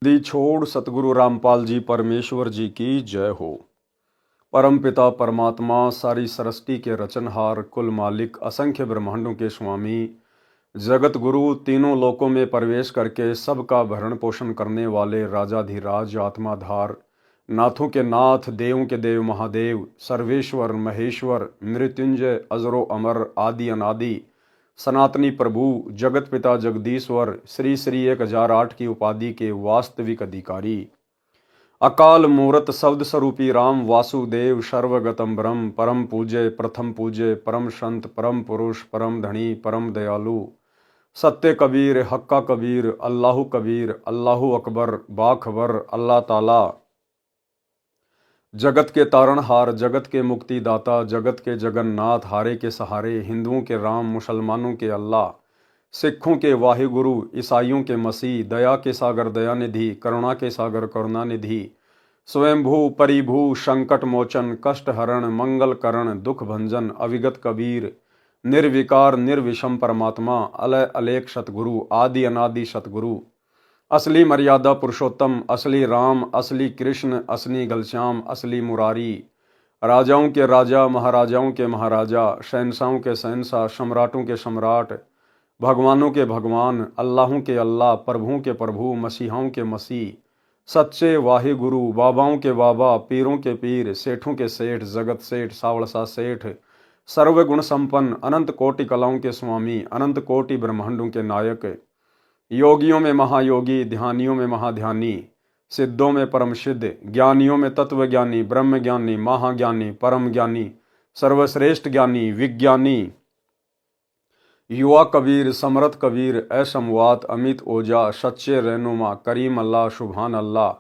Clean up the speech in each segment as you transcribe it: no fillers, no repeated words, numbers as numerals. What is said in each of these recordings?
दी छोड़ सतगुरु रामपाल जी परमेश्वर जी की जय हो। परम पिता परमात्मा सारी सृष्टि के रचनहार कुल मालिक असंख्य ब्रह्मांडों के स्वामी जगत गुरु तीनों लोकों में प्रवेश करके सबका भरण पोषण करने वाले राजाधिराज आत्माधार नाथों के नाथ देवों के देव महादेव सर्वेश्वर महेश्वर मृत्युंजय अजरो अमर आदि अनादि सनातनी प्रभु जगत पिता जगदीश्वर श्री श्री 1008 की उपाधि के वास्तविक अधिकारी अकाल मूरत शब्द स्वरूपी राम वासुदेव सर्वगतम ब्रह्म परम पूज्य प्रथम पूज्य परम संत परम पुरुष परम धनी परम दयालु सत्य कबीर हक्का कबीर अल्लाहु अकबर बाखबर अल्लाह ताला जगत के तारणहार जगत के मुक्तिदाता जगत के जगन्नाथ हारे के सहारे हिंदुओं के राम मुसलमानों के अल्लाह सिखों के वाहिगुरु ईसाइयों के मसीह दया के सागर दयानिधि करुणा के सागर करुणानिधि स्वयंभू परिभू संकट मोचन कष्ट हरण मंगल करण दुख भंजन अविगत कबीर निर्विकार निर्विषम परमात्मा अलय अलेख सतगुरु आदि अनादि सतगुरु असली मर्यादा पुरुषोत्तम असली राम असली कृष्ण असली घनश्याम असली मुरारी राजाओं के राजा महाराजाओं के महाराजा शहंशाहों के शहंशाह सम्राटों के सम्राट भगवानों के भगवान अल्लाहों के अल्लाह प्रभुओं के प्रभु मसीहाओं के मसीह सच्चे वाहे गुरु बाबाओं के बाबा पीरों के पीर सेठों के सेठ जगत सेठ सावड़सा सेठ सर्वगुण संपन्न अनंत कोटि कलाओं के स्वामी अनंत कोटि ब्रह्मांडों के नायक योगियों में महायोगी ध्यानियों में महाध्यानी सिद्धों में परम सिद्ध ज्ञानियों में तत्वज्ञानी ब्रह्म ज्ञानी महाज्ञानी परम ज्ञानी सर्वश्रेष्ठ ज्ञानी विज्ञानी युवा कबीर समर्थ कबीर असमवात अमित ओजा सच्चे रहनुमा करीम अल्लाह सुभान अल्लाह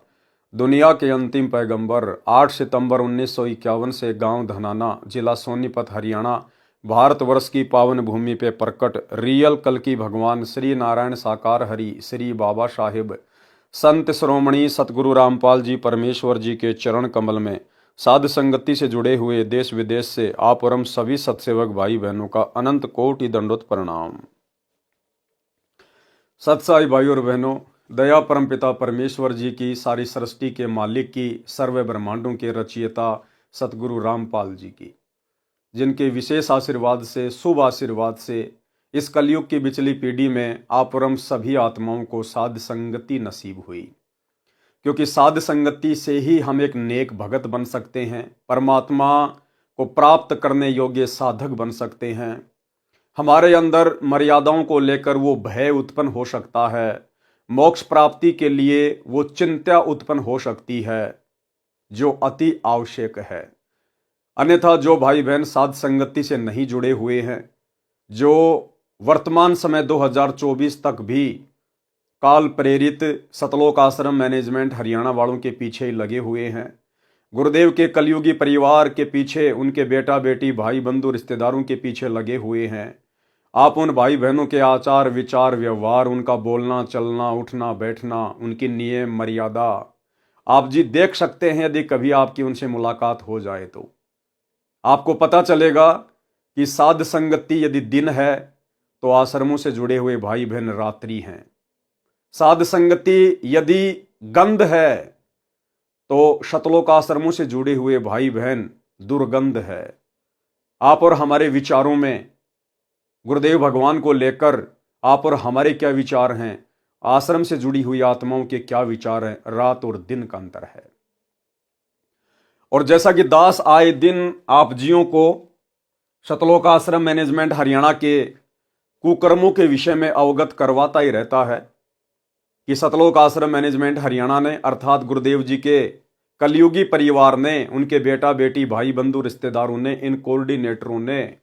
दुनिया के अंतिम पैगंबर 8 सितंबर 1951 से गांव धनाना जिला सोनीपत हरियाणा भारतवर्ष की पावन भूमि पे प्रकट रियल कल की भगवान श्री नारायण साकार हरि श्री बाबा साहिब संत श्रोमणी सतगुरु रामपाल जी परमेश्वर जी के चरण कमल में साध संगति से जुड़े हुए देश विदेश से आप और हम सभी सत्सेवक भाई बहनों का अनंत कोटि दंडोत प्रणाम। सत्साई भाई और बहनों, दया परमपिता परमेश्वर जी की सारी सृष्टि के मालिक की सर्व ब्रह्मांडों के रचयिता सतगुरु रामपाल जी की जिनके विशेष आशीर्वाद से शुभ आशीर्वाद से इस कलयुग की बिचली पीढ़ी में आप और हम सभी आत्माओं को साध संगति नसीब हुई, क्योंकि साध संगति से ही हम एक नेक भगत बन सकते हैं, परमात्मा को प्राप्त करने योग्य साधक बन सकते हैं। हमारे अंदर मर्यादाओं को लेकर वो भय उत्पन्न हो सकता है, मोक्ष प्राप्ति के लिए वो चिंता उत्पन्न हो सकती है जो अति आवश्यक है। अन्यथा जो भाई बहन साध संगति से नहीं जुड़े हुए हैं, जो वर्तमान समय 2024 तक भी काल प्रेरित सतलोक आश्रम मैनेजमेंट हरियाणा वालों के पीछे लगे हुए हैं, गुरुदेव के कलयुगी परिवार के पीछे उनके बेटा बेटी भाई बंधु रिश्तेदारों के पीछे लगे हुए हैं, आप उन भाई बहनों के आचार विचार व्यवहार उनका बोलना चलना उठना बैठना उनकी नियम मर्यादा आप जी देख सकते हैं। यदि कभी आपकी उनसे मुलाकात हो जाए तो आपको पता चलेगा कि साध संगति यदि दिन है तो आश्रमों से जुड़े हुए भाई बहन रात्रि हैं। साध संगति यदि गंध है तो शतलोक आश्रमों से जुड़े हुए भाई बहन दुर्गंध है। आप और हमारे विचारों में गुरुदेव भगवान को लेकर आप और हमारे क्या विचार हैं, आश्रम से जुड़ी हुई आत्माओं के क्या विचार हैं, रात और दिन का अंतर है। और जैसा कि दास आए दिन आप जियों को शतलोक आश्रम मैनेजमेंट हरियाणा के कुकर्मों के विषय में अवगत करवाता ही रहता है कि सतलोक आश्रम मैनेजमेंट हरियाणा ने अर्थात गुरुदेव जी के कलयुगी परिवार ने, उनके बेटा बेटी भाई बंधु रिश्तेदारों ने, इन कोऑर्डिनेटरों ने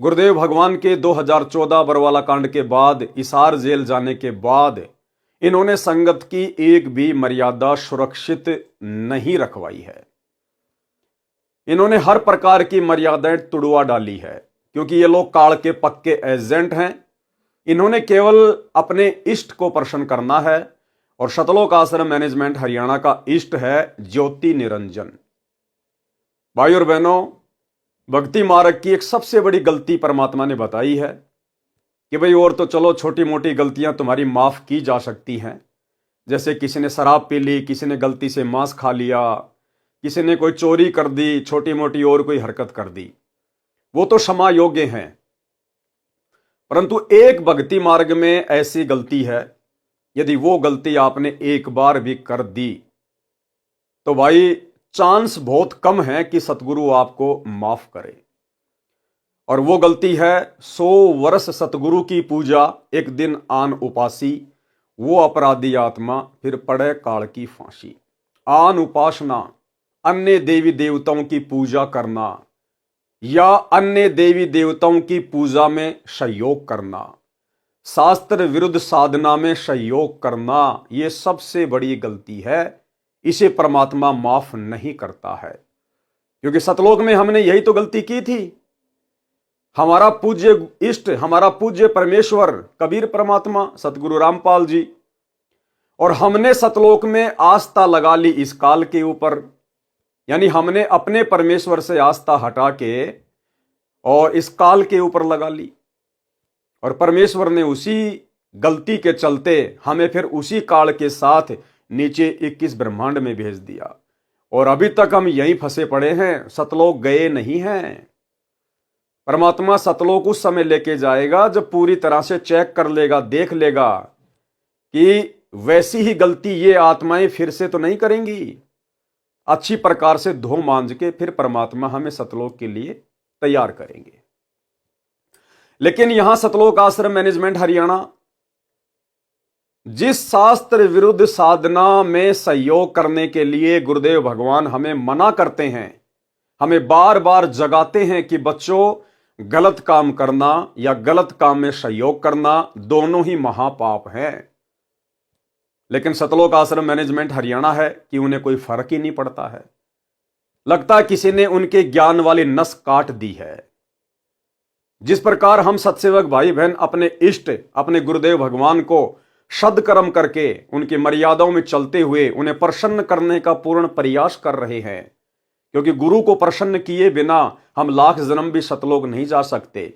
गुरुदेव भगवान के 2014 बरवाला कांड के बाद इसार जेल जाने के बाद इन्होंने संगत की एक भी मर्यादा सुरक्षित नहीं रखवाई है। इन्होंने हर प्रकार की मर्यादाएं तुड़वा डाली है, क्योंकि ये लोग काल के पक्के एजेंट हैं। इन्होंने केवल अपने इष्ट को प्रसन्न करना है और शतलोक आश्रम मैनेजमेंट हरियाणा का इष्ट है ज्योति निरंजन। भाई और बहनों, भक्ति मार्ग की एक सबसे बड़ी गलती परमात्मा ने बताई है कि भाई और तो चलो छोटी मोटी गलतियां तुम्हारी माफ की जा सकती हैं, जैसे किसी ने शराब पी ली, किसी ने गलती से मांस खा लिया, किसी ने कोई चोरी कर दी, छोटी मोटी और कोई हरकत कर दी, वो तो क्षमा योग्य हैं। परंतु एक भक्ति मार्ग में ऐसी गलती है, यदि वो गलती आपने एक बार भी कर दी तो भाई चांस बहुत कम है कि सतगुरु आपको माफ करे। और वो गलती है 100 वर्ष सतगुरु की पूजा, एक दिन आन उपासी, वो अपराधी आत्मा फिर पड़े काल की फांसी। आन उपासना, अन्य देवी देवताओं की पूजा करना या अन्य देवी देवताओं की पूजा में सहयोग करना, शास्त्र विरुद्ध साधना में सहयोग करना, ये सबसे बड़ी गलती है। इसे परमात्मा माफ नहीं करता है, क्योंकि सतलोक में हमने यही तो गलती की थी। हमारा पूज्य इष्ट, हमारा पूज्य परमेश्वर कबीर परमात्मा सतगुरु रामपाल जी, और हमने सतलोक में आस्था लगा ली इस काल के ऊपर। यानी हमने अपने परमेश्वर से आस्था हटा के और इस काल के ऊपर लगा ली, और परमेश्वर ने उसी गलती के चलते हमें फिर उसी काल के साथ नीचे 21 ब्रह्मांड में भेज दिया। और अभी तक हम यहीं फंसे पड़े हैं, सतलोक गए नहीं हैं। परमात्मा सतलोक उस समय लेके जाएगा जब पूरी तरह से चेक कर लेगा, देख लेगा कि वैसी ही गलती ये आत्माएं फिर से तो नहीं करेंगी। अच्छी प्रकार से धो मांज के फिर परमात्मा हमें सतलोक के लिए तैयार करेंगे। लेकिन यहां सतलोक आश्रम मैनेजमेंट हरियाणा जिस शास्त्र विरुद्ध साधना में सहयोग करने के लिए गुरुदेव भगवान हमें मना करते हैं, हमें बार बार जगाते हैं कि बच्चों, गलत काम करना या गलत काम में सहयोग करना दोनों ही महापाप हैं। लेकिन सतलोक आश्रम मैनेजमेंट हरियाणा है कि उन्हें कोई फर्क ही नहीं पड़ता है। लगता है किसी ने उनके ज्ञान वाली नस काट दी है। जिस प्रकार हम सत्सेवक भाई बहन अपने इष्ट, अपने गुरुदेव भगवान को सदकर्म करके उनकी मर्यादाओं में चलते हुए उन्हें प्रसन्न करने का पूर्ण प्रयास कर रहे हैं, क्योंकि गुरु को प्रसन्न किए बिना हम लाख जन्म भी सतलोक नहीं जा सकते।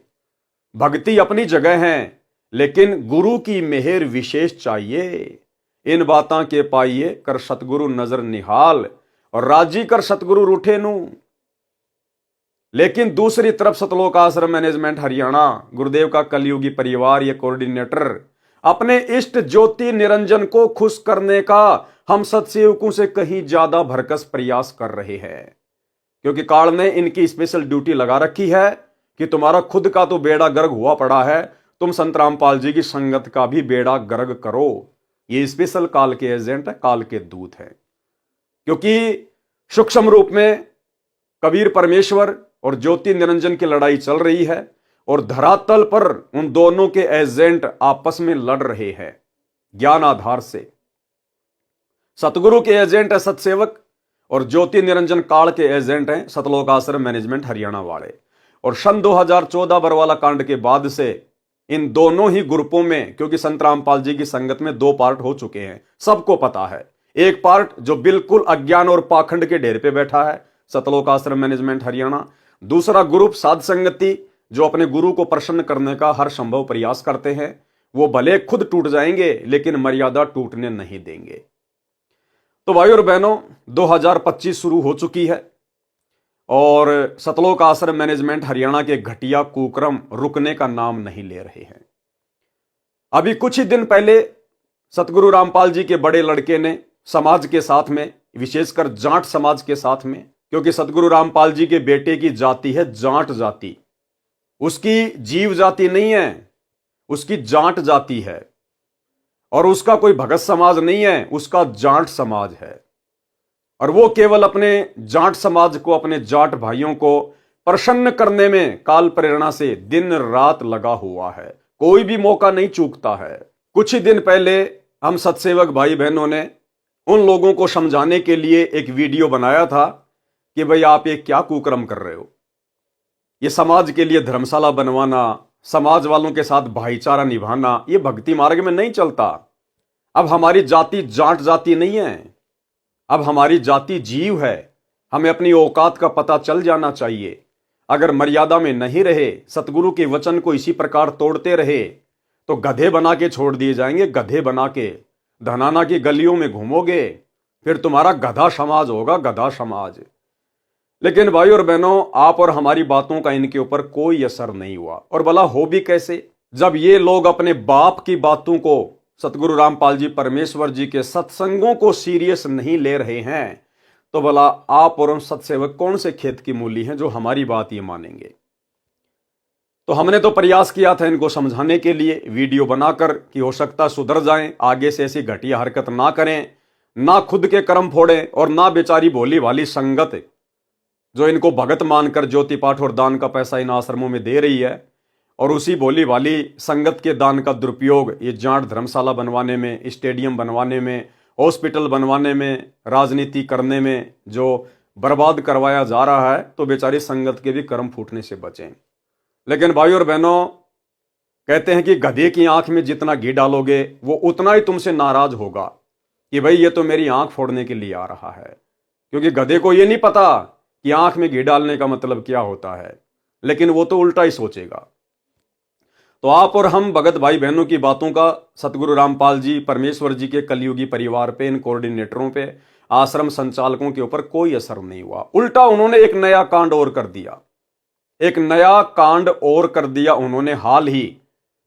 भक्ति अपनी जगह है, लेकिन गुरु की मेहर विशेष चाहिए। इन बातां के पाइए कर सतगुरु नजर निहाल, और राजी कर सतगुरु रूठे नू। लेकिन दूसरी तरफ सतलोक आश्रम मैनेजमेंट हरियाणा, गुरुदेव का कलयुगी परिवार या कोऑर्डिनेटर, अपने इष्ट ज्योति निरंजन को खुश करने का हम सत्सेवकों से कहीं ज्यादा भरकस प्रयास कर रहे हैं, क्योंकि काल ने इनकी स्पेशल ड्यूटी लगा रखी है कि तुम्हारा खुद का तो बेड़ा गर्क हुआ पड़ा है, तुम संत रामपाल जी की संगत का भी बेड़ा गर्क करो। ये स्पेशल काल के एजेंट है, काल के दूत है। क्योंकि सूक्ष्म रूप में कबीर परमेश्वर और ज्योति निरंजन की लड़ाई चल रही है, और धरातल पर उन दोनों के एजेंट आपस में लड़ रहे हैं ज्ञान आधार से। सतगुरु के एजेंट है सतसेवक, और ज्योति निरंजन काल के एजेंट हैं सतलोक आश्रम मैनेजमेंट हरियाणा वाले। और सन 2014 बरवाला कांड के बाद से इन दोनों ही ग्रुपों में, क्योंकि संत रामपाल जी की संगत में 2 पार्ट हो चुके हैं, सबको पता है। एक पार्ट जो बिल्कुल अज्ञान और पाखंड के ढेर पे बैठा है, सतलोक आश्रम मैनेजमेंट हरियाणा। दूसरा ग्रुप साध संगति, जो अपने गुरु को प्रसन्न करने का हर संभव प्रयास करते हैं। वो भले खुद टूट जाएंगे, लेकिन मर्यादा टूटने नहीं देंगे। तो भाई और बहनों, 2025 शुरू हो चुकी है, और सतलोक आश्रम मैनेजमेंट हरियाणा के घटिया कुक्रम रुकने का नाम नहीं ले रहे हैं। अभी कुछ ही दिन पहले सतगुरु रामपाल जी के बड़े लड़के ने समाज के साथ में, विशेषकर जाट समाज के साथ में, क्योंकि सतगुरु रामपाल जी के बेटे की जाति है जाट जाति, उसकी जीव जाति नहीं है, उसकी जाट जाति है। और उसका कोई भगत समाज नहीं है, उसका जाट समाज है। और वो केवल अपने जाट समाज को, अपने जाट भाइयों को प्रसन्न करने में काल प्रेरणा से दिन रात लगा हुआ है, कोई भी मौका नहीं चूकता है। कुछ ही दिन पहले हम सत्सेवक भाई बहनों ने उन लोगों को समझाने के लिए एक वीडियो बनाया था कि भाई आप ये क्या कुकर्म कर रहे हो। ये समाज के लिए धर्मशाला बनवाना, समाज वालों के साथ भाईचारा निभाना, ये भक्ति मार्ग में नहीं चलता। अब हमारी जाति जाट जाति नहीं है, अब हमारी जाति जीव है। हमें अपनी औकात का पता चल जाना चाहिए। अगर मर्यादा में नहीं रहे, सतगुरु के वचन को इसी प्रकार तोड़ते रहे, तो गधे बना के छोड़ दिए जाएंगे, गधे बना के। धनाना की गलियों में घूमोगे, फिर तुम्हारा गधा समाज होगा, गधा समाज। लेकिन भाई और बहनों, आप और हमारी बातों का इनके ऊपर कोई असर नहीं हुआ। और भला हो भी कैसे, जब ये लोग अपने बाप की बातों को, सतगुरु रामपाल जी परमेश्वर जी के सत्संगों को सीरियस नहीं ले रहे हैं, तो भला आप और हम सत्सेवक कौन से खेत की मूली हैं जो हमारी बात ये मानेंगे। तो हमने तो प्रयास किया था इनको समझाने के लिए, वीडियो बनाकर, कि हो सकता सुधर जाएं, आगे से ऐसी घटिया हरकत ना करें, ना खुद के कर्म फोड़ें और ना बेचारी भोली वाली संगत जो इनको भगत मानकर ज्योति पाठ और दान का पैसा इन आश्रमों में दे रही है, और उसी भोली वाली संगत के दान का दुरुपयोग ये जाट धर्मशाला बनवाने में, स्टेडियम बनवाने में, हॉस्पिटल बनवाने में, राजनीति करने में जो बर्बाद करवाया जा रहा है, तो बेचारी संगत के भी कर्म फूटने से बचें। लेकिन भाई और बहनों, कहते हैं कि गधे की आंख में जितना घी डालोगे वो उतना ही तुमसे नाराज होगा कि भाई ये तो मेरी आंख फोड़ने के लिए आ रहा है, क्योंकि गधे को ये नहीं पता कि आंख में घी डालने का मतलब क्या होता है, लेकिन वो तो उल्टा ही सोचेगा। तो आप और हम भगत भाई बहनों की बातों का सतगुरु रामपाल जी परमेश्वर जी के कलयुगी परिवार पे, इन कोऑर्डिनेटरों पे, आश्रम संचालकों के ऊपर कोई असर नहीं हुआ। उल्टा उन्होंने एक नया कांड और कर दिया, एक नया कांड और कर दिया उन्होंने। हाल ही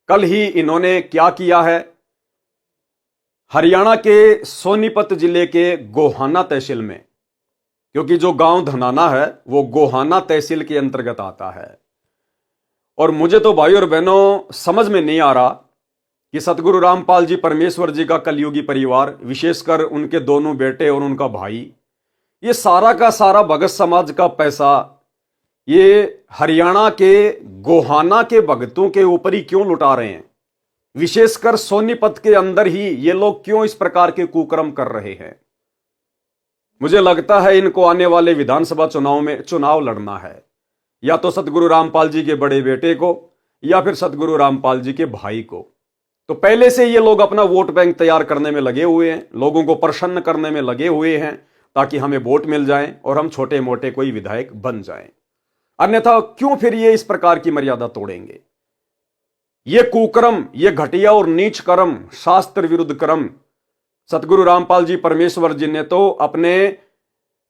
कल ही इन्होंने क्या किया है, हरियाणा के सोनीपत जिले के गोहाना तहसील में, क्योंकि जो गांव धनाना है वो गोहाना तहसील के अंतर्गत आता है, और मुझे तो भाई और बहनों समझ में नहीं आ रहा कि सतगुरु रामपाल जी परमेश्वर जी का कलयुगी परिवार, विशेषकर उनके दोनों बेटे और उनका भाई, ये सारा का सारा भगत समाज का पैसा ये हरियाणा के गोहाना के भगतों के ऊपर ही क्यों लुटा रहे हैं। विशेषकर सोनीपत के अंदर ही ये लोग क्यों इस प्रकार के कुकर्म कर रहे हैं। मुझे लगता है इनको आने वाले विधानसभा चुनाव में चुनाव लड़ना है, या तो सतगुरु रामपाल जी के बड़े बेटे को या फिर सतगुरु रामपाल जी के भाई को। तो पहले से ये लोग अपना वोट बैंक तैयार करने में लगे हुए हैं, लोगों को प्रसन्न करने में लगे हुए हैं, ताकि हमें वोट मिल जाए और हम छोटे मोटे कोई विधायक बन जाएं। अन्यथा क्यों फिर ये इस प्रकार की मर्यादा तोड़ेंगे। ये कुकर्म, ये घटिया और नीच कर्म, शास्त्र विरुद्ध कर्म सतगुरु रामपाल जी परमेश्वर जी ने तो अपने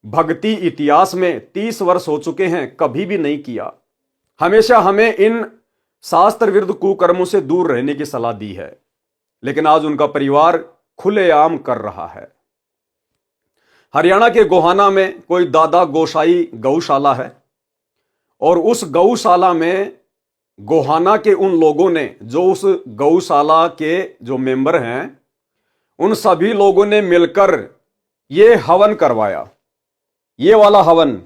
भक्ति इतिहास में 30 वर्ष हो चुके हैं कभी भी नहीं किया। हमेशा हमें इन शास्त्र विरुद्ध कुकर्मों से दूर रहने की सलाह दी है, लेकिन आज उनका परिवार खुलेआम कर रहा है। हरियाणा के गोहाना में कोई दादा गोसाई गौशाला है, और उस गौशाला में गोहाना के उन लोगों ने, जो उस गौशाला के जो मेंबर हैं, उन सभी लोगों ने मिलकर ये हवन करवाया। ये वाला हवन,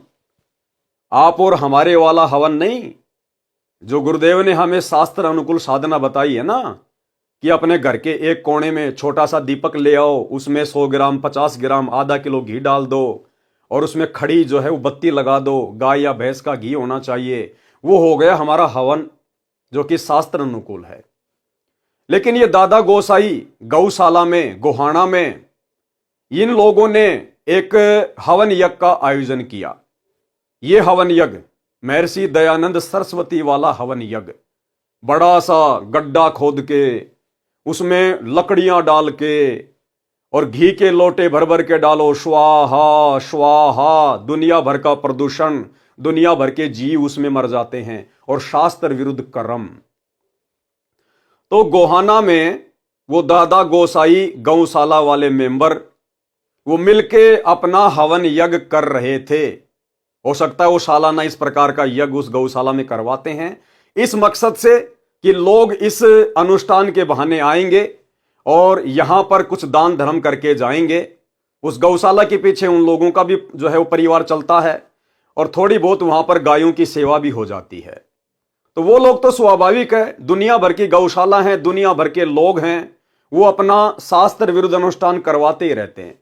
आप और हमारे वाला हवन नहीं, जो गुरुदेव ने हमें शास्त्र अनुकूल साधना बताई है ना, कि अपने घर के एक कोने में छोटा सा दीपक ले आओ, उसमें 100 ग्राम, 50 ग्राम, आधा किलो घी डाल दो, और उसमें खड़ी जो है वो बत्ती लगा दो, गाय या भैंस का घी होना चाहिए। वो हो गया हमारा हवन, जो कि शास्त्र अनुकूल है। लेकिन ये दादा गोसाई गौशाला में, गोहाना में, इन लोगों ने एक हवन यज्ञ का आयोजन किया। ये हवन यज्ञ महर्षि दयानंद सरस्वती वाला हवन यज्ञ, बड़ा सा गड्ढा खोद के उसमें लकड़ियां डाल के और घी के लोटे भर भर के डालो, स्वाहा स्वाहा, दुनिया भर का प्रदूषण, दुनिया भर के जीव उसमें मर जाते हैं, और शास्त्र विरुद्ध कर्म। तो गोहाना में वो दादा गोसाई गौशाला वाले मेंबर वो मिलके अपना हवन यज्ञ कर रहे थे। हो सकता है वो सालाना इस प्रकार का यज्ञ उस गौशाला में करवाते हैं, इस मकसद से कि लोग इस अनुष्ठान के बहाने आएंगे और यहां पर कुछ दान धर्म करके जाएंगे। उस गौशाला के पीछे उन लोगों का भी जो है वो परिवार चलता है, और थोड़ी बहुत वहां पर गायों की सेवा भी हो जाती है। तो वो लोग तो स्वाभाविक है, दुनिया भर की गौशाला हैं, दुनिया भर के लोग हैं, वो अपना शास्त्र विरुद्ध अनुष्ठान करवाते ही रहते हैं।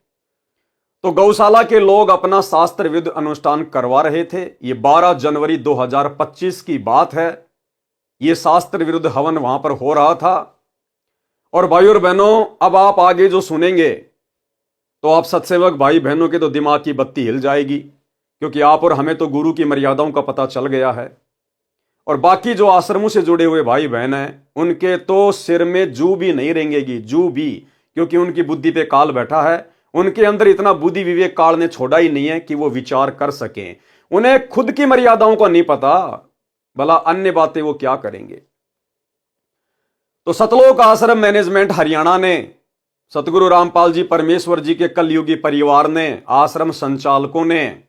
तो गौशाला के लोग अपना शास्त्र विरुद्ध अनुष्ठान करवा रहे थे। ये 12 जनवरी 2025 की बात है। ये शास्त्र विरुद्ध हवन वहां पर हो रहा था। और भाई और बहनों, अब आप आगे जो सुनेंगे तो आप सत्सेवक भाई बहनों के तो दिमाग की बत्ती हिल जाएगी, क्योंकि आप और हमें तो गुरु की मर्यादाओं का पता चल गया है, और बाकी जो आश्रमों से जुड़े हुए भाई बहन हैं उनके तो सिर में जू भी नहीं रेंगेगी, जू भी, क्योंकि उनकी बुद्धि पे काल बैठा है। उनके अंदर इतना बुद्धि विवेक काल ने छोड़ा ही नहीं है कि वो विचार कर सकें। उन्हें खुद की मर्यादाओं का नहीं पता, भला अन्य बातें वो क्या करेंगे। तो सतलोक आश्रम मैनेजमेंट हरियाणा ने, सतगुरु रामपाल जी परमेश्वर जी के कलयुगी परिवार ने, आश्रम संचालकों ने,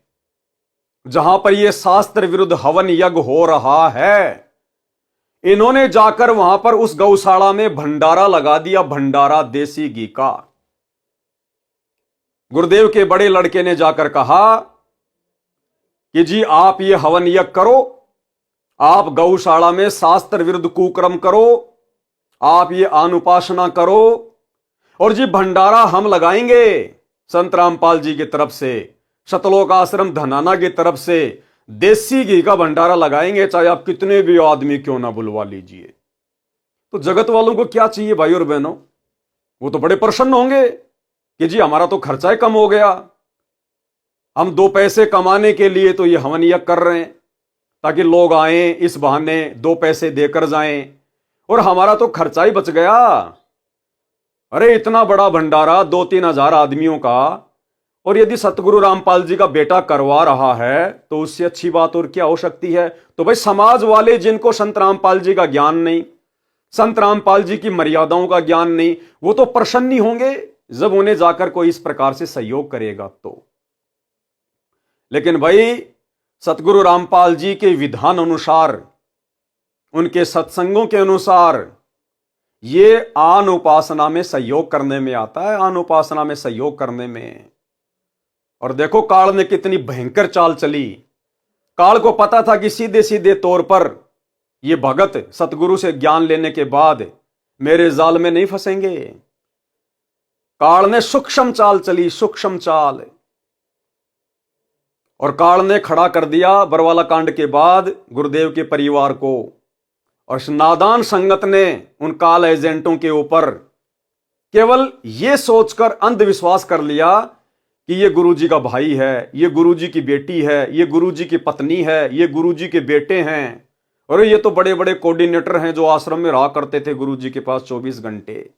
जहां पर यह शास्त्र विरुद्ध हवन यज्ञ हो रहा है, इन्होंने जाकर वहां पर उस गौशाला में भंडारा लगा दिया, भंडारा देसी घी का। गुरुदेव के बड़े लड़के ने जाकर कहा कि जी आप ये हवन यज्ञ करो, आप गौशाला में शास्त्र विरुद्ध कुकर्म करो, आप ये अनुपासना करो, और जी भंडारा हम लगाएंगे संत रामपाल जी की तरफ से, सतलोक आश्रम धनाना की तरफ से देसी घी का भंडारा लगाएंगे, चाहे आप कितने भी आदमी क्यों ना बुलवा लीजिए। तो जगत वालों को क्या चाहिए भाई और बहनों, वो तो बड़े प्रसन्न होंगे कि जी हमारा तो खर्चा ही कम हो गया, हम 2 पैसे कमाने के लिए तो ये हवन यज्ञ कर रहे हैं ताकि लोग आए, इस बहाने 2 पैसे देकर जाएं, और हमारा तो खर्चा ही बच गया। अरे इतना बड़ा भंडारा 2-3 हजार आदमियों का, और यदि सतगुरु रामपाल जी का बेटा करवा रहा है तो उससे अच्छी बात और क्या हो सकती है। तो भाई समाज वाले जिनको संत रामपाल जी का ज्ञान नहीं, संत रामपाल जी की मर्यादाओं का ज्ञान नहीं, वो तो प्रसन्न ही होंगे जब उन्हें जाकर कोई इस प्रकार से सहयोग करेगा तो। लेकिन भाई सतगुरु रामपाल जी के विधान अनुसार, उनके सत्संगों के अनुसार ये आन उपासना में सहयोग करने में आता है, आन उपासना में सहयोग करने में। और देखो काल ने कितनी भयंकर चाल चली। काल को पता था कि सीधे सीधे तौर पर ये भगत सतगुरु से ज्ञान लेने के बाद मेरे जाल में नहीं फंसेंगे। काल ने सूक्ष्म चाल चली, सूक्ष्म चाल, और काल ने खड़ा कर दिया बरवाला कांड के बाद गुरुदेव के परिवार को, और नादान संगत ने उन काल एजेंटों के ऊपर केवल यह सोचकर अंधविश्वास कर लिया कि ये गुरुजी का भाई है, ये गुरुजी की बेटी है, ये गुरुजी की पत्नी है, ये गुरुजी के बेटे हैं, और ये तो बड़े बड़े कोऑर्डिनेटर हैं जो आश्रम में रहा करते थे गुरुजी के पास 24 घंटे।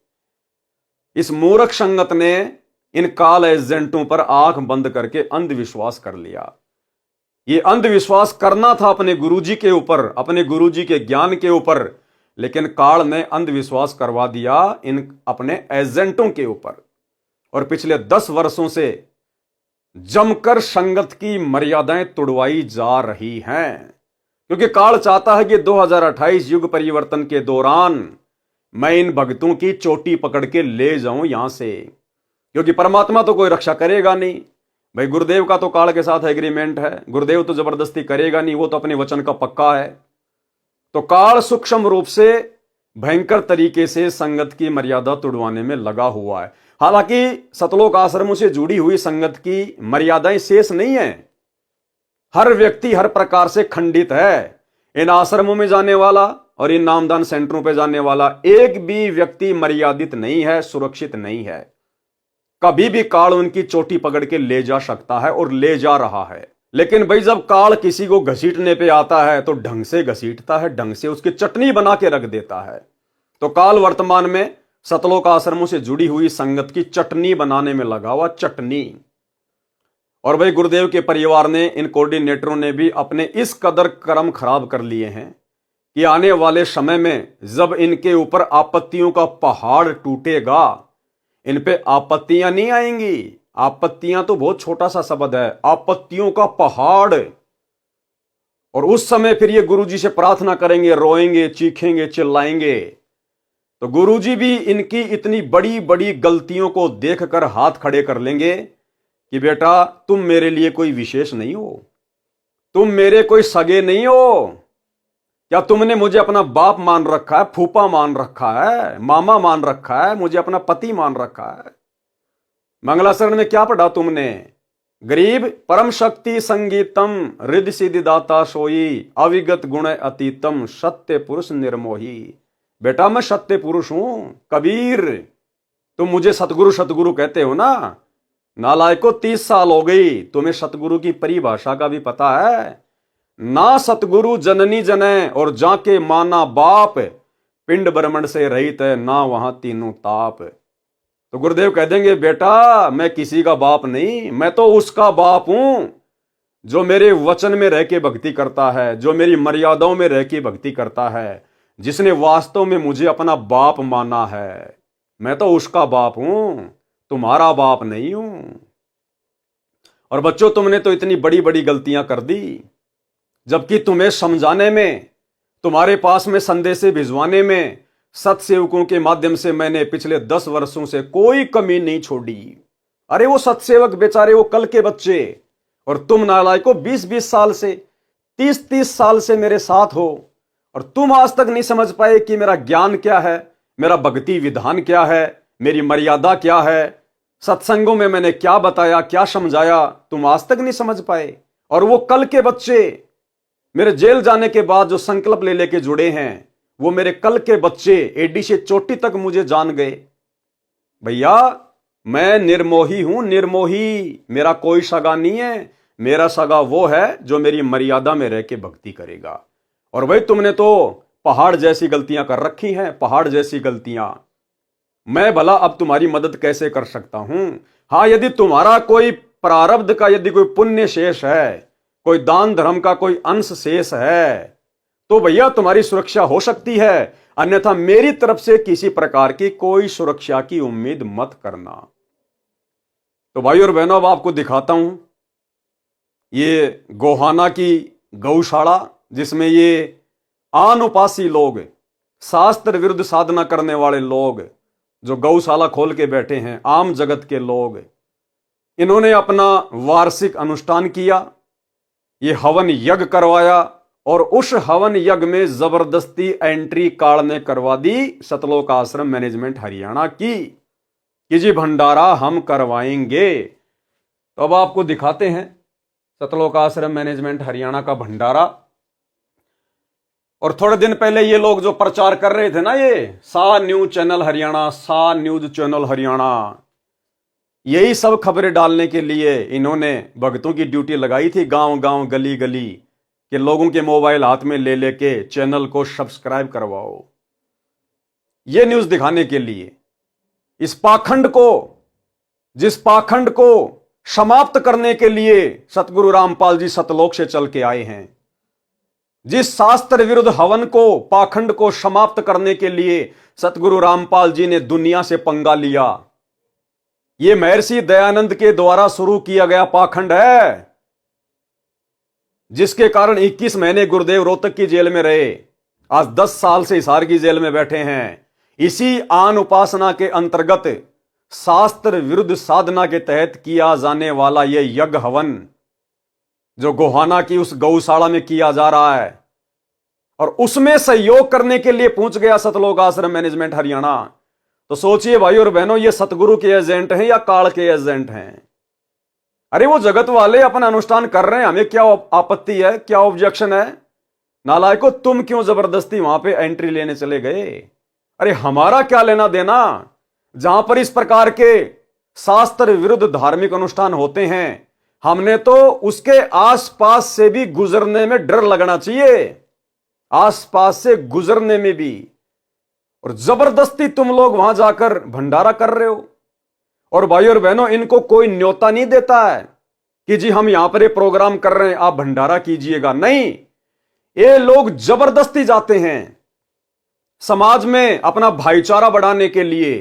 इस मूर्ख संगत ने इन काल एजेंटों पर आंख बंद करके अंधविश्वास कर लिया। ये अंधविश्वास करना था अपने गुरुजी के ऊपर, अपने गुरुजी के ज्ञान के ऊपर, लेकिन काल ने अंधविश्वास करवा दिया इन अपने एजेंटों के ऊपर। और पिछले 10 वर्षों से जमकर संगत की मर्यादाएं तोड़वाई जा रही हैं, क्योंकि काल चाहता है कि 2028 युग परिवर्तन के दौरान मैं इन भक्तों की चोटी पकड़ के ले जाऊं यहां से, क्योंकि परमात्मा तो कोई रक्षा करेगा नहीं भाई। गुरुदेव का तो काल के साथ एग्रीमेंट है, गुरुदेव तो जबरदस्ती करेगा नहीं, वो तो अपने वचन का पक्का है। तो काल सूक्ष्म रूप से भयंकर तरीके से संगत की मर्यादा तोड़वाने में लगा हुआ है। हालांकि सतलोक आश्रमों से जुड़ी हुई संगत की मर्यादाएं शेष नहीं है, हर व्यक्ति हर प्रकार से खंडित है। इन आश्रमों में जाने वाला और इन नामदान सेंटरों पर जाने वाला एक भी व्यक्ति मर्यादित नहीं है, सुरक्षित नहीं है। कभी भी काल उनकी चोटी पकड़ के ले जा सकता है और ले जा रहा है। लेकिन भाई जब काल किसी को घसीटने पे आता है तो ढंग से घसीटता है, ढंग से उसकी चटनी बना के रख देता है। तो काल वर्तमान में सतलोक आश्रमों से जुड़ी हुई संगत की चटनी बनाने में लगा हुआ, चटनी। और भाई गुरुदेव के परिवार ने, इन कोऑर्डिनेटरों ने भी अपने इस कदर कर्म खराब कर लिए हैं कि आने वाले समय में जब इनके ऊपर आपत्तियों का पहाड़ टूटेगा, इन पे आपत्तियां नहीं आएंगी। आपत्तियां तो बहुत छोटा सा शब्द है, आपत्तियों का पहाड़। और उस समय फिर ये गुरुजी से प्रार्थना करेंगे, रोएंगे, चीखेंगे, चिल्लाएंगे। तो गुरुजी भी इनकी इतनी बड़ी बड़ी गलतियों को देखकर हाथ खड़े कर लेंगे कि बेटा तुम मेरे लिए कोई विशेष नहीं हो, तुम मेरे कोई सगे नहीं हो। क्या तुमने मुझे अपना बाप मान रखा है, फूफा मान रखा है, मामा मान रखा है, मुझे अपना पति मान रखा है? मंगलाचरण में क्या पढ़ा तुमने? गरीब परम शक्ति संगीतम रिद्धि सिद्धि दाता सोई अविगत गुण अतीतम सत्य पुरुष निर्मोही। बेटा मैं सत्य पुरुष हूं कबीर, तुम मुझे सतगुरु सतगुरु कहते हो ना। नालायको 30 साल हो गई, तुम्हें सतगुरु की परिभाषा का भी पता है? ना सतगुरु जननी जने और जाके माना बाप, पिंड ब्रह्मंड से रहित है ना वहां तीनों ताप। तो गुरुदेव कह देंगे, बेटा मैं किसी का बाप नहीं, मैं तो उसका बाप हूं जो मेरे वचन में रह के भक्ति करता है, जो मेरी मर्यादाओं में रह के भक्ति करता है, जिसने वास्तव में मुझे अपना बाप माना है। मैं तो उसका बाप हूं, तुम्हारा बाप नहीं हूं। और बच्चों, तुमने तो इतनी बड़ी बड़ी गलतियां कर दी, जबकि तुम्हें समझाने में, तुम्हारे पास में संदेशे भिजवाने में सत्सेवकों के माध्यम से मैंने पिछले 10 वर्षों से कोई कमी नहीं छोड़ी। अरे वो सत्सेवक बेचारे, वो कल के बच्चे, और तुम नालायकों 20-20 साल से, 30-30 साल से मेरे साथ हो, और तुम आज तक नहीं समझ पाए कि मेरा ज्ञान क्या है, मेरा भक्ति विधान क्या है, मेरी मर्यादा क्या है, सत्संगों में मैंने क्या बताया, क्या समझाया, तुम आज तक नहीं समझ पाए। और वो कल के बच्चे मेरे जेल जाने के बाद जो संकल्प ले लेके जुड़े हैं, वो मेरे कल के बच्चे एडी से चोटी तक मुझे जान गए। भैया मैं निर्मोही हूं, निर्मोही, मेरा कोई सगा नहीं है। मेरा सगा वो है जो मेरी मर्यादा में रह के भक्ति करेगा। और भाई तुमने तो पहाड़ जैसी गलतियां कर रखी हैं, पहाड़ जैसी गलतियां। मैं भला अब तुम्हारी मदद कैसे कर सकता हूं? हाँ, यदि तुम्हारा कोई प्रारब्ध का, यदि कोई पुण्य शेष है, कोई दान धर्म का कोई अंश शेष है, तो भैया तुम्हारी सुरक्षा हो सकती है, अन्यथा मेरी तरफ से किसी प्रकार की कोई सुरक्षा की उम्मीद मत करना। तो भाई और बहनों, अब आपको दिखाता हूं ये गोहाना की गौशाला, जिसमें ये आनुपासी लोग, शास्त्र विरुद्ध साधना करने वाले लोग, जो गौशाला खोल के बैठे हैं, आम जगत के लोग, इन्होंने अपना वार्षिक अनुष्ठान किया, ये हवन यज्ञ करवाया, और उस हवन यज्ञ में जबरदस्ती एंट्री कार्ड ने करवा दी सतलोक आश्रम मैनेजमेंट हरियाणा की कि जी भंडारा हम करवाएंगे। तो अब आपको दिखाते हैं सतलोक आश्रम मैनेजमेंट हरियाणा का भंडारा। और थोड़े दिन पहले ये लोग जो प्रचार कर रहे थे ना, ये सा न्यूज चैनल हरियाणा, सा न्यूज चैनल हरियाणा, यही सब खबरें डालने के लिए इन्होंने भक्तों की ड्यूटी लगाई थी, गांव गांव गली गली कि लोगों के मोबाइल हाथ में ले लेके चैनल को सब्सक्राइब करवाओ। ये न्यूज दिखाने के लिए, इस पाखंड को, जिस पाखंड को समाप्त करने के लिए सतगुरु रामपाल जी सतलोक से चल के आए हैं, जिस शास्त्र विरुद्ध हवन को, पाखंड को समाप्त करने के लिए सतगुरु रामपाल जी ने दुनिया से पंगा लिया, ये महर्षि दयानंद के द्वारा शुरू किया गया पाखंड है, जिसके कारण 21 महीने गुरुदेव रोहतक की जेल में रहे, आज 10 साल से हिसार की जेल में बैठे हैं। इसी आन उपासना के अंतर्गत शास्त्र विरुद्ध साधना के तहत किया जाने वाला यह यज्ञ हवन जो गोहाना की उस गौशाला में किया जा रहा है, और उसमें सहयोग करने के लिए पहुंच गया सतलोक आश्रम मैनेजमेंट हरियाणा। तो सोचिए भाई और बहनों, ये सतगुरु के एजेंट हैं या काल के एजेंट हैं? अरे वो जगत वाले अपना अनुष्ठान कर रहे हैं, हमें क्या आपत्ति है, क्या ऑब्जेक्शन है? नालायकों, तुम क्यों जबरदस्ती वहां पे एंट्री लेने चले गए? अरे हमारा क्या लेना देना? जहां पर इस प्रकार के शास्त्र विरुद्ध धार्मिक अनुष्ठान होते हैं, हमने तो उसके आसपास से भी गुजरने में डर लगना चाहिए, आसपास से गुजरने में भी। और जबरदस्ती तुम लोग वहां जाकर भंडारा कर रहे हो। और भाई और बहनों, इनको कोई न्योता नहीं देता है कि जी हम यहां पर ये प्रोग्राम कर रहे हैं, आप भंडारा कीजिएगा। नहीं, ये लोग जबरदस्ती जाते हैं समाज में अपना भाईचारा बढ़ाने के लिए,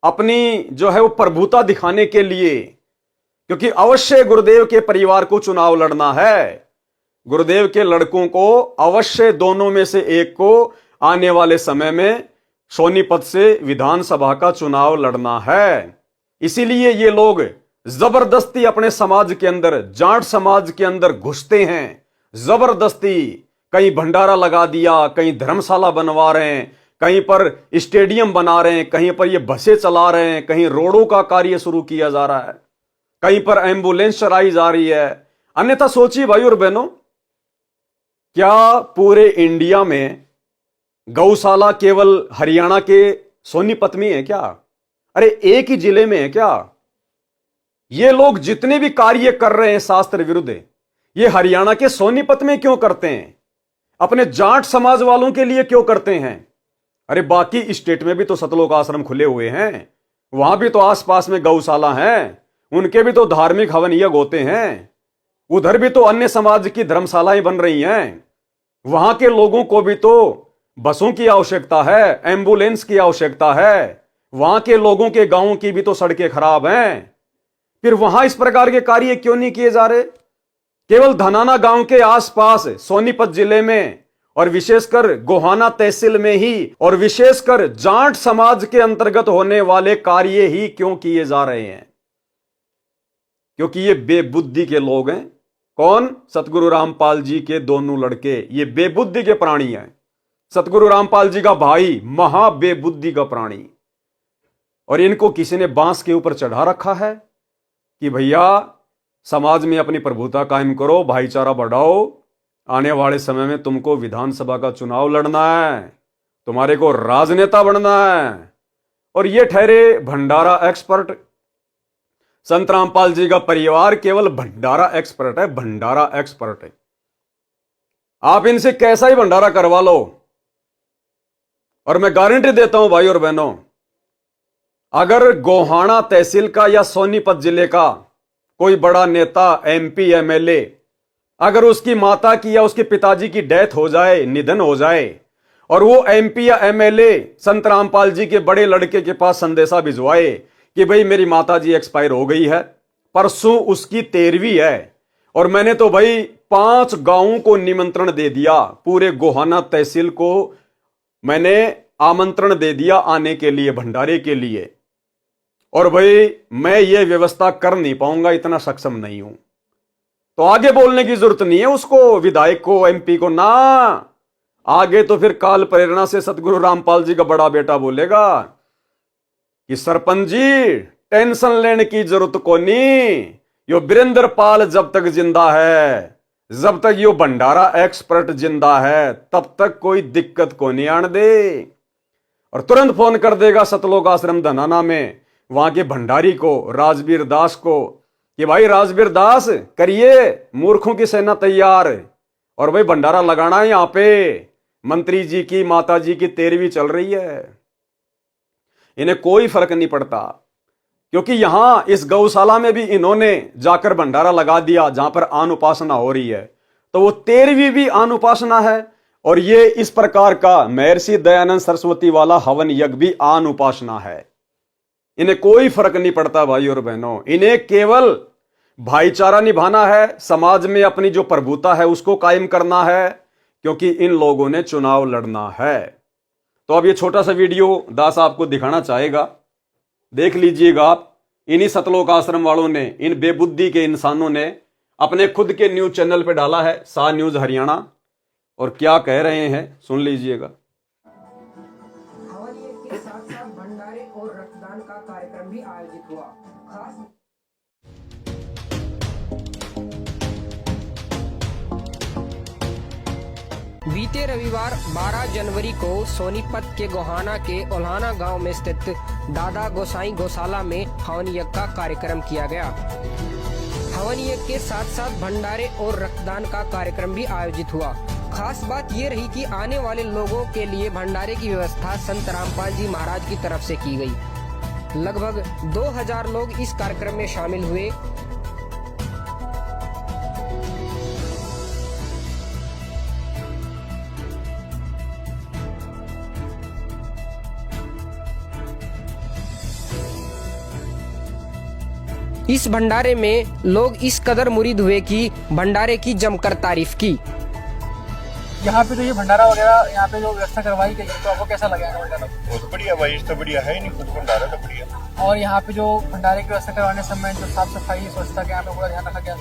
अपनी जो है वो प्रभुता दिखाने के लिए, क्योंकि अवश्य गुरुदेव के परिवार को चुनाव लड़ना है, गुरुदेव के लड़कों को अवश्य दोनों में से एक को आने वाले समय में सोनीपत से विधानसभा का चुनाव लड़ना है। इसीलिए ये लोग जबरदस्ती अपने समाज के अंदर, जाट समाज के अंदर घुसते हैं जबरदस्ती। कहीं भंडारा लगा दिया, कहीं धर्मशाला बनवा रहे हैं, कहीं पर स्टेडियम बना रहे हैं, कहीं पर ये बसें चला रहे हैं, कहीं रोडों का कार्य शुरू किया जा रहा है, कहीं पर एम्बुलेंस चलाई जा रही है। अन्यथा सोचिए भाई और बहनों, क्या पूरे इंडिया में गौशाला केवल हरियाणा के सोनीपत में है क्या? अरे एक ही जिले में है क्या? ये लोग जितने भी कार्य कर रहे हैं शास्त्र विरुद्ध, ये हरियाणा के सोनीपत में क्यों करते हैं? अपने जाट समाज वालों के लिए क्यों करते हैं? अरे बाकी स्टेट में भी तो सतलोक आश्रम खुले हुए हैं, वहां भी तो आसपास में गौशाला हैं, उनके भी तो धार्मिक हवन यज्ञ होते हैं। उधर भी तो अन्य समाज की धर्मशालाएं बन रही हैं। वहां के लोगों को भी तो बसों की आवश्यकता है, एम्बुलेंस की आवश्यकता है। वहां के लोगों के गांवों की भी तो सड़कें खराब हैं। फिर वहां इस प्रकार के कार्य क्यों नहीं किए जा रहे? केवल धनाना गांव के आसपास सोनीपत जिले में और विशेषकर गोहाना तहसील में ही और विशेषकर जाट समाज के अंतर्गत होने वाले कार्य ही क्यों किए जा रहे हैं? क्योंकि ये बेबुद्धि के लोग हैं। कौन? सतगुरु रामपाल जी के दोनों लड़के, ये बेबुद्धि के प्राणी हैं। सतगुरु रामपाल जी का भाई महा बेबुद्धि का प्राणी, और इनको किसी ने बांस के ऊपर चढ़ा रखा है कि भैया समाज में अपनी प्रभुता कायम करो, भाईचारा बढ़ाओ। आने वाले समय में तुमको विधानसभा का चुनाव लड़ना है, तुम्हारे को राजनेता बनना है। और ये ठहरे भंडारा एक्सपर्ट। संत रामपाल जी का परिवार केवल भंडारा एक्सपर्ट है, भंडारा एक्सपर्ट है। आप इनसे कैसा ही भंडारा करवा लो, और मैं गारंटी देता हूं भाई और बहनों, अगर गोहाना तहसील का या सोनीपत जिले का कोई बड़ा नेता, एमपी, एमएलए, अगर उसकी माता की या उसके पिताजी की डेथ हो जाए, निधन हो जाए, और वो एमपी या एमएलए संत रामपाल जी के बड़े लड़के के पास संदेशा भिजवाए कि भाई मेरी माता जी एक्सपायर हो गई है, परसों उसकी 13वीं है, और मैंने तो भाई 5 गांवों को निमंत्रण दे दिया, पूरे गोहाना तहसील को मैंने आमंत्रण दे दिया आने के लिए, भंडारे के लिए, और भाई मैं ये व्यवस्था कर नहीं पाऊंगा, इतना सक्षम नहीं हूं, तो आगे बोलने की जरूरत नहीं है उसको, विधायक को, एमपी को ना। आगे तो फिर काल प्रेरणा से सतगुरु रामपाल जी का बड़ा बेटा बोलेगा कि सरपंच जी टेंशन लेने की जरूरत को नहीं, यो वीरेंद्र पाल जब तक जिंदा है, जब तक यो भंडारा एक्सपर्ट जिंदा है, तब तक कोई दिक्कत को नहीं आने दे। और तुरंत फोन कर देगा सतलोक आश्रम धनाना में वहां के भंडारी को, राजवीर दास को, कि भाई राजवीर दास करिए, मूर्खों की सेना तैयार, और भाई भंडारा लगाना है। यहां पे मंत्री जी की माता जी की 13वीं चल रही है, इन्हें कोई फर्क नहीं पड़ता, क्योंकि यहां इस गौशाला में भी इन्होंने जाकर भंडारा लगा दिया जहां पर आन उपासना हो रही है, तो वो 13वीं भी आन उपासना है, और ये इस प्रकार का महर्षि दयानंद सरस्वती वाला हवन यज्ञ भी आन उपासना है। इन्हें कोई फर्क नहीं पड़ता भाई और बहनों, इन्हें केवल भाईचारा निभाना है, समाज में अपनी जो प्रभुता है उसको कायम करना है, क्योंकि इन लोगों ने चुनाव लड़ना है। तो अब ये छोटा सा वीडियो दास आपको दिखाना चाहेगा, देख लीजिएगा आप। इन्हीं सतलोक आश्रम वालों ने, इन बेबुद्धि के इंसानों ने अपने खुद के न्यूज चैनल पे डाला है, सा न्यूज हरियाणा, और क्या कह रहे हैं सुन लीजिएगा। हवन यज्ञ के साथ साथ भंडारे और रक्तदान का कार्यक्रम भी आयोजित हुआ। खास बीते रविवार 12 जनवरी को सोनीपत के गोहाना के ओल्हाना गांव में स्थित दादा गोसाई गौशाला में हवन यज्ञ का कार्यक्रम किया गया। हवन यज्ञ के साथ साथ भंडारे और रक्तदान का कार्यक्रम भी आयोजित हुआ। खास बात ये रही कि आने वाले लोगों के लिए भंडारे की व्यवस्था संत रामपाल जी महाराज की तरफ से की गई। लगभग 2000 लोग इस कार्यक्रम में शामिल हुए। इस भंडारे में लोग इस कदर मुरीद हुए कि भंडारे की जमकर तारीफ की। यहाँ पे तो ये भंडारा वगैरह यहाँ पे जो व्यवस्था करवाई गई है, तो आपको कैसा लगा भंडारा? बहुत बढ़िया भाई, इस तो बढ़िया है ही नहीं, कुछ भंडारा तो बढ़िया। और यहाँ पे जो भंडारे की व्यवस्था करवाने समय जो साफ सफाई स्वच्छता के यहाँ पे पूरा ध्यान रखा गया।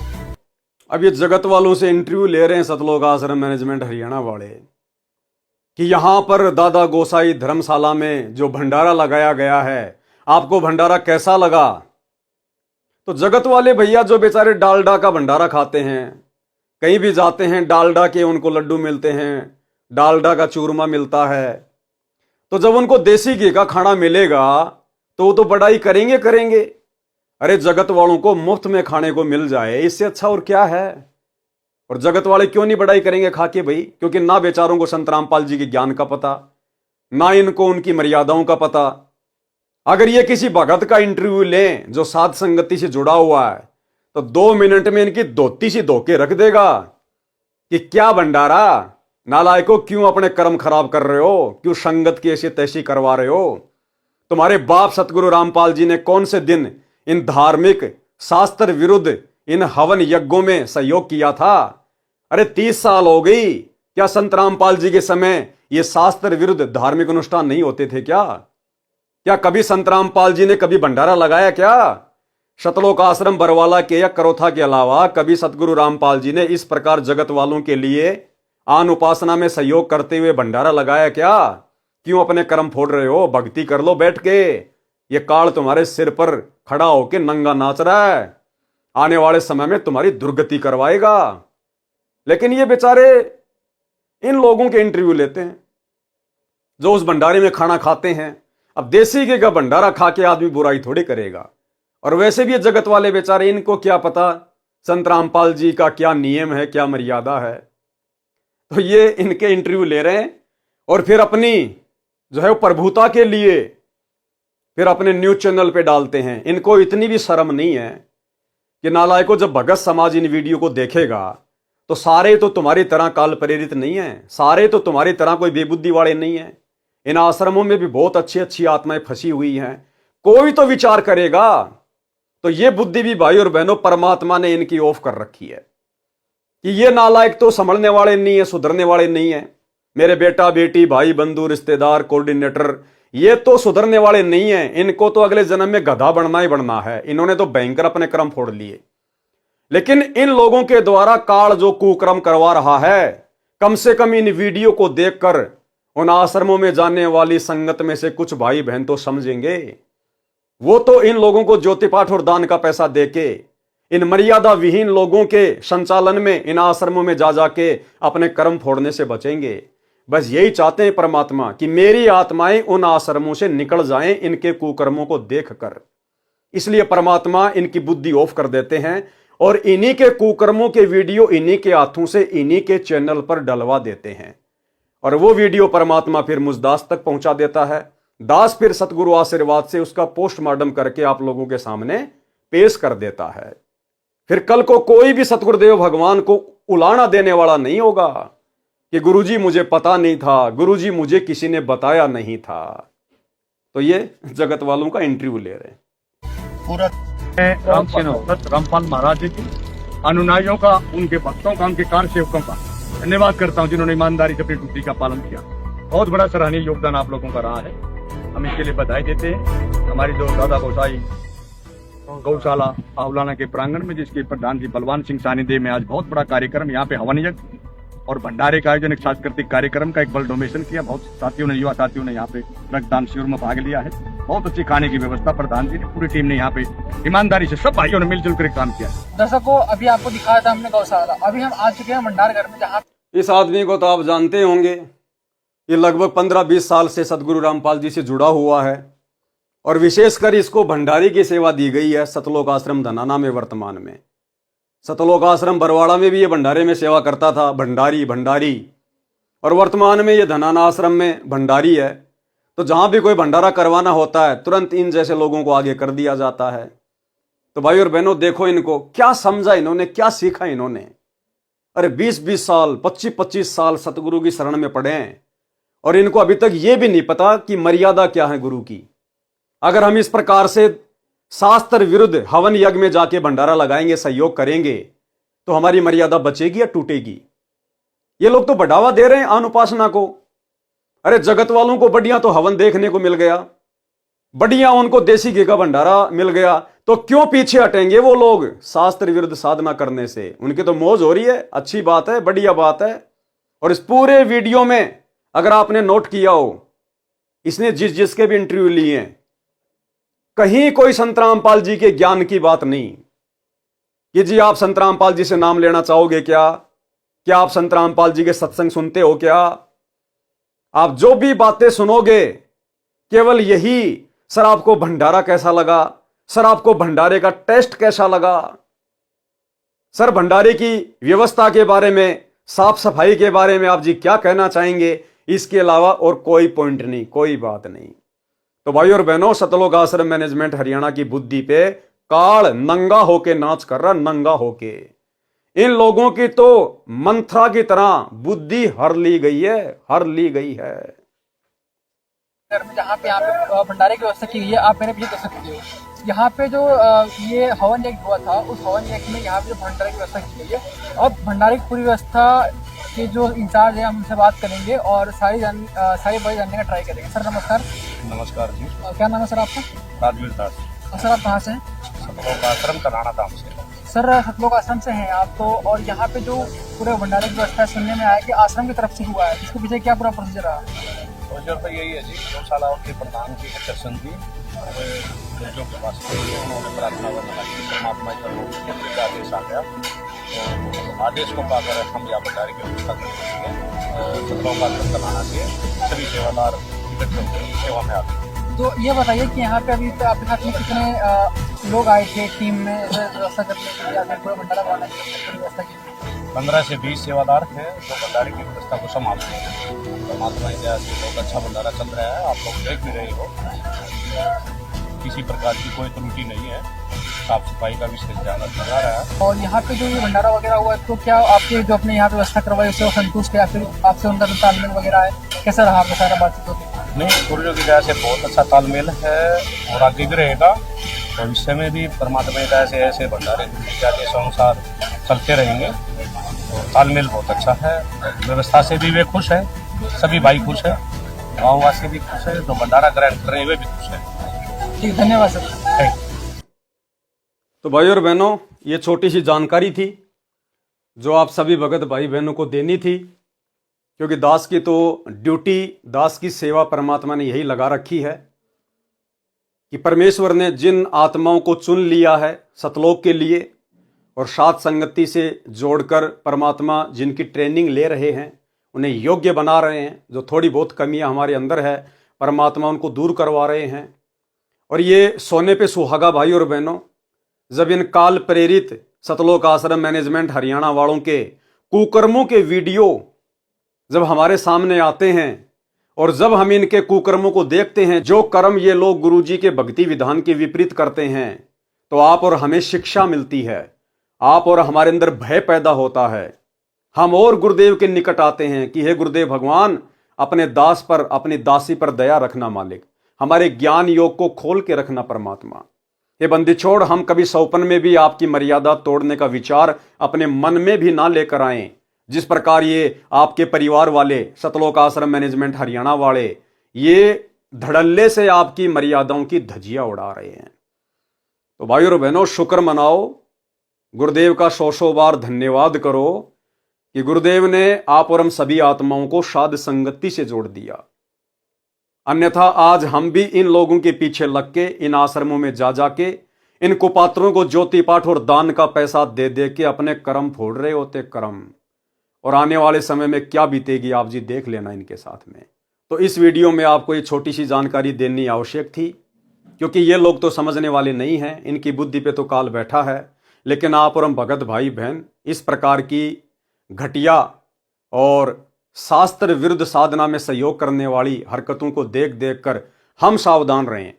अब ये जगत वालों से इंटरव्यू ले रहे हैं सतलोक आश्रम मैनेजमेंट हरियाणा वाले कि यहाँ पर दादा गोसाई धर्मशाला में जो भंडारा लगाया गया है, आपको भंडारा कैसा लगा? तो जगत वाले भैया जो बेचारे डालडा का भंडारा खाते हैं, कहीं भी जाते हैं डालडा के उनको लड्डू मिलते हैं, डालडा का चूरमा मिलता है, तो जब उनको देसी घी का खाना मिलेगा तो वो तो बड़ाई करेंगे करेंगे। अरे जगत वालों को मुफ्त में खाने को मिल जाए, इससे अच्छा और क्या है? और जगत वाले क्यों नहीं बड़ाई करेंगे खा के भाई? क्योंकि ना बेचारों को संत रामपाल जी के ज्ञान का पता, ना इनको उनकी मर्यादाओं का पता। अगर ये किसी भगत का इंटरव्यू लें जो साध संगति से जुड़ा हुआ है तो 2 मिनट में इनकी धोती सी धोके रख देगा कि क्या भंडारा, नालायकों क्यों अपने कर्म खराब कर रहे हो, क्यों संगत की ऐसी तैसी करवा रहे हो। तुम्हारे बाप सतगुरु रामपाल जी ने कौन से दिन इन धार्मिक शास्त्र विरुद्ध इन हवन यज्ञों में सहयोग किया था। अरे 30 साल हो गई, क्या संत रामपाल जी के समय ये शास्त्र विरुद्ध धार्मिक अनुष्ठान नहीं होते थे क्या कभी संत रामपाल जी ने कभी भंडारा लगाया क्या। शतलोक आश्रम बरवाला के या करोथा के अलावा कभी सतगुरु रामपाल जी ने इस प्रकार जगत वालों के लिए आन उपासना में सहयोग करते हुए भंडारा लगाया क्या। क्यों अपने कर्म फोड़ रहे हो, भक्ति कर लो बैठ के। ये काल तुम्हारे सिर पर खड़ा होके नंगा नाच रहा है, आने वाले समय में तुम्हारी दुर्गति करवाएगा। लेकिन ये बेचारे इन लोगों के इंटरव्यू लेते हैं जो उस भंडारे में खाना खाते हैं। अब देसी घी का भंडारा खा के आदमी बुराई थोड़ी करेगा। और वैसे भी ये जगत वाले बेचारे, इनको क्या पता संत रामपाल जी का क्या नियम है, क्या मर्यादा है। तो ये इनके इंटरव्यू ले रहे हैं और फिर अपनी जो है वो प्रभुता के लिए फिर अपने न्यूज चैनल पे डालते हैं। इनको इतनी भी शर्म नहीं है कि नालायकों, जब भगत समाज इन वीडियो को देखेगा तो सारे तो तुम्हारी तरह काल प्रेरित नहीं है, सारे तो तुम्हारी तरह कोई बेबुद्धि वाले नहीं है। इन आश्रमों में भी बहुत अच्छी अच्छी आत्माएं फंसी हुई हैं। कोई तो विचार करेगा। तो ये बुद्धि भी भाई और बहनों परमात्मा ने इनकी ऑफ कर रखी है कि ये नालायक तो संभलने वाले नहीं है, सुधरने वाले नहीं है। मेरे बेटा बेटी भाई बंधु रिश्तेदार कोऑर्डिनेटर, ये तो सुधरने वाले नहीं है। इनको तो अगले जन्म में गधा बनना ही बनना है। इन्होंने तो भयंकर अपने कर्म फोड़ लिए। लेकिन इन लोगों के द्वारा काल जो कुकर्म करवा रहा है, कम से कम इन वीडियो को देखकर उन आश्रमों में जाने वाली संगत में से कुछ भाई बहन तो समझेंगे। वो तो इन लोगों को ज्योति पाठ और दान का पैसा देके इन मर्यादा विहीन लोगों के संचालन में इन आश्रमों में जा जाके अपने कर्म फोड़ने से बचेंगे। बस यही चाहते हैं परमात्मा कि मेरी आत्माएं उन आश्रमों से निकल जाएं इनके कुकर्मों को देखकर। इसलिए परमात्मा इनकी बुद्धि ऑफ कर देते हैं और इन्हीं के कुकर्मों के वीडियो इन्हीं के हाथों से इन्हीं के चैनल पर डलवा देते हैं। और वो वीडियो परमात्मा फिर मुझ दास तक पहुंचा देता है। दास फिर सतगुरु आशीर्वाद से उसका पोस्टमार्टम करके आप लोगों के सामने पेश कर देता है। फिर कल को कोई भी सतगुरुदेव भगवान को उलाना देने वाला नहीं होगा कि गुरुजी मुझे पता नहीं था, गुरुजी मुझे किसी ने बताया नहीं था। तो ये जगत वालों का इंटरव्यू ले रहे हैं। पूरा रामपाल महाराज जी की अनुयायियों का, उनके भक्तों का, उनके कार सेवकों का धन्यवाद करता हूं जिन्होंने ईमानदारी से अपनी ड्यूटी का पालन किया। बहुत बड़ा सराहनीय योगदान आप लोगों का रहा है, हम इसके लिए बधाई देते हैं। हमारी जो दादा गोसाई गौशाला आउलाना के प्रांगण में, जिसके प्रधान जी बलवान सिंह सानिध्य में आज बहुत बड़ा कार्यक्रम, यहाँ पे हवन यज्ञ और भंडारे का आयोजन, एक सांस्कृतिक कार्यक्रम का एक बल डोनेशन किया। बहुत साथियों ने, युवा साथियों ने यहाँ पे रक्तदान शिविर में भाग लिया है। बहुत अच्छी खाने की व्यवस्था प्रधान जी ने, पूरी टीम ने यहाँ पे ईमानदारी से सब भाइयों ने मिलजुल कर काम किया। दर्शकों, अभी आपको दिखाया था हमने गौशाला, अभी हम आ चुके हैं भंडार घर में, जहाँ इस आदमी को तो आप जानते होंगे, ये लगभग 15-20 साल से सतगुरु रामपाल जी से जुड़ा हुआ है और विशेषकर इसको भंडारी की सेवा दी गई है सतलोक आश्रम धनाना में। वर्तमान में सतलोक आश्रम बरवाड़ा में भी ये भंडारे में सेवा करता था, भंडारी, और वर्तमान में ये धनाना आश्रम में भंडारी है। तो जहां भी कोई भंडारा करवाना होता है तुरंत इन जैसे लोगों को आगे कर दिया जाता है। तो भाई और बहनों, देखो इनको क्या समझा इन्होंने, क्या सीखा इन्होंने। अरे 20-20 साल, 25-25 साल सतगुरु की शरण में पड़े हैं और इनको अभी तक ये भी नहीं पता कि मर्यादा क्या है गुरु की। अगर हम इस प्रकार से शास्त्र विरुद्ध हवन यज्ञ में जाके भंडारा लगाएंगे, सहयोग करेंगे, तो हमारी मर्यादा बचेगी या टूटेगी। ये लोग तो बढ़ावा दे रहे हैं अनुपासना को। अरे जगत वालों को बढ़िया तो हवन देखने को मिल गया, बढ़िया उनको देसी घी का भंडारा मिल गया, तो क्यों पीछे हटेंगे वो लोग शास्त्र विरुद्ध साधना करने से। उनकी तो मौज हो रही है, अच्छी बात है, बढ़िया बात है। और इस पूरे वीडियो में अगर आपने नोट किया हो, इसने जिसके भी इंटरव्यू लिए हैं, कहीं कोई संत रामपाल जी के ज्ञान की बात नहीं कि जी आप संत रामपाल जी से नाम लेना चाहोगे क्या आप संत रामपाल जी के सत्संग सुनते हो क्या। आप जो भी बातें सुनोगे केवल यही, सर आपको भंडारा कैसा लगा, सर आपको भंडारे का टेस्ट कैसा लगा, सर भंडारे की व्यवस्था के बारे में, साफ सफाई के बारे में आप जी क्या कहना चाहेंगे। इसके अलावा और कोई पॉइंट नहीं, कोई बात नहीं। तो भाई और बहनों, सतलोक आश्रम मैनेजमेंट हरियाणा की बुद्धि पे काल नंगा होके नाच कर रहा, नंगा होके। इन लोगों की तो मंत्रा की तरह बुद्धि हर ली गई है, हर ली गई है। घर में जहाँ पे यहाँ पे भंडारे की व्यवस्था की गई है, आप मेरे पीछे देख सकते हो। यहाँ पे जो ये हवन यज्ञ हुआ था, उस हवन यज्ञ में यहाँ पे जो भंडारे की व्यवस्था की गई है। अब भंडारे की पूरी व्यवस्था के जो इंचार्ज है, हम उनसे बात करेंगे और सारी बातें जानने का ट्राई करेंगे। सर नमस्कार। नमस्कार जी। क्या नाम है सर आपका? राजवीर दास। सर आप कहाँ से हैं? सतलोक आश्रम तराना धाम से। सर सतलोक आश्रम से हैं आप तो, और यहाँ पे जो पूरे भंडारे की व्यवस्था सुनने में आया कि आश्रम की तरफ से हुआ है, इसके पीछे क्या पूरा प्रोसीजर रहा? प्रोसीजर तो यही है जी, गौशाला के प्रधान की दर्शन दी जो के पास उन्होंने प्रार्थना करना की, परमात्मा का आदेश आ गया, तो आदेश को पाकर हम यहाँ भंडारे की व्यवस्था करेंगे। सतलोक आश्रम तराना के सभी सेवादार सेवा में आते हैं। तो ये बताइए कि यहाँ पे अभी आपके साथ में कितने लोग आए थे टीम में व्यवस्था करने के लिए, या फिर पूरा भंडारा बनाने की व्यवस्था की? 15 से 20 सेवादार थे जो भंडारे की व्यवस्था को संभालते हैं। परमात्मा की दया से बहुत अच्छा भंडारा चल रहा है, आप लोग देख भी रहे हो। किसी प्रकार की कोई त्रुटि नहीं है, साफ सफाई का विशेष ध्यान रखा जा रहा है। और यहाँ पे जो ये भंडारा वगैरह हुआ है, तो क्या आपके जो अपने यहाँ पे व्यवस्था करवाई उससे वो संतुष्ट है, या फिर आपसे उनका जो तालमेल वगैरह है, कैसा रहा आपका सारा बातचीत होती? नहीं, सूर्य की दया से बहुत अच्छा तालमेल है और आगे भी रहेगा। भविष्य में भी परमात्मा की दया से ऐसे भंडारे के अनुसार चलते रहेंगे। और तालमेल बहुत अच्छा है, व्यवस्था से भी वे खुश है, सभी भाई खुश है, गाँववासी भी खुश है, जो भंडारा ग्रहण कर रहे हैं वे भी खुश है। ठीक, धन्यवाद सर। Thank you. तो भाई और बहनों, ये छोटी सी जानकारी थी जो आप सभी भगत भाई बहनों को देनी थी, क्योंकि दास की तो ड्यूटी, दास की सेवा परमात्मा ने यही लगा रखी है कि परमेश्वर ने जिन आत्माओं को चुन लिया है सतलोक के लिए और साथ संगति से जोड़कर परमात्मा जिनकी ट्रेनिंग ले रहे हैं, उन्हें योग्य बना रहे हैं। जो थोड़ी बहुत कमियां हमारे अंदर है, परमात्मा उनको दूर करवा रहे हैं। और ये सोने पे सुहागा भाई और बहनों, जब इन काल प्रेरित सतलोक आश्रम मैनेजमेंट हरियाणा वालों के कुकर्मों के वीडियो जब हमारे सामने आते हैं और जब हम इनके कुकर्मों को देखते हैं, जो कर्म ये लोग गुरुजी के भक्ति विधान के विपरीत करते हैं, तो आप और हमें शिक्षा मिलती है, आप और हमारे अंदर भय पैदा होता है। हम और गुरुदेव के निकट आते हैं कि हे गुरुदेव भगवान, अपने दास पर, अपनी दासी पर दया रखना मालिक, हमारे ज्ञान योग को खोल के रखना परमात्मा। ये बंदी छोड़, हम कभी सौपन में भी आपकी मर्यादा तोड़ने का विचार अपने मन में भी ना लेकर आए। जिस प्रकार ये आपके परिवार वाले, सतलोक आश्रम मैनेजमेंट हरियाणा वाले, ये धड़ल्ले से आपकी मर्यादाओं की धज्जियां उड़ा रहे हैं। तो भाई और बहनों, शुक्र मनाओ, गुरुदेव का 100 बार धन्यवाद करो कि गुरुदेव ने आप और हम सभी आत्माओं को साध संगति से जोड़ दिया। अन्यथा आज हम भी इन लोगों के पीछे लग के, इन आश्रमों में जा जाके इन कुपात्रों को ज्योति पाठ और दान का पैसा दे दे के अपने कर्म फोड़ रहे होते, कर्म। और आने वाले समय में क्या बीतेगी आप जी देख लेना इनके साथ में। तो इस वीडियो में आपको ये छोटी सी जानकारी देनी आवश्यक थी, क्योंकि ये लोग तो समझने वाले नहीं हैं, इनकी बुद्धि पे तो काल बैठा है। लेकिन आप और हम भगत भाई बहन इस प्रकार की घटिया और शास्त्र विरुद्ध साधना में सहयोग करने वाली हरकतों को देख देख कर हम सावधान रहें,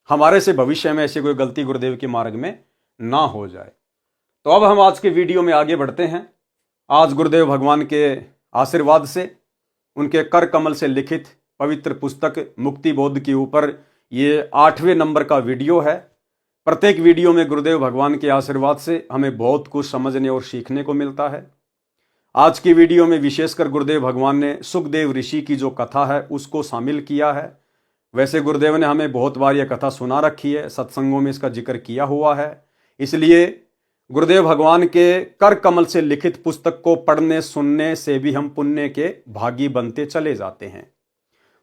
हमारे से भविष्य में ऐसी कोई गलती गुरुदेव के मार्ग में ना हो जाए। तो अब हम आज के वीडियो में आगे बढ़ते हैं। आज गुरुदेव भगवान के आशीर्वाद से, उनके कर कमल से लिखित पवित्र पुस्तक मुक्ति बोध के ऊपर ये 8वें नंबर का वीडियो है। प्रत्येक वीडियो में गुरुदेव भगवान के आशीर्वाद से हमें बहुत कुछ समझने और सीखने को मिलता है। आज की वीडियो में विशेषकर गुरुदेव भगवान ने सुखदेव ऋषि की जो कथा है उसको शामिल किया है। वैसे गुरुदेव ने हमें बहुत बार यह कथा सुना रखी है, सत्संगों में इसका जिक्र किया हुआ है। इसलिए गुरुदेव भगवान के कर कमल से लिखित पुस्तक को पढ़ने सुनने से भी हम पुण्य के भागी बनते चले जाते हैं।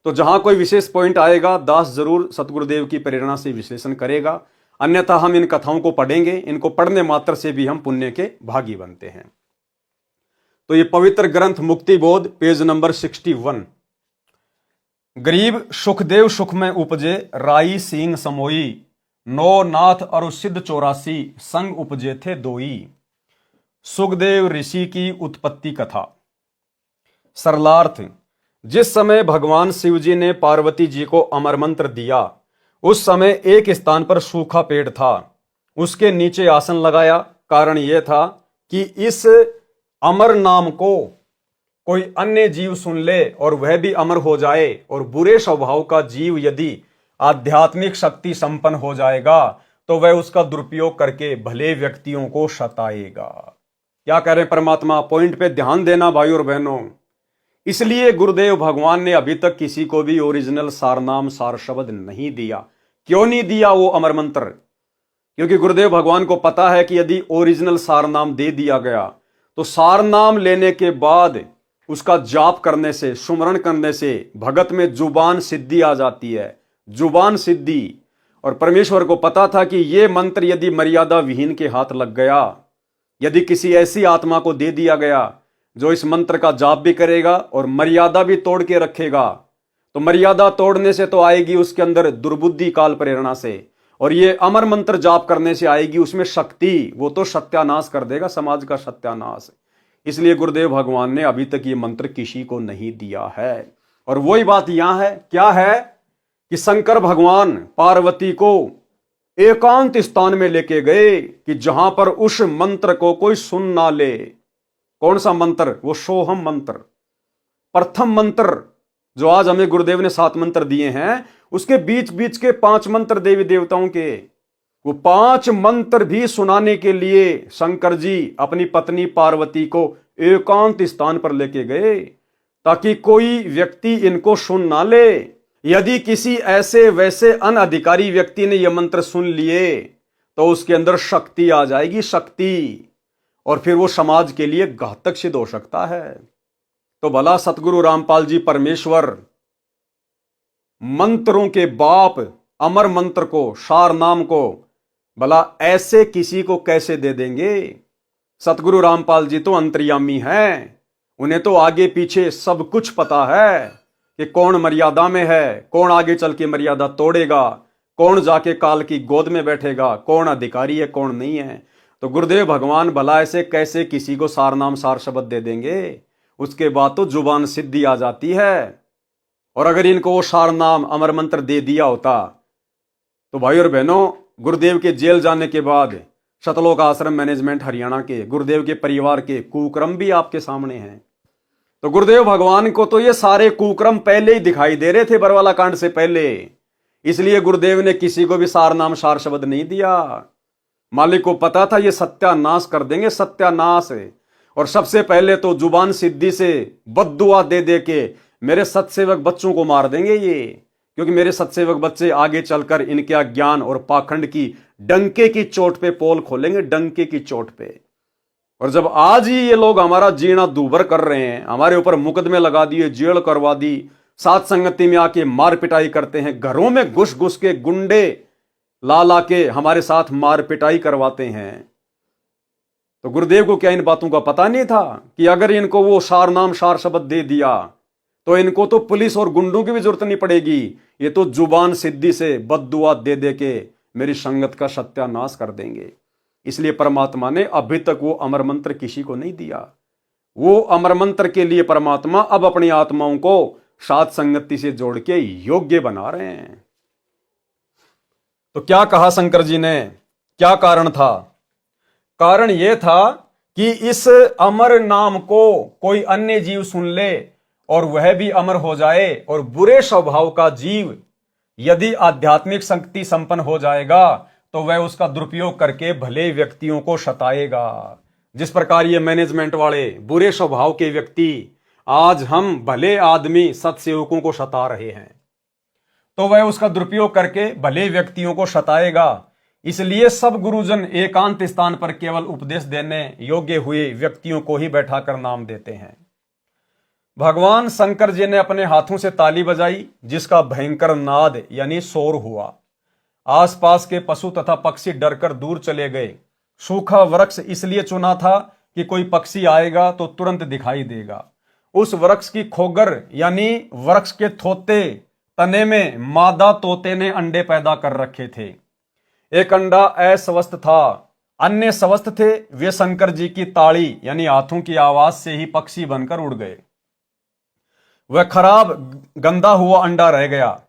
तो जहां कोई विशेष पॉइंट आएगा, दास जरूर सतगुरुदेव की प्रेरणा से विश्लेषण करेगा, अन्यथा हम इन कथाओं को पढ़ेंगे, इनको पढ़ने मात्र से भी हम पुण्य के भागी बनते हैं। तो ये पवित्र ग्रंथ मुक्ति बोध, पेज नंबर 61। गरीब सुखदेव सुख में उपजे, राई सींग समोई, नो नाथ और सिद्ध 84 संग उपजे थे दोई। सुखदेव ऋषि की उत्पत्ति कथा। सरलार्थ, जिस समय भगवान शिव जी ने पार्वती जी को अमर मंत्र दिया, उस समय एक स्थान पर सूखा पेड़ था, उसके नीचे आसन लगाया। कारण यह था कि इस अमर नाम को कोई अन्य जीव सुन ले और वह भी अमर हो जाए, और बुरे स्वभाव का जीव यदि आध्यात्मिक शक्ति संपन्न हो जाएगा तो वह उसका दुरुपयोग करके भले व्यक्तियों को सताएगा। क्या कह रहे हैं परमात्मा? पॉइंट पे ध्यान देना भाई और बहनों। इसलिए गुरुदेव भगवान ने अभी तक किसी को भी ओरिजिनल सारनाम सार शब्द नहीं दिया। क्यों नहीं दिया वो अमर मंत्र? क्योंकि गुरुदेव भगवान को पता है कि यदि ओरिजिनल सारनाम दे दिया गया तो सारनाम लेने के बाद उसका जाप करने से, सुमरण करने से भगत में जुबान सिद्धि आ जाती है, जुबान सिद्धि। और परमेश्वर को पता था कि ये मंत्र यदि मर्यादा विहीन के हाथ लग गया, यदि किसी ऐसी आत्मा को दे दिया गया जो इस मंत्र का जाप भी करेगा और मर्यादा भी तोड़ के रखेगा, तो मर्यादा तोड़ने से तो आएगी उसके अंदर दुर्बुद्धि काल प्रेरणा से, और ये अमर मंत्र जाप करने से आएगी उसमें शक्ति। वो तो सत्यानाश कर देगा, समाज का सत्यानाश। इसलिए गुरुदेव भगवान ने अभी तक ये मंत्र किसी को नहीं दिया है। और वही बात यहां है, क्या है कि शंकर भगवान पार्वती को एकांत स्थान में लेके गए कि जहां पर उस मंत्र को कोई सुन ना ले। कौन सा मंत्र? वो सोहम मंत्र, प्रथम मंत्र जो आज हमें गुरुदेव ने 7 मंत्र दिए हैं, उसके बीच बीच के 5 मंत्र देवी देवताओं के, वो 5 मंत्र भी सुनाने के लिए शंकर जी अपनी पत्नी पार्वती को एकांत स्थान पर लेके गए ताकि कोई व्यक्ति इनको सुन ना ले। यदि किसी ऐसे वैसे अनधिकारी व्यक्ति ने यह मंत्र सुन लिए तो उसके अंदर शक्ति आ जाएगी, शक्ति, और फिर वो समाज के लिए घातक सिद्ध हो सकता है। तो भला सतगुरु रामपाल जी परमेश्वर मंत्रों के बाप अमर मंत्र को, सार नाम को, भला ऐसे किसी को कैसे दे देंगे? सतगुरु रामपाल जी तो अंतर्यामी हैं, उन्हें तो आगे पीछे सब कुछ पता है कि कौन मर्यादा में है, कौन आगे चल के मर्यादा तोड़ेगा, कौन जाके काल की गोद में बैठेगा, कौन अधिकारी है कौन नहीं है। तो गुरुदेव भगवान भला ऐसे कैसे किसी को सार नाम सार शब्द दे देंगे? उसके बाद तो जुबान सिद्धि आ जाती है। और अगर इनको वो सार नाम अमर मंत्र दे दिया होता तो भाई और बहनों, गुरुदेव के जेल जाने के बाद सतलोक आश्रम मैनेजमेंट हरियाणा के गुरुदेव के परिवार के कुक्रम भी आपके सामने हैं। तो गुरुदेव भगवान को तो ये सारे कुक्रम पहले ही दिखाई दे रहे थे, बरवाला कांड से पहले। इसलिए गुरुदेव ने किसी को भी सार नाम सार शब्द नहीं दिया। मालिक को पता था ये सत्यानाश कर देंगे, सत्यानाश। और सबसे पहले तो जुबान सिद्धि से बद्दुआ दे दे के मेरे सत्सेवक बच्चों को मार देंगे ये, क्योंकि मेरे सत्सेवक बच्चे आगे चलकर इनके अज्ञान और पाखंड की डंके की चोट पे पोल खोलेंगे, डंके की चोट पे। और जब आज ही ये लोग हमारा जीना दूभर कर रहे हैं, हमारे ऊपर मुकदमे लगा दिए, जेल करवा दी, साथ संगति में आके मार पिटाई करते हैं, घरों में घुस घुस के गुंडे ला ला के हमारे साथ मार पिटाई करवाते हैं, तो गुरुदेव को क्या इन बातों का पता नहीं था कि अगर इनको वो सार नाम सार शब्द दे दिया तो इनको तो पुलिस और गुंडों की भी जरूरत नहीं पड़ेगी, ये तो जुबान सिद्धि से बद्दुआ दे दे के मेरी संगत का सत्यानाश कर देंगे। इसलिए परमात्मा ने अभी तक वो अमर मंत्र किसी को नहीं दिया। वो अमर मंत्र के लिए परमात्मा अब अपनी आत्माओं को साथ संगति से जोड़ के योग्य बना रहे हैं। तो क्या कहा शंकर जी ने, क्या कारण था? कारण यह था कि इस अमर नाम को कोई अन्य जीव सुन ले और वह भी अमर हो जाए, और बुरे स्वभाव का जीव यदि आध्यात्मिक शक्ति संपन्न हो जाएगा तो वह उसका दुरुपयोग करके भले व्यक्तियों को सताएगा। जिस प्रकार ये मैनेजमेंट वाले बुरे स्वभाव के व्यक्ति आज हम भले आदमी सत्सेवकों को सता रहे हैं, तो वह उसका दुरुपयोग करके भले व्यक्तियों को सताएगा। इसलिए सब गुरुजन एकांत स्थान पर केवल उपदेश देने योग्य हुए व्यक्तियों को ही बैठाकर नाम देते हैं। भगवान शंकर जी ने अपने हाथों से ताली बजाई, जिसका भयंकर नाद यानी शोर हुआ। आसपास के पशु तथा पक्षी डरकर दूर चले गए। सूखा वृक्ष इसलिए चुना था कि कोई पक्षी आएगा तो तुरंत दिखाई देगा। उस वृक्ष की खोगर यानी वृक्ष के थोते तने में मादा तोते ने अंडे पैदा कर रखे थे। एक अंडा अस्वस्थ था, अन्य स्वस्थ थे। वे शंकर जी की ताड़ी यानी हाथों की आवाज से ही पक्षी बनकर उड़ गए। वह खराब गंदा हुआ अंडा रह गया।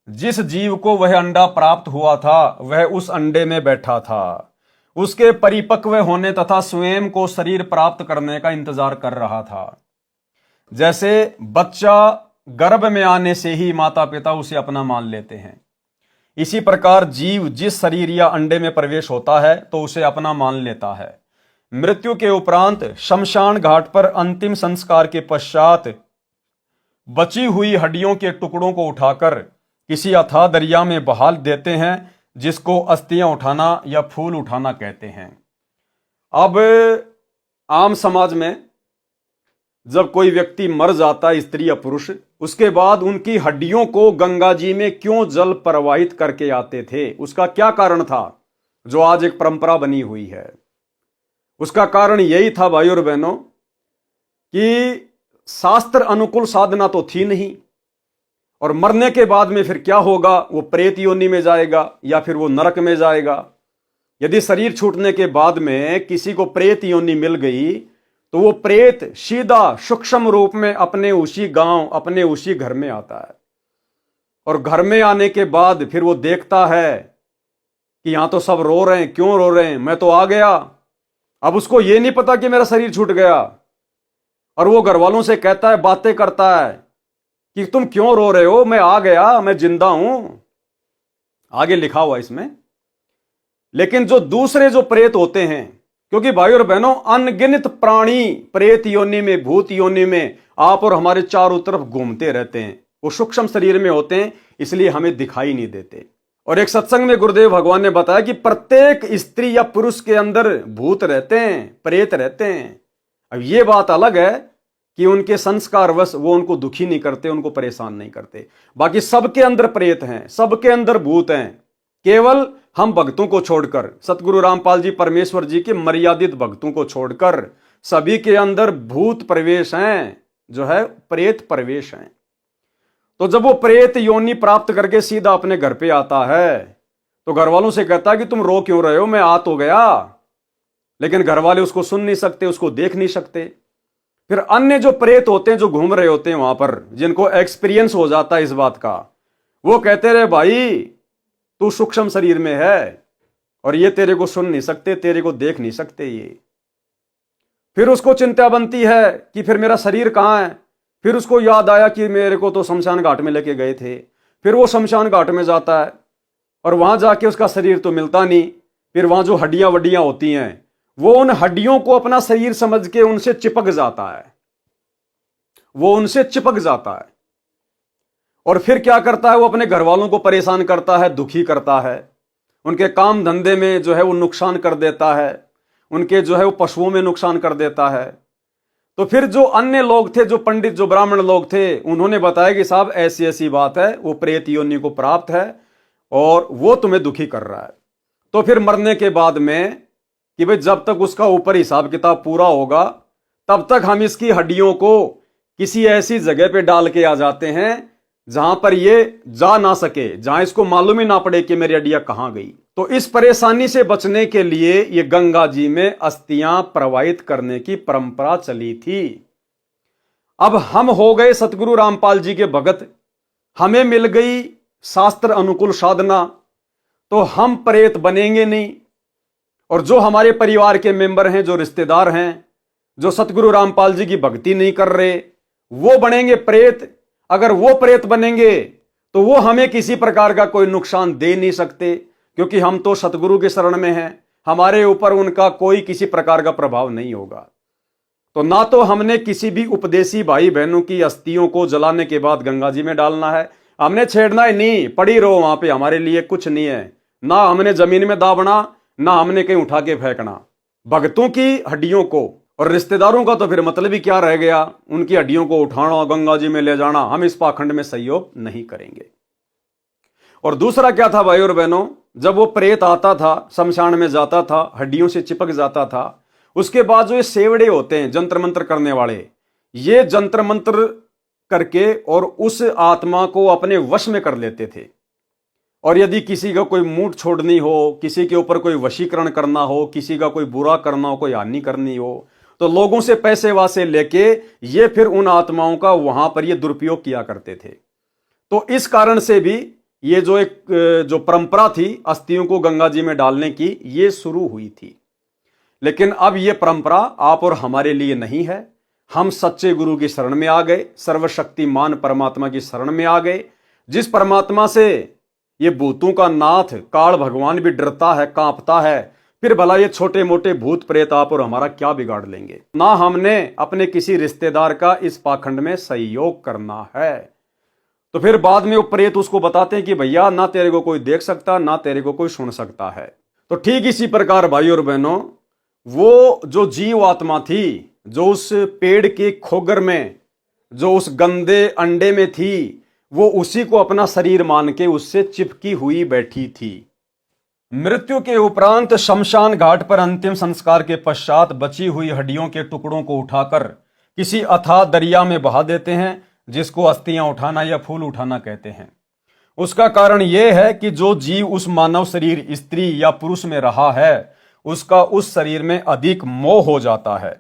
जिस जीव को वह अंडा प्राप्त हुआ था वह उस अंडे में बैठा था, उसके परिपक्व होने तथा स्वयं को शरीर प्राप्त करने का इंतजार कर रहा था। जैसे बच्चा गर्भ में आने से ही माता पिता उसे अपना मान लेते हैं, इसी प्रकार जीव जिस शरीर या अंडे में प्रवेश होता है तो उसे अपना मान लेता है। मृत्यु के उपरांत शमशान घाट पर अंतिम संस्कार के पश्चात बची हुई हड्डियों के टुकड़ों को उठाकर किसी अथाह दरिया में बहा देते हैं, जिसको अस्थियां उठाना या फूल उठाना कहते हैं। अब आम समाज में जब कोई व्यक्ति मर जाता है, स्त्री या पुरुष, उसके बाद उनकी हड्डियों को गंगा जी में क्यों जल प्रवाहित करके आते थे, उसका क्या कारण था, जो आज एक परंपरा बनी हुई है। उसका कारण यही था भाई और बहनों कि शास्त्र अनुकूल साधना तो थी नहीं, और मरने के बाद में फिर क्या होगा, वो प्रेत योनि में जाएगा या फिर वो नरक में जाएगा। यदि शरीर छूटने के बाद में किसी को प्रेत योनि मिल गई तो वो प्रेत सीधा सूक्ष्म रूप में अपने उसी गांव, अपने उसी घर में आता है, और घर में आने के बाद फिर वो देखता है कि यहां तो सब रो रहे हैं, क्यों रो रहे हैं, मैं तो आ गया। अब उसको ये नहीं पता कि मेरा शरीर छूट गया, और वो घर वालों से कहता है, बातें करता है कि तुम क्यों रो रहे हो, मैं आ गया, मैं जिंदा हूं, आगे लिखा हुआ इसमें। लेकिन जो दूसरे जो प्रेत होते हैं, क्योंकि भाई और बहनों अनगिनत प्राणी प्रेत योनि में, भूत योनि में आप और हमारे चारों तरफ घूमते रहते हैं, वो सूक्ष्म शरीर में होते हैं, इसलिए हमें दिखाई नहीं देते। और एक सत्संग में गुरुदेव भगवान ने बताया कि प्रत्येक स्त्री या पुरुष के अंदर भूत रहते हैं, प्रेत रहते हैं। अब ये बात अलग है कि उनके संस्कारवश वो उनको दुखी नहीं करते, उनको परेशान नहीं करते। बाकी सबके अंदर प्रेत हैं, सबके अंदर भूत हैं, केवल हम भक्तों को छोड़कर, सतगुरु रामपाल जी परमेश्वर जी के मर्यादित भक्तों को छोड़कर सभी के अंदर भूत प्रवेश हैं, जो है प्रेत प्रवेश हैं। तो जब वो प्रेत योनि प्राप्त करके सीधा अपने घर पे आता है तो घर वालों से कहता है कि तुम रो क्यों रहे हो, मैं आ तो गया। लेकिन घर वाले उसको सुन नहीं सकते, उसको देख नहीं सकते। फिर अन्य जो प्रेत होते हैं, जो घूम रहे होते हैं वहां पर, जिनको एक्सपीरियंस हो जाता है इस बात का, वो कहते रहे भाई तू सूक्ष्म शरीर में है और ये तेरे को सुन नहीं सकते, तेरे को देख नहीं सकते ये। फिर उसको चिंता बनती है कि फिर मेरा शरीर कहाँ है। फिर उसको याद आया कि मेरे को तो शमशान घाट में लेके गए थे। फिर वो शमशान घाट में जाता है और वहां जाके उसका शरीर तो मिलता नहीं। फिर वहां जो हड्डियां वड्डियां होती हैं, वो उन हड्डियों को अपना शरीर समझ के उनसे चिपक जाता है, वो उनसे चिपक जाता है। और फिर क्या करता है, वो अपने घर वालों को परेशान करता है, दुखी करता है, उनके काम धंधे में जो है वो नुकसान कर देता है, उनके जो है वो पशुओं में नुकसान कर देता है। तो फिर जो अन्य लोग थे, जो पंडित, जो ब्राह्मण लोग थे, उन्होंने बताया कि साहब ऐसी ऐसी बात है, वो प्रेत योनि को प्राप्त है और वो तुम्हें दुखी कर रहा है। तो फिर मरने के बाद में कि भाई जब तक उसका ऊपर हिसाब किताब पूरा होगा तब तक हम इसकी हड्डियों को किसी ऐसी जगह पे डाल के आ जाते हैं जहां पर ये जा ना सके, जहां इसको मालूम ही ना पड़े कि मेरी हड्डियां कहां गई। तो इस परेशानी से बचने के लिए ये गंगा जी में अस्थियां प्रवाहित करने की परंपरा चली थी। अब हम हो गए सतगुरु रामपाल जी के भगत, हमें मिल गई शास्त्र अनुकूल साधना, तो हम प्रेत बनेंगे नहीं। और जो हमारे परिवार के मेंबर हैं, जो रिश्तेदार हैं, जो सतगुरु रामपाल जी की भक्ति नहीं कर रहे, वो बनेंगे प्रेत। अगर वो प्रेत बनेंगे तो वो हमें किसी प्रकार का कोई नुकसान दे नहीं सकते, क्योंकि हम तो सतगुरु के शरण में हैं, हमारे ऊपर उनका कोई किसी प्रकार का प्रभाव नहीं होगा। तो ना तो हमने किसी भी उपदेशी भाई बहनों की अस्थियों को जलाने के बाद गंगा जी में डालना है, हमने छेड़ना ही नहीं, पड़ी रहो वहां पे, हमारे लिए कुछ नहीं है। ना हमने जमीन में दाबना, ना हमने कहीं उठा के फेंकना। भक्तों की हड्डियों को, और रिश्तेदारों का तो फिर मतलब ही क्या रह गया, उनकी हड्डियों को उठाना, गंगा जी में ले जाना, हम इस पाखंड में सहयोग नहीं करेंगे। और दूसरा क्या था भाई और बहनों, जब वो प्रेत आता था, शमशान में जाता था, हड्डियों से चिपक जाता था, उसके बाद जो ये सेवड़े होते हैं जंत्र मंत्र करने वाले, ये जंत्र मंत्र करके और उस आत्मा को अपने वश में कर लेते थे। और यदि किसी का कोई मूठ छोड़नी हो, किसी के ऊपर कोई वशीकरण करना हो, किसी का कोई बुरा करना हो, कोई हानि करनी हो, तो लोगों से पैसे वासे लेके ये फिर उन आत्माओं का वहां पर ये दुरुपयोग किया करते थे। तो इस कारण से भी ये जो एक जो परंपरा थी अस्थियों को गंगा जी में डालने की, ये शुरू हुई थी। लेकिन अब ये परंपरा आप और हमारे लिए नहीं है। हम सच्चे गुरु की शरण में आ गए, सर्वशक्तिमान परमात्मा की शरण में आ गए, जिस परमात्मा से ये भूतों का नाथ काल भगवान भी डरता है, कांपता है। फिर भला ये छोटे मोटे भूत प्रेत आप और हमारा क्या बिगाड़ लेंगे। ना हमने अपने किसी रिश्तेदार का इस पाखंड में सहयोग करना है। तो फिर बाद में वो प्रेत उसको बताते हैं कि भैया ना तेरे को कोई देख सकता, ना तेरे को कोई सुन सकता है। तो ठीक इसी प्रकार भाई और बहनों, वो जो जीव आत्मा थी, जो उस पेड़ के खोगर में, जो उस गंदे अंडे में थी, वो उसी को अपना शरीर मान के उससे चिपकी हुई बैठी थी। मृत्यु के उपरांत शमशान घाट पर अंतिम संस्कार के पश्चात बची हुई हड्डियों के टुकड़ों को उठाकर किसी अथाह दरिया में बहा देते हैं, जिसको अस्थियां उठाना या फूल उठाना कहते हैं। उसका कारण यह है कि जो जीव उस मानव शरीर स्त्री या पुरुष में रहा है, उसका उस शरीर में अधिक मोह हो जाता है।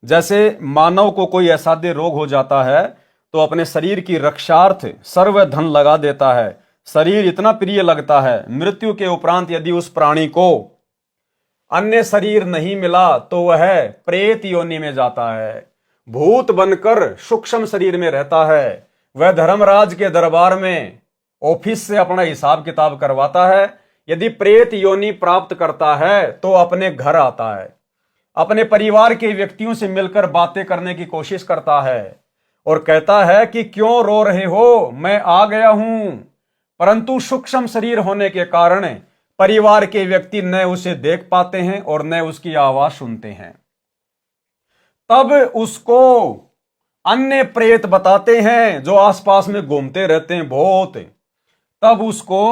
जैसे मानव को कोई असाध्य रोग हो जाता है तो अपने शरीर की रक्षार्थ सर्व धन लगा देता है। शरीर इतना प्रिय लगता है। मृत्यु के उपरांत यदि उस प्राणी को अन्य शरीर नहीं मिला तो वह प्रेत योनि में जाता है, भूत बनकर सूक्ष्म शरीर में रहता है। वह धर्मराज के दरबार में ऑफिस से अपना हिसाब किताब करवाता है। यदि प्रेत योनि प्राप्त करता है तो अपने घर आता है, अपने परिवार के व्यक्तियों से मिलकर बातें करने की कोशिश करता है और कहता है कि क्यों रो रहे हो, मैं आ गया हूं। परंतु सूक्ष्म शरीर होने के कारण परिवार के व्यक्ति न उसे देख पाते हैं और न उसकी आवाज सुनते हैं। तब उसको अन्य प्रेत बताते हैं जो आसपास में घूमते रहते हैं बहुत। तब उसको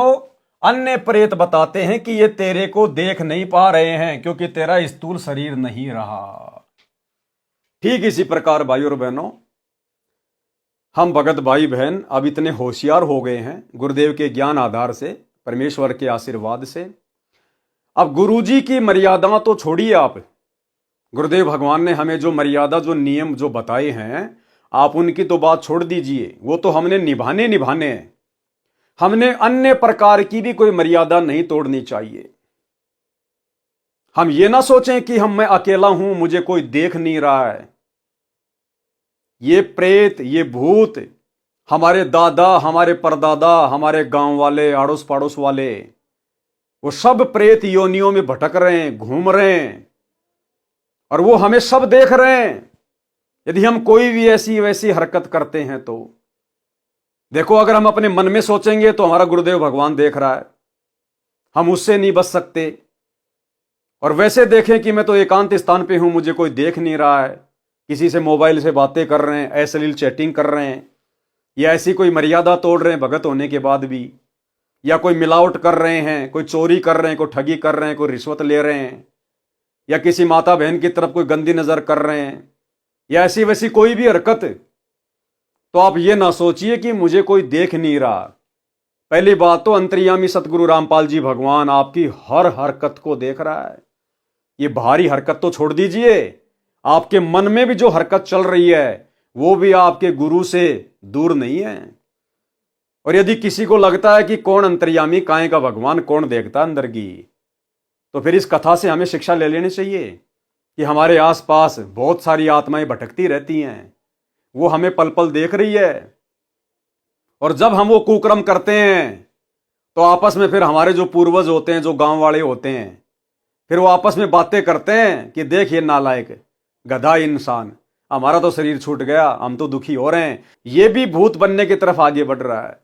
अन्य प्रेत बताते हैं कि ये तेरे को देख नहीं पा रहे हैं क्योंकि तेरा स्थूल शरीर नहीं रहा। ठीक इसी प्रकार भाई और बहनों, हम भगत भाई बहन अब इतने होशियार हो गए हैं गुरुदेव के ज्ञान आधार से, परमेश्वर के आशीर्वाद से। अब गुरुजी की मर्यादा तो छोड़िए आप, गुरुदेव भगवान ने हमें जो मर्यादा, जो नियम जो बताए हैं, आप उनकी तो बात छोड़ दीजिए, वो तो हमने निभाने हैं। हमने अन्य प्रकार की भी कोई मर्यादा नहीं तोड़नी चाहिए। हम ये ना सोचें कि मैं अकेला हूं, मुझे कोई देख नहीं रहा है। ये प्रेत, ये भूत, हमारे दादा, हमारे परदादा, हमारे गांव वाले, आड़ोस पड़ोस वाले, वो सब प्रेत योनियों में भटक रहे हैं, घूम रहे हैं और वो हमें सब देख रहे हैं। यदि हम कोई भी ऐसी वैसी हरकत करते हैं तो देखो, अगर हम अपने मन में सोचेंगे तो हमारा गुरुदेव भगवान देख रहा है, हम उससे नहीं बच सकते। और वैसे देखें कि मैं तो एकांत स्थान पे हूं, मुझे कोई देख नहीं रहा है, किसी से मोबाइल से बातें कर रहे हैं, अश्लील चैटिंग कर रहे हैं, या ऐसी कोई मर्यादा तोड़ रहे हैं भगत होने के बाद भी, या कोई मिलावट कर रहे हैं, कोई चोरी कर रहे हैं, कोई ठगी कर रहे हैं, कोई रिश्वत ले रहे हैं, या किसी माता बहन की तरफ कोई गंदी नजर कर रहे हैं, या ऐसी वैसी कोई भी हरकत, तो आप ये ना सोचिए कि मुझे कोई देख नहीं रहा। पहली बात तो अंतर्यामी सतगुरु रामपाल जी भगवान आपकी हर हरकत को देख रहा है। ये भारी हरकत तो छोड़ दीजिए, आपके मन में भी जो हरकत चल रही है वो भी आपके गुरु से दूर नहीं है। और यदि किसी को लगता है कि कौन अंतर्यामी, काहे का भगवान, कौन देखता अंदर की, तो फिर इस कथा से हमें शिक्षा ले लेनी चाहिए कि हमारे आसपास बहुत सारी आत्माएं भटकती रहती हैं, वो हमें पल पल देख रही है। और जब हम वो कुकर्म करते हैं तो आपस में फिर हमारे जो पूर्वज होते हैं, जो गांव वाले होते हैं, फिर वो आपस में बातें करते हैं कि देख ये नालायक गधा इंसान, हमारा तो शरीर छूट गया, हम तो दुखी हो रहे हैं। ये भी भूत बनने की तरफ आगे बढ़ रहा है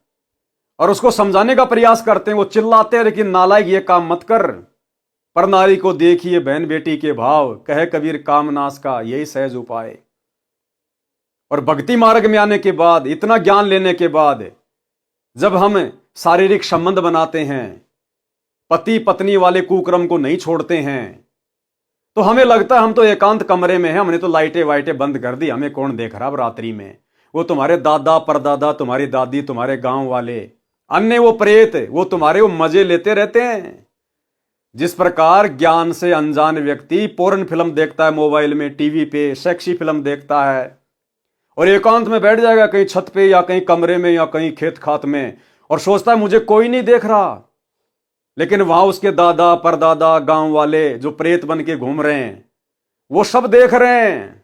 और उसको समझाने का प्रयास करते हैं। वो चिल्लाते हैं, लेकिन नालायक ये काम मत कर, पर नारी को देखिए बहन बेटी के भाव, कहे कबीर कामनाश का यही सहज उपाय। और भक्ति मार्ग में आने के बाद, इतना ज्ञान लेने के बाद, जब हम शारीरिक संबंध बनाते हैं, पति पत्नी वाले कुक्रम को नहीं छोड़ते हैं, तो हमें लगता है हम तो एकांत कमरे में हैं, हमने तो लाइटें वाइटें बंद कर दी, हमें कौन देख रहा अब रात्रि में। वो तुम्हारे दादा परदादा, तुम्हारी दादी, तुम्हारे गांव वाले, अन्य वो प्रेत, वो तुम्हारे वो मजे लेते रहते हैं। जिस प्रकार ज्ञान से अनजान व्यक्ति पोर्न फिल्म देखता है मोबाइल में, टीवी पे सेक्सी फिल्म देखता है और एकांत में बैठ जाएगा कहीं छत पे या कहीं कमरे में या कहीं खेत खात में, और सोचता है मुझे कोई नहीं देख रहा, लेकिन वहां उसके दादा परदादा गांव वाले जो प्रेत बन के घूम रहे हैं वो सब देख रहे हैं,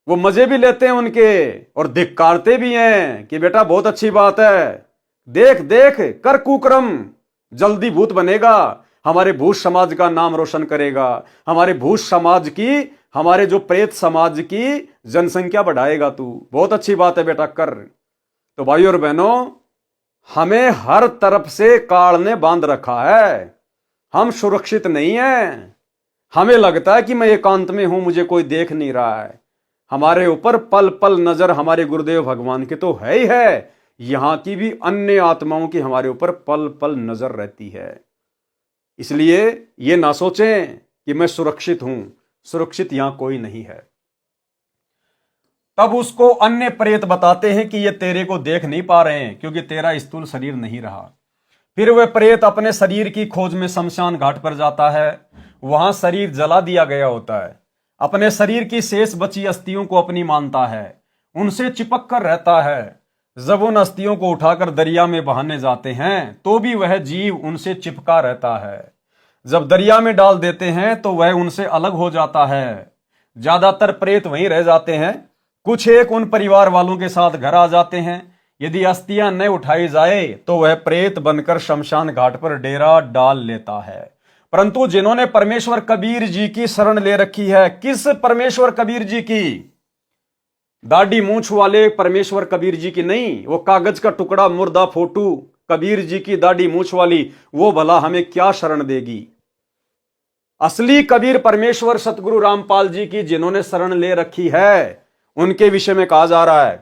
वो मजे भी लेते हैं उनके और धिक्कारते भी हैं कि बेटा बहुत अच्छी बात है, देख देख कर कुकर्म, जल्दी भूत बनेगा, हमारे भूत समाज का नाम रोशन करेगा, हमारे भूत समाज की, हमारे जो प्रेत समाज की जनसंख्या बढ़ाएगा तू, बहुत अच्छी बात है बेटा कर। तो भाइयों और बहनों, हमें हर तरफ से काल ने बांध रखा है, हम सुरक्षित नहीं हैं। हमें लगता है कि मैं एकांत में हूं, मुझे कोई देख नहीं रहा है। हमारे ऊपर पल पल नजर हमारे गुरुदेव भगवान की तो है ही है, यहां की भी अन्य आत्माओं की हमारे ऊपर पल पल नजर रहती है। इसलिए ये ना सोचें कि मैं सुरक्षित हूं, सुरक्षित यहां कोई नहीं है। तब उसको अन्य प्रेत बताते हैं कि ये तेरे को देख नहीं पा रहे हैं क्योंकि तेरा स्थूल शरीर नहीं रहा। फिर वह प्रेत अपने शरीर की खोज में शमशान घाट पर जाता है, वहां शरीर जला दिया गया होता है, अपने शरीर की शेष बची अस्थियों को अपनी मानता है, उनसे चिपक कर रहता है। जब उन अस्थियों को उठाकर दरिया में बहाने जाते हैं तो भी वह जीव उनसे चिपका रहता है। जब दरिया में डाल देते हैं तो वह उनसे अलग हो जाता है। ज्यादातर प्रेत वहीं रह जाते हैं, कुछ एक उन परिवार वालों के साथ घर आ जाते हैं। यदि अस्थियां न उठाई जाए तो वह प्रेत बनकर शमशान घाट पर डेरा डाल लेता है। परंतु जिन्होंने परमेश्वर कबीर जी की शरण ले रखी है, किस परमेश्वर कबीर जी की? दाढ़ी मूंछ वाले परमेश्वर कबीर जी की नहीं, वो कागज का टुकड़ा मुर्दा फोटू कबीर जी की दाढ़ी मूंछ वाली, वो भला हमें क्या शरण देगी? असली कबीर परमेश्वर सतगुरु रामपाल जी की जिन्होंने शरण ले रखी है, उनके विषय में कहा जा रहा है।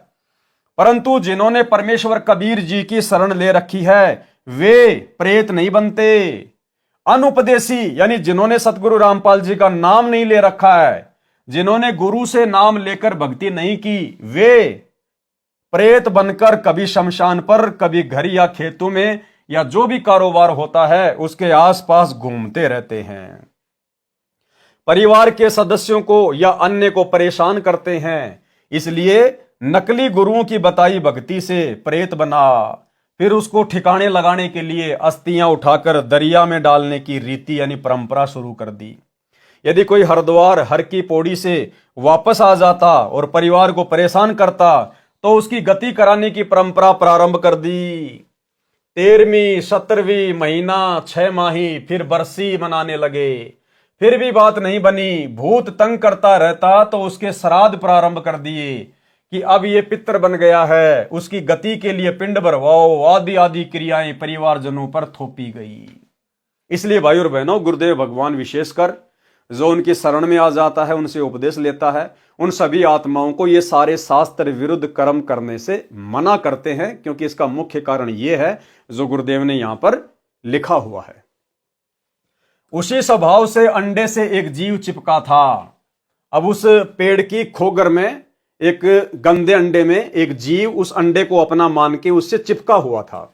परंतु जिन्होंने परमेश्वर कबीर जी की शरण ले रखी है वे प्रेत नहीं बनते। अनुपदेशी यानी जिन्होंने सतगुरु रामपाल जी का नाम नहीं ले रखा है, जिन्होंने गुरु से नाम लेकर भक्ति नहीं की, वे प्रेत बनकर कभी शमशान पर, कभी घर या खेतों में या जो भी कारोबार होता है उसके आसपास घूमते रहते हैं, परिवार के सदस्यों को या अन्य को परेशान करते हैं। इसलिए नकली गुरुओं की बताई भक्ति से प्रेत बना, फिर उसको ठिकाने लगाने के लिए अस्थियां उठाकर दरिया में डालने की रीति यानी परंपरा शुरू कर दी। यदि कोई हरिद्वार हर की पौड़ी से वापस आ जाता और परिवार को परेशान करता तो उसकी गति कराने की परंपरा प्रारंभ कर दी। 13वीं 17वीं महीना 6 माही फिर बरसी मनाने लगे, फिर भी बात नहीं बनी, भूत तंग करता रहता तो उसके श्राद्ध प्रारंभ कर दिए कि अब ये पितर बन गया है, उसकी गति के लिए पिंड भरवाओ, आदि आदि क्रियाएं परिवारजनों पर थोपी गई। इसलिए भाई और बहनों, गुरुदेव भगवान विशेषकर जो उनकी शरण में आ जाता है, उनसे उपदेश लेता है, उन सभी आत्माओं को ये सारे शास्त्र विरुद्ध कर्म करने से मना करते हैं, क्योंकि इसका मुख्य कारण ये है जो गुरुदेव ने यहां पर लिखा हुआ है। उसी स्वभाव से अंडे से एक जीव चिपका था। अब उस पेड़ की खोगर में एक गंदे अंडे में एक जीव उस अंडे को अपना मान के उससे चिपका हुआ था।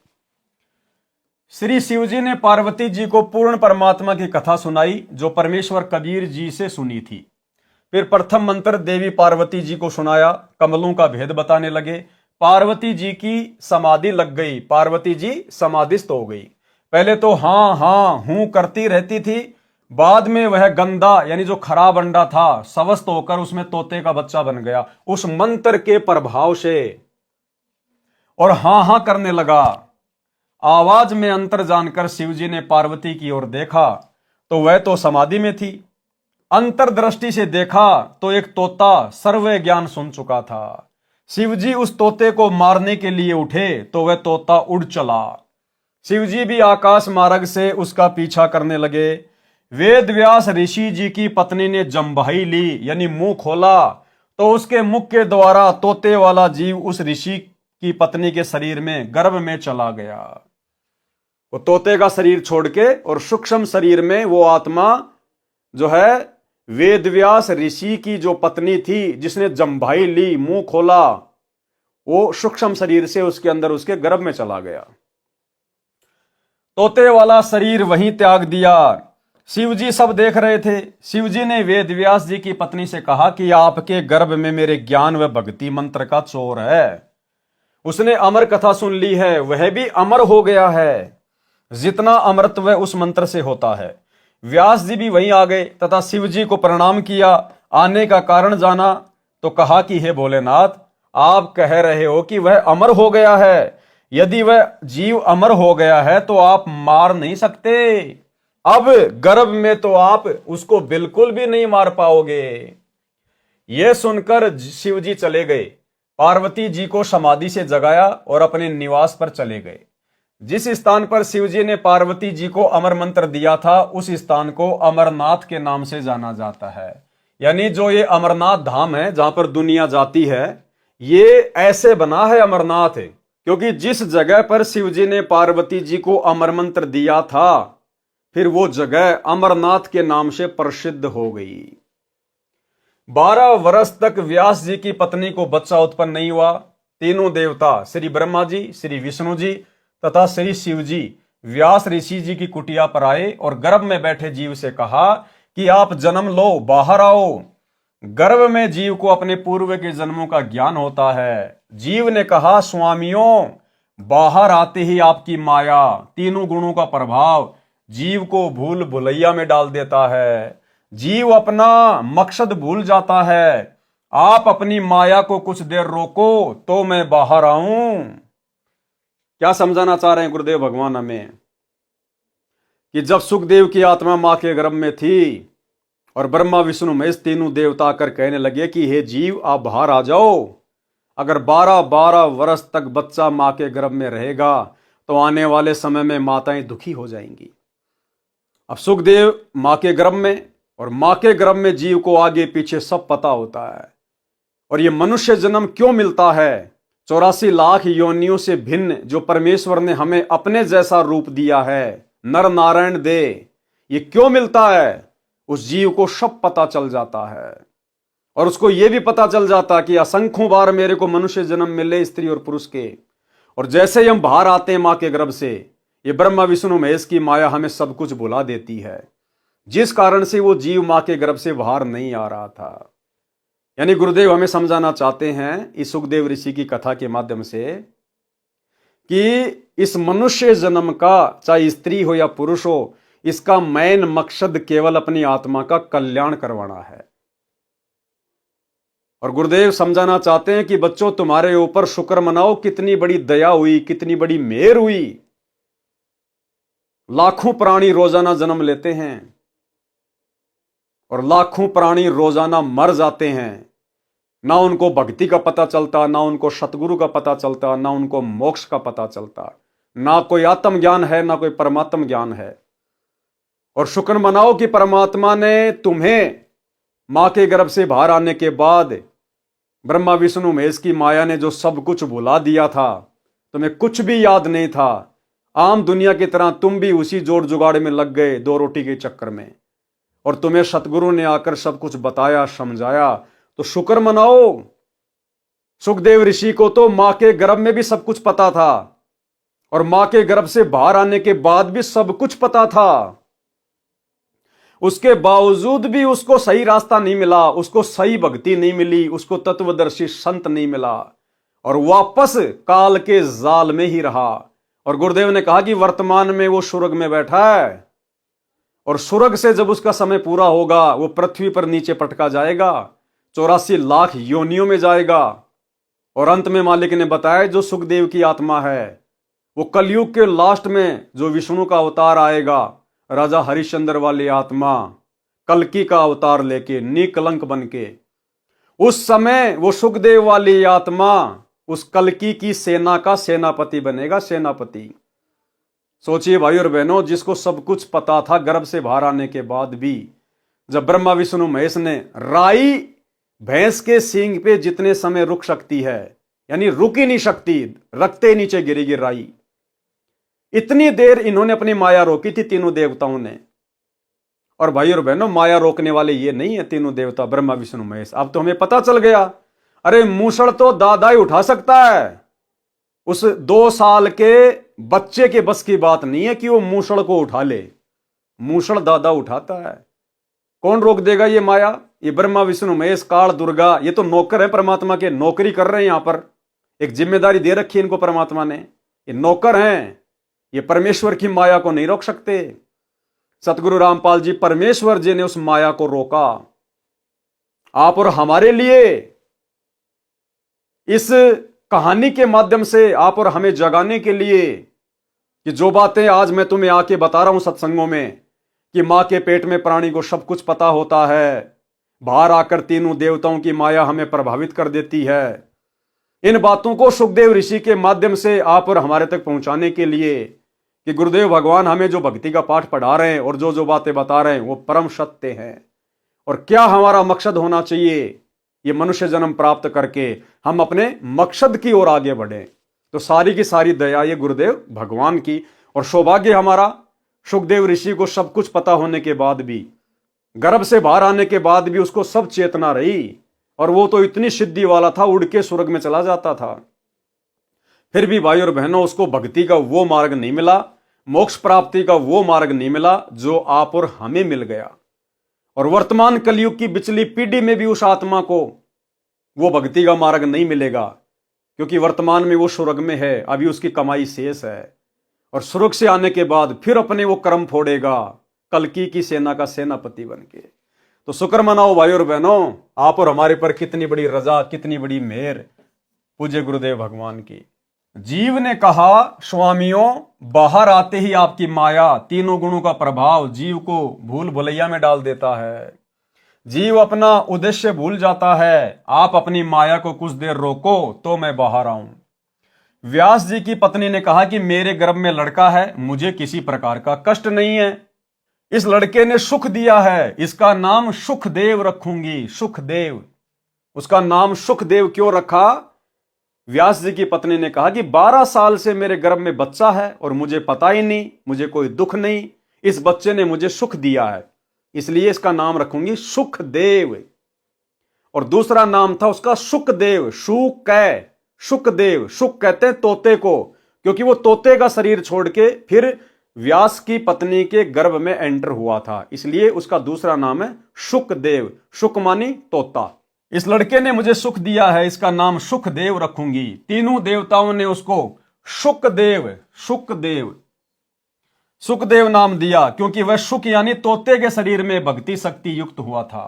श्री शिव जी ने पार्वती जी को पूर्ण परमात्मा की कथा सुनाई जो परमेश्वर कबीर जी से सुनी थी। फिर प्रथम मंत्र देवी पार्वती जी को सुनाया, कमलों का भेद बताने लगे। पार्वती जी की समाधि लग गई, पार्वती जी समाधिस्थ हो गई। पहले तो हाँ हाँ हूं करती रहती थी, बाद में वह गंदा यानी जो खराब अंडा था स्वस्थ होकर उसमें तोते का बच्चा बन गया उस मंत्र के प्रभाव से, और हाँ हाँ करने लगा। आवाज में अंतर जानकर शिवजी ने पार्वती की ओर देखा तो वह तो समाधि में थी। अंतर्दृष्टि से देखा तो एक तोता सर्व ज्ञान सुन चुका था। शिवजी उस तोते को मारने के लिए उठे तो वह तोता उड़ चला। शिवजी भी आकाश मार्ग से उसका पीछा करने लगे। वेद व्यास ऋषि जी की पत्नी ने जम्भाई ली यानी मुंह खोला तो उसके मुख के द्वारा तोते वाला जीव उस ऋषि की पत्नी के शरीर में गर्भ में चला गया। वो तोते का शरीर छोड़ के और सूक्ष्म शरीर में वो आत्मा जो है वेद व्यास ऋषि की जो पत्नी थी जिसने जम्भाई ली मुंह खोला, वो सूक्ष्म शरीर से उसके अंदर उसके गर्भ में चला गया। तोते वाला शरीर वहीं त्याग दिया। शिवजी सब देख रहे थे। शिवजी ने वेद व्यास जी की पत्नी से कहा कि आपके गर्भ में मेरे ज्ञान व भक्ति मंत्र का चोर है। उसने अमर कथा सुन ली है, वह भी अमर हो गया है। जितना अमृतत्व उस मंत्र से होता है। व्यास जी भी वहीं आ गए तथा शिव जी को प्रणाम किया। आने का कारण जाना तो कहा कि हे भोलेनाथ, आप कह रहे हो कि वह अमर हो गया है। यदि वह जीव अमर हो गया है तो आप मार नहीं सकते। अब गर्भ में तो आप उसको बिल्कुल भी नहीं मार पाओगे। यह सुनकर शिव जी चले गए। पार्वती जी को समाधि से जगाया और अपने निवास पर चले गए। जिस स्थान पर शिव जी ने पार्वती जी को अमर मंत्र दिया था, उस स्थान को अमरनाथ के नाम से जाना जाता है। यानी जो ये अमरनाथ धाम है जहां पर दुनिया जाती है, ये ऐसे बना है अमरनाथ, क्योंकि जिस जगह पर शिव जी ने पार्वती जी को अमर मंत्र दिया था, फिर वो जगह अमरनाथ के नाम से प्रसिद्ध हो गई। 12 वर्ष तक व्यास जी की पत्नी को बच्चा उत्पन्न नहीं हुआ। तीनों देवता श्री ब्रह्मा जी, श्री विष्णु जी तथा श्री शिव जी व्यास ऋषि जी की कुटिया पर आए और गर्भ में बैठे जीव से कहा कि आप जन्म लो, बाहर आओ। गर्भ में जीव को अपने पूर्व के जन्मों का ज्ञान होता है। जीव ने कहा, स्वामियों, बाहर आते ही आपकी माया, तीनों गुणों का प्रभाव जीव को भूल भुलैया में डाल देता है। जीव अपना मकसद भूल जाता है। आप अपनी माया को कुछ देर रोको तो मैं बाहर आऊं। क्या समझाना चाह रहे हैं गुरुदेव भगवान हमें? कि जब सुखदेव की आत्मा मां के गर्भ में थी और ब्रह्मा विष्णु महेश तीनों देवता आकर कहने लगे कि हे जीव, आप बाहर आ जाओ। अगर 12 वर्ष तक बच्चा मां के गर्भ में रहेगा तो आने वाले समय में माताएं दुखी हो जाएंगी। अब सुखदेव मां के गर्भ में, और मां के गर्भ में जीव को आगे पीछे सब पता होता है। और ये मनुष्य जन्म क्यों मिलता है? 84 लाख योनियों से भिन्न जो परमेश्वर ने हमें अपने जैसा रूप दिया है, नर नारायण दे, ये क्यों मिलता है? उस जीव को सब पता चल जाता है। और उसको यह भी पता चल जाता कि असंख्यों बार मेरे को मनुष्य जन्म मिले, स्त्री और पुरुष के। और जैसे ही हम बाहर आते हैं मां के गर्भ से, ये ब्रह्मा विष्णु महेश की माया हमें सब कुछ भुला देती है, जिस कारण से वो जीव मां के गर्भ से बाहर नहीं आ रहा था। यानी गुरुदेव हमें समझाना चाहते हैं इस सुखदेव ऋषि की कथा के माध्यम से कि इस मनुष्य जन्म का, चाहे स्त्री हो या पुरुष हो, इसका मेन मकसद केवल अपनी आत्मा का कल्याण करवाना है। और गुरुदेव समझाना चाहते हैं कि बच्चों, तुम्हारे ऊपर शुक्र मनाओ, कितनी बड़ी दया हुई, कितनी बड़ी मेहर हुई। लाखों प्राणी रोजाना जन्म लेते हैं और लाखों प्राणी रोजाना मर जाते हैं। ना उनको भक्ति का पता चलता, ना उनको सतगुरु का पता चलता, ना उनको मोक्ष का पता चलता, ना कोई आत्म ज्ञान है, ना कोई परमात्म ज्ञान है। और शुक्र मनाओ कि परमात्मा ने तुम्हें मां के गर्भ से बाहर आने के बाद ब्रह्मा विष्णु महेश की माया ने जो सब कुछ भुला दिया था, तुम्हें कुछ भी याद नहीं था। आम दुनिया की तरह तुम भी उसी जोड़ जुगाड़ में लग गए 2 रोटी के चक्कर में, और तुम्हें सतगुरु ने आकर सब कुछ बताया, समझाया। तो शुक्र मनाओ। सुखदेव ऋषि को तो मां के गर्भ में भी सब कुछ पता था और मां के गर्भ से बाहर आने के बाद भी सब कुछ पता था। उसके बावजूद भी उसको सही रास्ता नहीं मिला, उसको सही भक्ति नहीं मिली, उसको तत्वदर्शी संत नहीं मिला और वापस काल के जाल में ही रहा। और गुरुदेव ने कहा कि वर्तमान में वो स्वर्ग में बैठा है और स्वर्ग से जब उसका समय पूरा होगा, वो पृथ्वी पर नीचे पटका जाएगा, 84 लाख योनियों में जाएगा। और अंत में मालिक ने बताया जो सुखदेव की आत्मा है, वो कलयुग के लास्ट में जो विष्णु का अवतार आएगा, राजा हरिश्चंद्र वाली आत्मा, कल्कि का अवतार लेके, निकलंक बन के, उस समय वो सुखदेव वाली आत्मा उस कल्कि की सेना का सेनापति बनेगा, सेनापति। सोचिए भाई और बहनों, जिसको सब कुछ पता था गर्भ से बाहर आने के बाद भी, जब ब्रह्मा विष्णु महेश ने राई भैंस के सींग पे जितने समय रुक सकती है, यानी रुक ही नहीं सकती, रखते नीचे गिरेगी राई, इतनी देर इन्होंने अपनी माया रोकी थी तीनों देवताओं ने। और भाई और बहनों, माया रोकने वाले ये नहीं है तीनों देवता ब्रह्मा विष्णु महेश। अब तो हमें पता चल गया, अरे मूसड़ तो दादा ही उठा सकता है, उस 2 साल के बच्चे के बस की बात नहीं है कि वो मूसड़ को उठा ले। मूसड़ दादा उठाता है, कौन रोक देगा ये माया? ये ब्रह्मा विष्णु महेश काल दुर्गा, ये तो नौकर है परमात्मा के, नौकरी कर रहे हैं यहां पर। एक जिम्मेदारी दे रखी है इनको परमात्मा ने, ये नौकर हैं, ये परमेश्वर की माया को नहीं रोक सकते। सतगुरु रामपाल जी परमेश्वर जी ने उस माया को रोका आप और हमारे लिए। इस कहानी के माध्यम से आप और हमें जगाने के लिए कि जो बातें आज मैं तुम्हें आके बता रहा हूं सत्संगों में, कि मां के पेट में प्राणी को सब कुछ पता होता है, बाहर आकर तीनों देवताओं की माया हमें प्रभावित कर देती है। इन बातों को सुखदेव ऋषि के माध्यम से आप और हमारे तक पहुंचाने के लिए कि गुरुदेव भगवान हमें जो भक्ति का पाठ पढ़ा रहे हैं और जो जो बातें बता रहे हैं वो परम सत्य हैं। और क्या हमारा मकसद होना चाहिए, ये मनुष्य जन्म प्राप्त करके हम अपने मकसद की ओर आगे बढ़े। तो सारी की सारी दया ये गुरुदेव भगवान की, और सौभाग्य हमारा सुखदेव ऋषि को सब कुछ पता होने के बाद भी, गर्भ से बाहर आने के बाद भी उसको सब चेतना रही, और वो तो इतनी सिद्धि वाला था, उड़ के स्वर्ग में चला जाता था। फिर भी भाई और बहनों उसको भक्ति का वो मार्ग नहीं मिला, मोक्ष प्राप्ति का वो मार्ग नहीं मिला जो आप और हमें मिल गया। और वर्तमान कलयुग की पिछली पीढ़ी में भी उस आत्मा को वो भक्ति का मार्ग नहीं मिलेगा, क्योंकि वर्तमान में वो स्वर्ग में है, अभी उसकी कमाई शेष है। और स्वर्ग से आने के बाद फिर अपने वो कर्म फोड़ेगा कल्कि की सेना का सेनापति बन के। तो शुक्र मनाओ भाई और बहनों, आप और हमारे पर कितनी बड़ी रजा, कितनी बड़ी मेहर पूज्य गुरुदेव भगवान की। जीव ने कहा स्वामियों, बाहर आते ही आपकी माया, तीनों गुणों का प्रभाव जीव को भूल भुलैया में डाल देता है। जीव अपना उद्देश्य भूल जाता है। आप अपनी माया को कुछ देर रोको तो मैं बाहर आऊं। व्यास जी की पत्नी ने कहा कि मेरे गर्भ में लड़का है, मुझे किसी प्रकार का कष्ट नहीं है। इस लड़के ने सुख दिया है, इसका नाम सुखदेव रखूंगी। सुखदेव, उसका नाम सुखदेव क्यों रखा? व्यास जी की पत्नी ने कहा कि 12 साल से मेरे गर्भ में बच्चा है और मुझे पता ही नहीं, मुझे कोई दुख नहीं, इस बच्चे ने मुझे सुख दिया है, इसलिए इसका नाम रखूंगी सुखदेव। और दूसरा नाम था उसका सुखदेव, सुखदेव, सुख कहते हैं तोते को, क्योंकि वो तोते का शरीर छोड़ के फिर व्यास की पत्नी के गर्भ में एंटर हुआ था, इसलिए उसका दूसरा नाम है सुखदेव। सुख मानी तोता। इस लड़के ने मुझे सुख दिया है, इसका नाम सुखदेव रखूंगी। तीनों देवताओं ने उसको सुखदेव नाम दिया, क्योंकि वह सुख यानी तोते के शरीर में भक्ति शक्ति युक्त हुआ था।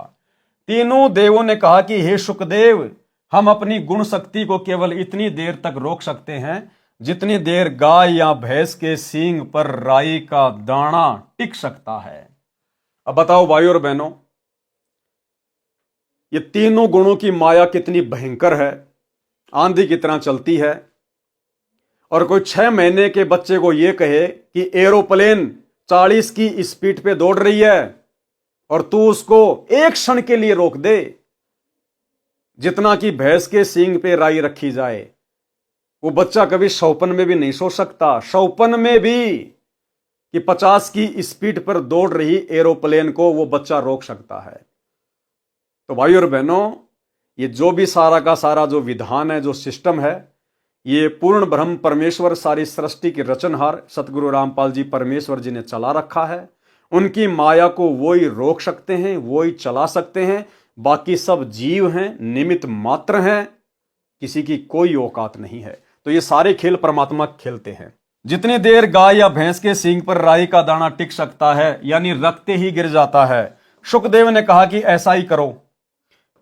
तीनों देवों ने कहा कि हे सुखदेव, हम अपनी गुण शक्ति को केवल इतनी देर तक रोक सकते हैं जितनी देर गाय या भैंस के सींग पर राई का दाना टिक सकता है। अब बताओ भाई और बहनों, ये तीनों गुणों की माया कितनी भयंकर है, आंधी की तरह चलती है। और कोई 6 महीने के बच्चे को यह कहे कि एरोप्लेन 40 की स्पीड पे दौड़ रही है और तू उसको एक क्षण के लिए रोक दे, जितना कि भैंस के सींग पे राई रखी जाए, वो बच्चा कभी सौपन में भी नहीं सो सकता। सौपन में भी कि 50 की स्पीड पर दौड़ रही एरोप्लेन को वो बच्चा रोक सकता है। तो भाई और बहनों, ये जो भी सारा का सारा जो विधान है, जो सिस्टम है, ये पूर्ण ब्रह्म परमेश्वर सारी सृष्टि के रचनहार सतगुरु रामपाल जी परमेश्वर जी ने चला रखा है। उनकी माया को वो ही रोक सकते हैं, वो ही चला सकते हैं। बाकी सब जीव हैं, निमित्त मात्र हैं, किसी की कोई औकात नहीं है। तो ये सारे खेल परमात्मा खेलते हैं। जितनी देर गाय या भैंस के सींग पर राई का दाना टिक सकता है, यानी रखते ही गिर जाता है। सुखदेव ने कहा कि ऐसा ही करो।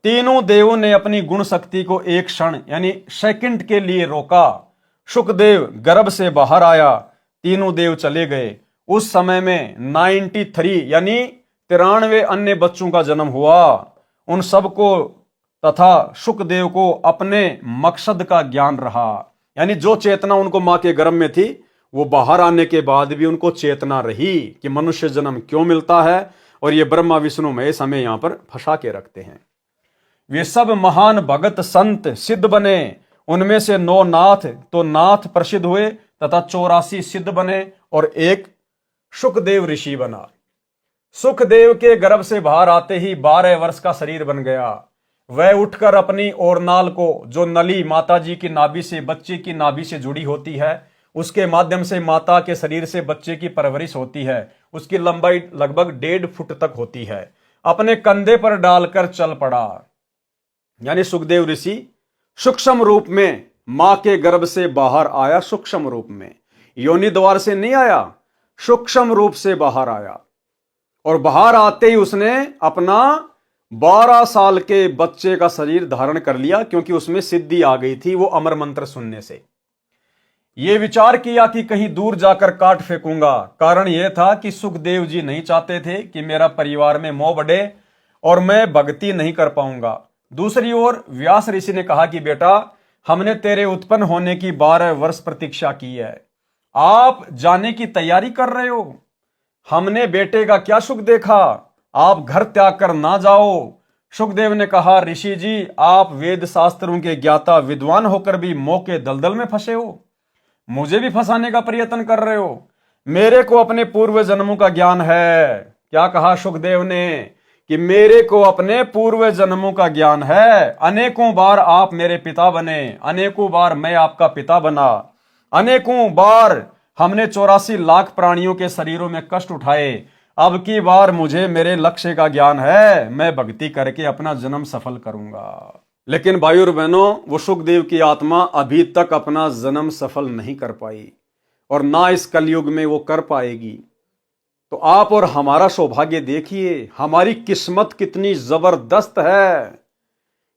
तीनों देवों ने अपनी गुण शक्ति को एक क्षण यानी सेकंड के लिए रोका। सुखदेव गर्भ से बाहर आया, तीनों देव चले गए। उस समय में 93 यानी 93 अन्य बच्चों का जन्म हुआ। उन सबको तथा सुखदेव को अपने मकसद का ज्ञान रहा, यानी जो चेतना उनको मां के गर्भ में थी वो बाहर आने के बाद भी उनको चेतना रही कि मनुष्य जन्म क्यों मिलता है। और ये ब्रह्मा विष्णु महेश हमें यहां पर फंसा के रखते हैं। वे सब महान भगत संत सिद्ध बने, उनमें से 9 नाथ तो नाथ प्रसिद्ध हुए तथा 84 सिद्ध बने और एक सुखदेव ऋषि बना। सुखदेव के गर्भ से बाहर आते ही 12 वर्ष का शरीर बन गया। वह उठकर अपनी ओरनाल को, जो नली माता जी की नाभि से, बच्चे की नाभि से जुड़ी होती है, उसके माध्यम से माता के शरीर से बच्चे की परवरिश होती है। उसकी लंबाई लगभग 1.5 फुट तक होती है। अपने कंधे पर डालकर चल पड़ा, यानी सुखदेव ऋषि सूक्ष्म रूप में मां के गर्भ से बाहर आया सूक्ष्म रूप में, योनि द्वार से नहीं आया, सूक्ष्म रूप से बाहर आया। और बाहर आते ही उसने अपना 12 साल के बच्चे का शरीर धारण कर लिया, क्योंकि उसमें सिद्धि आ गई थी वो अमर मंत्र सुनने से। ये विचार किया कि कहीं दूर जाकर काट फेंकूंगा। कारण यह था कि सुखदेव जी नहीं चाहते थे कि मेरा परिवार में मोह बढ़े और मैं भक्ति नहीं कर पाऊंगा। दूसरी ओर व्यास ऋषि ने कहा कि बेटा, हमने तेरे उत्पन्न होने की 12 वर्ष प्रतीक्षा की है, आप जाने की तैयारी कर रहे हो। हमने बेटे का क्या सुख देखा, आप घर त्याग कर ना जाओ। सुखदेव ने कहा, ऋषि जी, आप वेद शास्त्रों के ज्ञाता विद्वान होकर भी मोह के दलदल में फंसे हो, मुझे भी फंसाने का प्रयत्न कर रहे हो। मेरे को अपने पूर्व जन्मों का ज्ञान है। क्या कहा सुखदेव ने कि मेरे को अपने पूर्व जन्मों का ज्ञान है। अनेकों बार आप मेरे पिता बने, अनेकों बार मैं आपका पिता बना, अनेकों बार हमने 84 लाख प्राणियों के शरीरों में कष्ट उठाए। अब की बार मुझे मेरे लक्ष्य का ज्ञान है, मैं भक्ति करके अपना जन्म सफल करूंगा। लेकिन भाई और बहनों, वो सुखदेव की आत्मा अभी तक अपना जन्म सफल नहीं कर पाई और ना इस कलयुग में वो कर पाएगी। तो आप और हमारा सौभाग्य देखिए, हमारी किस्मत कितनी जबरदस्त है।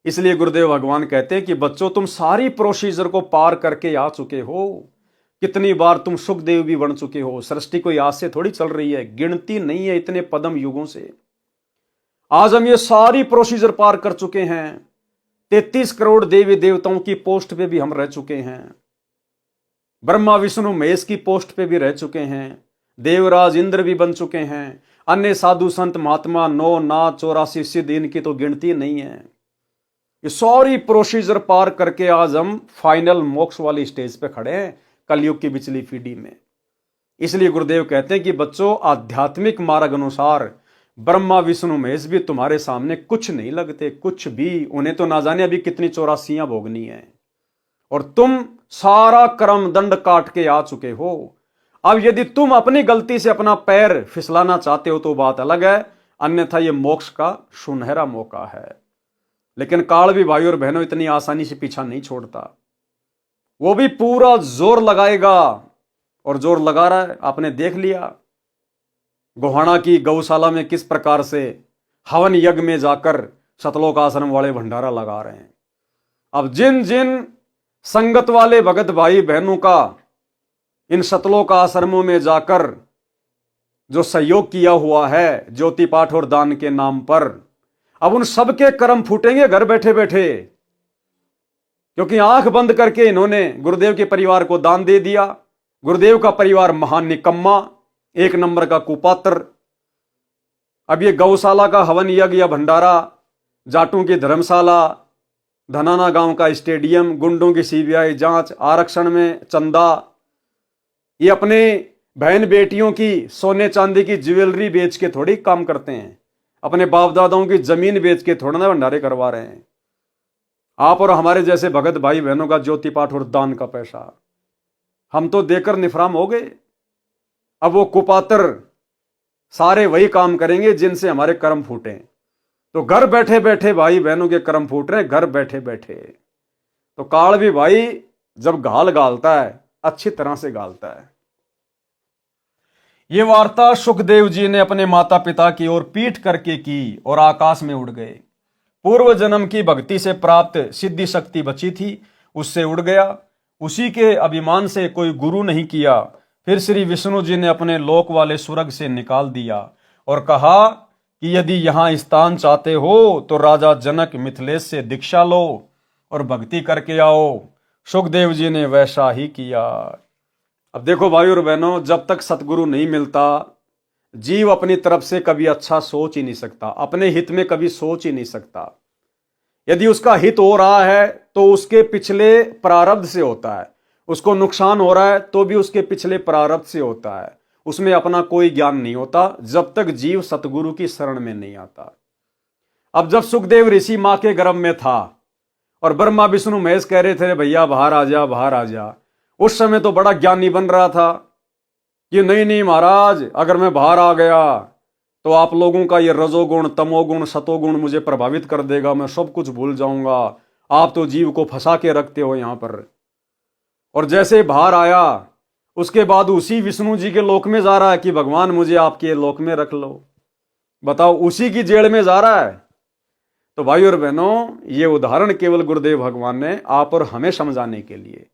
इसलिए गुरुदेव भगवान कहते हैं कि बच्चों, तुम सारी प्रोसीजर को पार करके आ चुके हो। कितनी बार तुम सुखदेव भी बन चुके हो। सृष्टि कोई आज से थोड़ी चल रही है, गिनती नहीं है इतने पदम युगों से। आज हम ये सारी प्रोसीजर पार कर चुके हैं। 33 करोड़ देवी देवताओं की पोस्ट पे भी हम रह चुके हैं, ब्रह्मा विष्णु महेश की पोस्ट पे भी रह चुके हैं, देवराज इंद्र भी बन चुके हैं, अन्य साधु संत महात्मा 9 नाथ 84 सिद्ध, इनकी तो गिनती नहीं है। ये सारी प्रोसीजर पार करके आज हम फाइनल मोक्ष वाली स्टेज पे खड़े हैं, कलयुग की पिछली पीढ़ी में। इसलिए गुरुदेव कहते हैं कि बच्चों, आध्यात्मिक मार्ग अनुसार ब्रह्मा विष्णु महेश भी तुम्हारे सामने कुछ नहीं लगते, कुछ भी। उन्हें तो ना जाने अभी कितनी 84 भोगनी है, और तुम सारा कर्म दंड काट के आ चुके हो। अब यदि तुम अपनी गलती से अपना पैर फिसलाना चाहते हो तो बात अलग है, अन्यथा ये मोक्ष का सुनहरा मौका है। लेकिन काल भी भाई और बहनों इतनी आसानी से पीछा नहीं छोड़ता, वो भी पूरा जोर लगाएगा, और जोर लगा रहा है। आपने देख लिया गोहाना की गौशाला में किस प्रकार से हवन यज्ञ में जाकर सतलोक आश्रम वाले भंडारा लगा रहे हैं। अब जिन जिन संगत वाले भगत भाई बहनों का इन सतलोक आश्रमों में जाकर जो सहयोग किया हुआ है ज्योति पाठ और दान के नाम पर, अब उन सबके कर्म फूटेंगे घर बैठे बैठे, क्योंकि आंख बंद करके इन्होंने गुरुदेव के परिवार को दान दे दिया। गुरुदेव का परिवार महान निकम्मा, एक नंबर का कुपात्र। अब ये गौशाला का हवन यज्ञ या भंडारा, जाटों की धर्मशाला, धनाना गांव का स्टेडियम, गुंडों की सीबीआई जांच, आरक्षण में चंदा, ये अपने बहन बेटियों की सोने चांदी की ज्वेलरी बेच के थोड़ी काम करते हैं, अपने बाप दादाओं की जमीन बेच के थोड़ा ना भंडारे करवा रहे हैं। आप और हमारे जैसे भगत भाई बहनों का ज्योति पाठ और दान का पैसा हम तो देकर निफराम हो गए। अब वो कुपात्र सारे वही काम करेंगे जिनसे हमारे कर्म फूटे। तो घर बैठे बैठे भाई बहनों के कर्म फूट रहे, घर बैठे बैठे। तो काल भी भाई जब घाल गालता है अच्छी तरह से गालता है। ये वार्ता सुखदेव जी ने अपने माता पिता की ओर पीठ करके की और आकाश में उड़ गए। पूर्व जन्म की भक्ति से प्राप्त सिद्धि शक्ति बची थी, उससे उड़ गया। उसी के अभिमान से कोई गुरु नहीं किया। फिर श्री विष्णु जी ने अपने लोक वाले स्वर्ग से निकाल दिया और कहा कि यदि यहाँ स्थान चाहते हो तो राजा जनक मिथिलेश से दीक्षा लो और भक्ति करके आओ। सुखदेव जी ने वैसा ही किया। अब देखो भाई और बहनों, जब तक सतगुरु नहीं मिलता जीव अपनी तरफ से कभी अच्छा सोच ही नहीं सकता, अपने हित में कभी सोच ही नहीं सकता। यदि उसका हित हो रहा है तो उसके पिछले प्रारब्ध से होता है, उसको नुकसान हो रहा है तो भी उसके पिछले प्रारब्ध से होता है। उसमें अपना कोई ज्ञान नहीं होता जब तक जीव सतगुरु की शरण में नहीं आता। अब जब सुखदेव ऋषि मां के गर्भ में था और ब्रह्मा विष्णु महेश कह रहे थे भैया बाहर आ जा बाहर आ जा, उस समय तो बड़ा ज्ञानी बन रहा था कि नहीं महाराज, अगर मैं बाहर आ गया तो आप लोगों का ये रजोगुण तमोगुण सतोगुण मुझे प्रभावित कर देगा, मैं सब कुछ भूल जाऊंगा। आप तो जीव को फंसा के रखते हो यहाँ पर, और जैसे बाहर आया उसके बाद उसी विष्णु जी के लोक में जा रहा है कि भगवान मुझे आपके लोक में रख लो। बताओ, उसी की जेल में जा रहा है। तो भाई और बहनों, ये उदाहरण केवल गुरुदेव भगवान ने आप और हमें समझाने के लिए,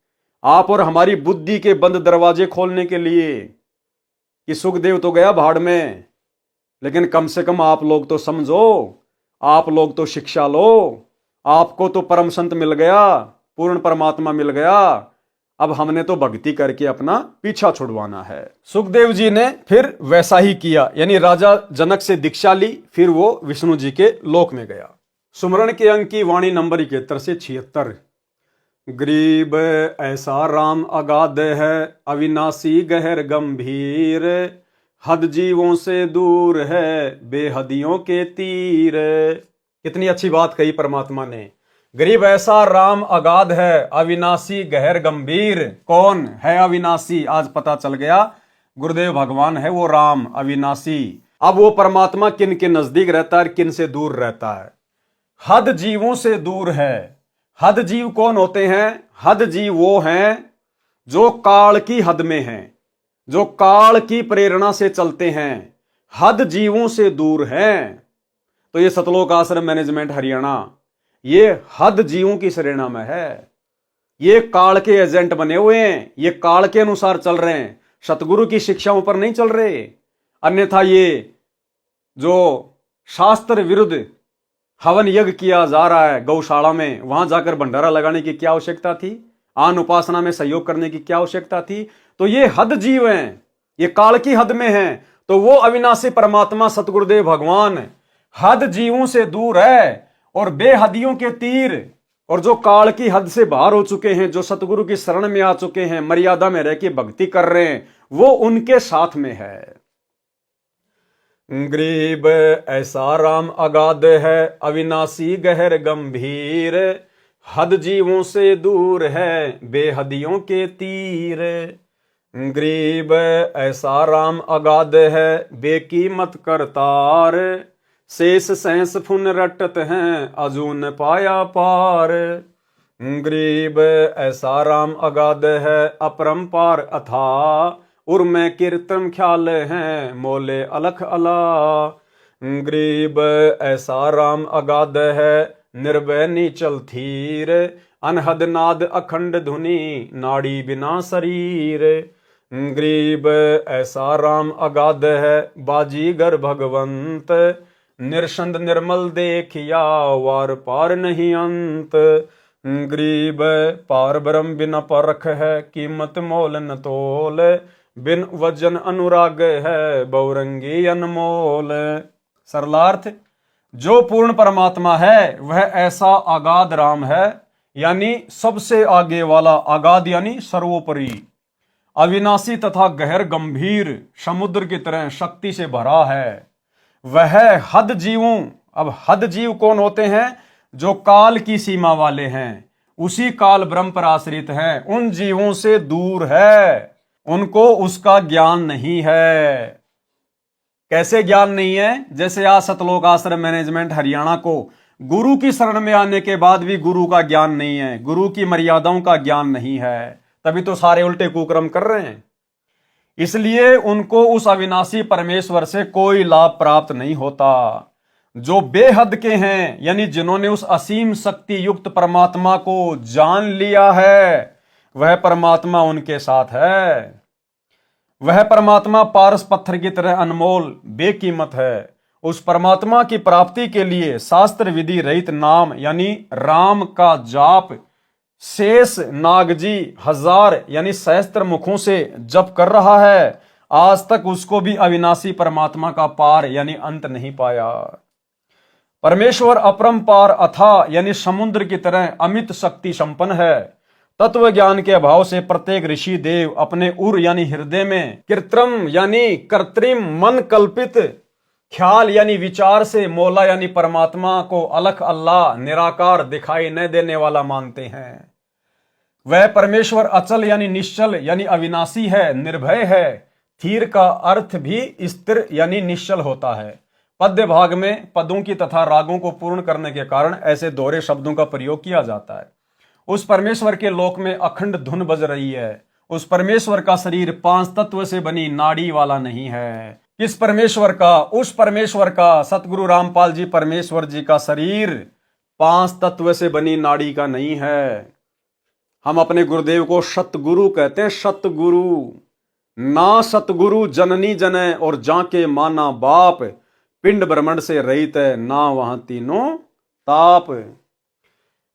आप और हमारी बुद्धि के बंद दरवाजे खोलने के लिए, कि सुखदेव तो गया भाड़ में, लेकिन कम से कम आप लोग तो समझो, आप लोग तो शिक्षा लो, आपको तो परम संत मिल गया, पूर्ण परमात्मा मिल गया, अब हमने तो भक्ति करके अपना पीछा छुड़वाना है। सुखदेव जी ने फिर वैसा ही किया, यानी राजा जनक से दीक्षा ली, फिर वो विष्णु जी के लोक में गया। सुमरण के अंक की वाणी नंबर 71 से 76। गरीब ऐसा राम अगाध है, अविनाशी गहर गंभीर, हद जीवों से दूर है, बेहदियों के तीर। कितनी अच्छी बात कही परमात्मा ने। गरीब ऐसा राम अगाध है, अविनाशी गहर गंभीर। कौन है अविनाशी? आज पता चल गया, गुरुदेव भगवान है वो राम अविनाशी। अब वो परमात्मा किन के नजदीक रहता है, किन से दूर रहता है? हद जीवों से दूर है। हद जीव कौन होते हैं? हद जीव वो हैं जो काल की हद में हैं, जो काल की प्रेरणा से चलते हैं, हद जीवों से दूर हैं। तो ये सतलोक आश्रम मैनेजमेंट हरियाणा ये हद जीवों की श्रेणी में है। ये काल के एजेंट बने हुए हैं, ये काल के अनुसार चल रहे हैं, सतगुरु की शिक्षाओं पर नहीं चल रहे। अन्यथा ये जो शास्त्र विरुद्ध हवन यज्ञ किया जा रहा है गौशाला में, वहां जाकर भंडारा लगाने की क्या आवश्यकता थी? आन उपासना में सहयोग करने की क्या आवश्यकता थी? तो ये हद जीव हैं, ये काल की हद में हैं। तो वो अविनाशी परमात्मा सतगुरुदेव भगवान हद जीवों से दूर है और बेहदियों के तीर, और जो काल की हद से बाहर हो चुके हैं, जो सतगुरु की शरण में आ चुके हैं, मर्यादा में रह के भक्ति कर रहे हैं, वो उनके साथ में है। गरीब ऐसा राम अगाध है, अविनाशी गहर गंभीर, हद जीवों से दूर है, बेहदियों के तीर। गरीब ऐसा राम अगाध है, बेकीमत करतार, शेष सहस फुन रटत हैं, अजून पाया पार। गरीब ऐसा राम अगाध है, अपरंपार अथा, उर्मे कीर्तन ख्याल हैं, मोले अलख अला। गरीब ऐसा राम अगाध है, निर्भय नीचल थीर, अनहद नाद अखंड धुनी, नाड़ी बिना शरीर। गरीब ऐसा राम अगाध है, बाजीगर भगवंत, निरसंद निर्मल देखिया, वार पार नहीं अंत। गरीब पार ब्रह्म बिना परख है, कीमत मोल न तोल, बिन वजन अनुराग है, बहुरंगी अनमोल। सरलार्थ, जो पूर्ण परमात्मा है वह ऐसा अगाध राम है, यानी सबसे आगे वाला, अगाध यानी सर्वोपरि, अविनाशी तथा गहर गंभीर, समुद्र की तरह शक्ति से भरा है। वह हद जीवों, अब हद जीव कौन होते हैं? जो काल की सीमा वाले हैं, उसी काल ब्रह्म पर आश्रित हैं, उन जीवों से दूर है, उनको उसका ज्ञान नहीं है। कैसे ज्ञान नहीं है? जैसे आज सतलोक आश्रम मैनेजमेंट हरियाणा को गुरु की शरण में आने के बाद भी गुरु का ज्ञान नहीं है, गुरु की मर्यादाओं का ज्ञान नहीं है, तभी तो सारे उल्टे कुकर्म कर रहे हैं। इसलिए उनको उस अविनाशी परमेश्वर से कोई लाभ प्राप्त नहीं होता। जो बेहद के हैं, यानी जिन्होंने उस असीम शक्ति युक्त परमात्मा को जान लिया है, वह परमात्मा उनके साथ है। वह परमात्मा पारस पत्थर की तरह अनमोल बेकीमत है। उस परमात्मा की प्राप्ति के लिए शास्त्र विधि रहित नाम यानी राम का जाप शेष नागजी 1000 यानी सहस्त्र मुखों से जप कर रहा है, आज तक उसको भी अविनाशी परमात्मा का पार यानी अंत नहीं पाया। परमेश्वर अपरंपार अथा यानी समुद्र की तरह अमित शक्ति संपन्न है। तत्व ज्ञान के अभाव से प्रत्येक ऋषि देव अपने उर यानी हृदय में कृत्रिम यानी कृत्रिम मन कल्पित ख्याल यानी विचार से मौला यानी परमात्मा को अलख अल्लाह निराकार दिखाई न देने वाला मानते हैं। वह परमेश्वर अचल यानी निश्चल यानी अविनाशी है, निर्भय है। थीर का अर्थ भी स्थिर यानी निश्चल होता है। पद्य भाग में पदों की तथा रागों को पूर्ण करने के कारण ऐसे दोहरे शब्दों का प्रयोग किया जाता है। उस परमेश्वर के लोक में अखंड धुन बज रही है। उस परमेश्वर का शरीर 5 तत्व से बनी नाड़ी वाला नहीं है। किस परमेश्वर का? उस परमेश्वर का, सतगुरु रामपाल जी परमेश्वर जी का शरीर 5 तत्व से बनी नाड़ी का नहीं है। हम अपने गुरुदेव को सतगुरु कहते हैं, सतगुरु। ना सतगुरु जननी जने और जाके माना बाप, पिंड ब्रह्मंड से रहित है ना वहां तीनों ताप।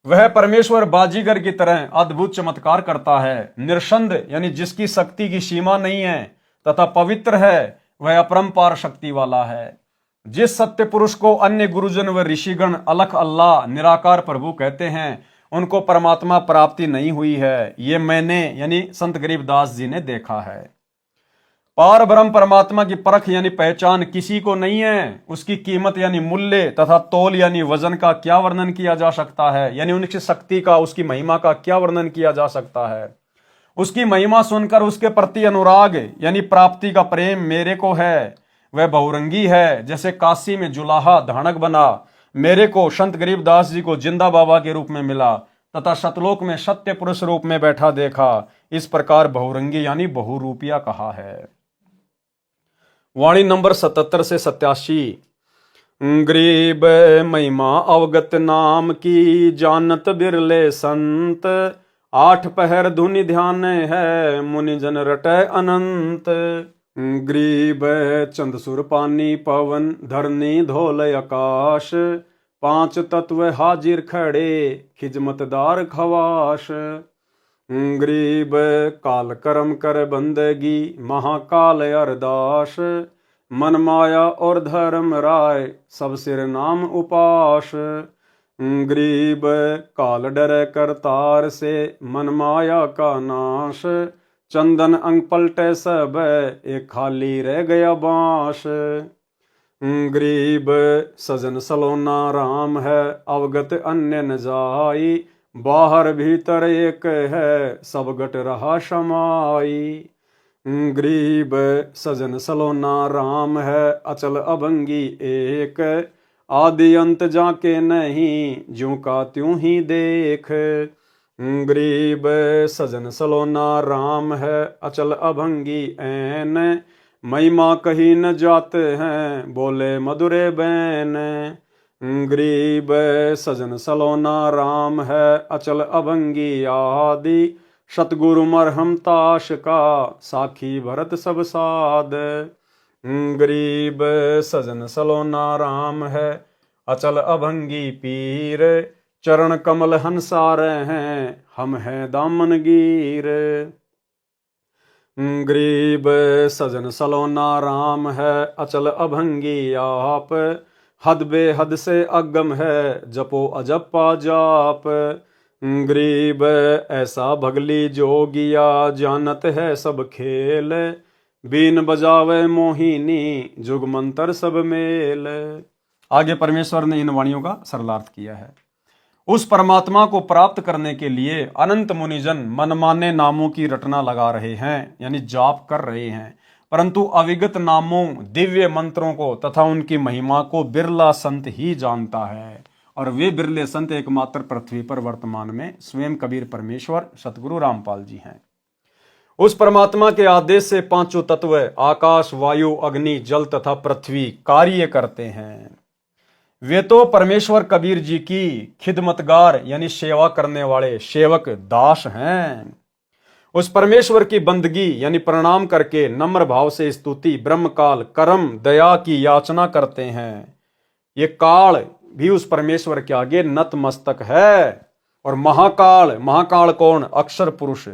वह परमेश्वर बाजीगर की तरह अद्भुत चमत्कार करता है, निरसंद यानी जिसकी शक्ति की सीमा नहीं है तथा पवित्र है, वह अपरंपार शक्ति वाला है। जिस सत्य पुरुष को अन्य गुरुजन व ऋषिगण अलख अल्लाह निराकार प्रभु कहते हैं, उनको परमात्मा प्राप्ति नहीं हुई है। ये मैंने यानी संत गरीबदास जी ने देखा है। पार ब्रह्म परमात्मा की परख यानी पहचान किसी को नहीं है। उसकी कीमत यानी मूल्य तथा तोल यानी वजन का क्या वर्णन किया जा सकता है, यानी उनकी शक्ति का, उसकी महिमा का क्या वर्णन किया जा सकता है। उसकी महिमा सुनकर उसके प्रति अनुराग यानी प्राप्ति का प्रेम मेरे को है। वह बहुरंगी है, जैसे काशी में जुलाहा धानक बना, मेरे को संत गरीबदास जी को जिंदा बाबा के रूप में मिला तथा सतलोक में सत्य पुरुष रूप में बैठा देखा। इस प्रकार बहुरंगी यानी बहुरूपिया कहा है। वाणी नंबर 77 से 87। गरीब महिमा अवगत नाम की, जानत बिरले संत, 8 पहर धुनि ध्यान है, मुनि जन रटै अनंत। गरीब चंद सुर पानी पवन, धरनी धोल आकाश, 5 तत्व हाजिर खड़े, खिजमतदार खवाश। गरीब काल कर्म कर बंदगी, महाकाल अरदास, मन माया और धर्म राय, सब सिर नाम उपास। गरीब काल डर करतार से, मन माया का नाश, चंदन अंग पलटे सब, एक खाली रह गया बांस। गरीब सजन सलोना राम है, अवगत अन्य न जाई, बाहर भीतर एक है, सब गट रहा समाई। गरीब सजन सलोना राम है, अचल अभंगी एक, आदि अंत जाके नहीं, ज्यों का त्यों ही देख। गरीब सजन सलोना राम है, अचल अभंगी ऐन, महिमा कहीं न जाते हैं, बोले मधुरे बैन। गरीब सजन सलोना राम है, अचल अभंगी आदि, सतगुरु मरहम ताश का, साखी भरत सब साध। गरीब सजन सलोना राम है, अचल अभंगी पीर, चरण कमल हंसारे हैं, हम हैं दामनगीर। गरीब सजन सलोना राम है, अचल अभंगी आप, हद बेहद से अगम है, जपो अजपा जाप। गरीब ऐसा भगली जोगिया, जानत है सब खेल, बीन बजावे मोहिनी, जुग मंत्र सब मेल। आगे परमेश्वर ने इन वाणियों का सरलार्थ किया है। उस परमात्मा को प्राप्त करने के लिए अनंत मुनिजन मनमाने नामों की रटना लगा रहे हैं, यानी जाप कर रहे हैं, परंतु अविगत नामों, दिव्य मंत्रों को तथा उनकी महिमा को बिरला संत ही जानता है। और वे बिरले संत एकमात्र पृथ्वी पर वर्तमान में स्वयं कबीर परमेश्वर सतगुरु रामपाल जी हैं। उस परमात्मा के आदेश से 5 तत्व आकाश, वायु, अग्नि, जल तथा पृथ्वी कार्य करते हैं। वे तो परमेश्वर कबीर जी की खिदमतगार यानी सेवा करने वाले सेवक दास हैं। उस परमेश्वर की बंदगी यानी प्रणाम करके नम्र भाव से स्तुति, ब्रह्मकाल, कर्म, दया की याचना करते हैं। ये काल भी उस परमेश्वर के आगे नतमस्तक है। और महाकाल, महाकाल कौन? अक्षर पुरुष।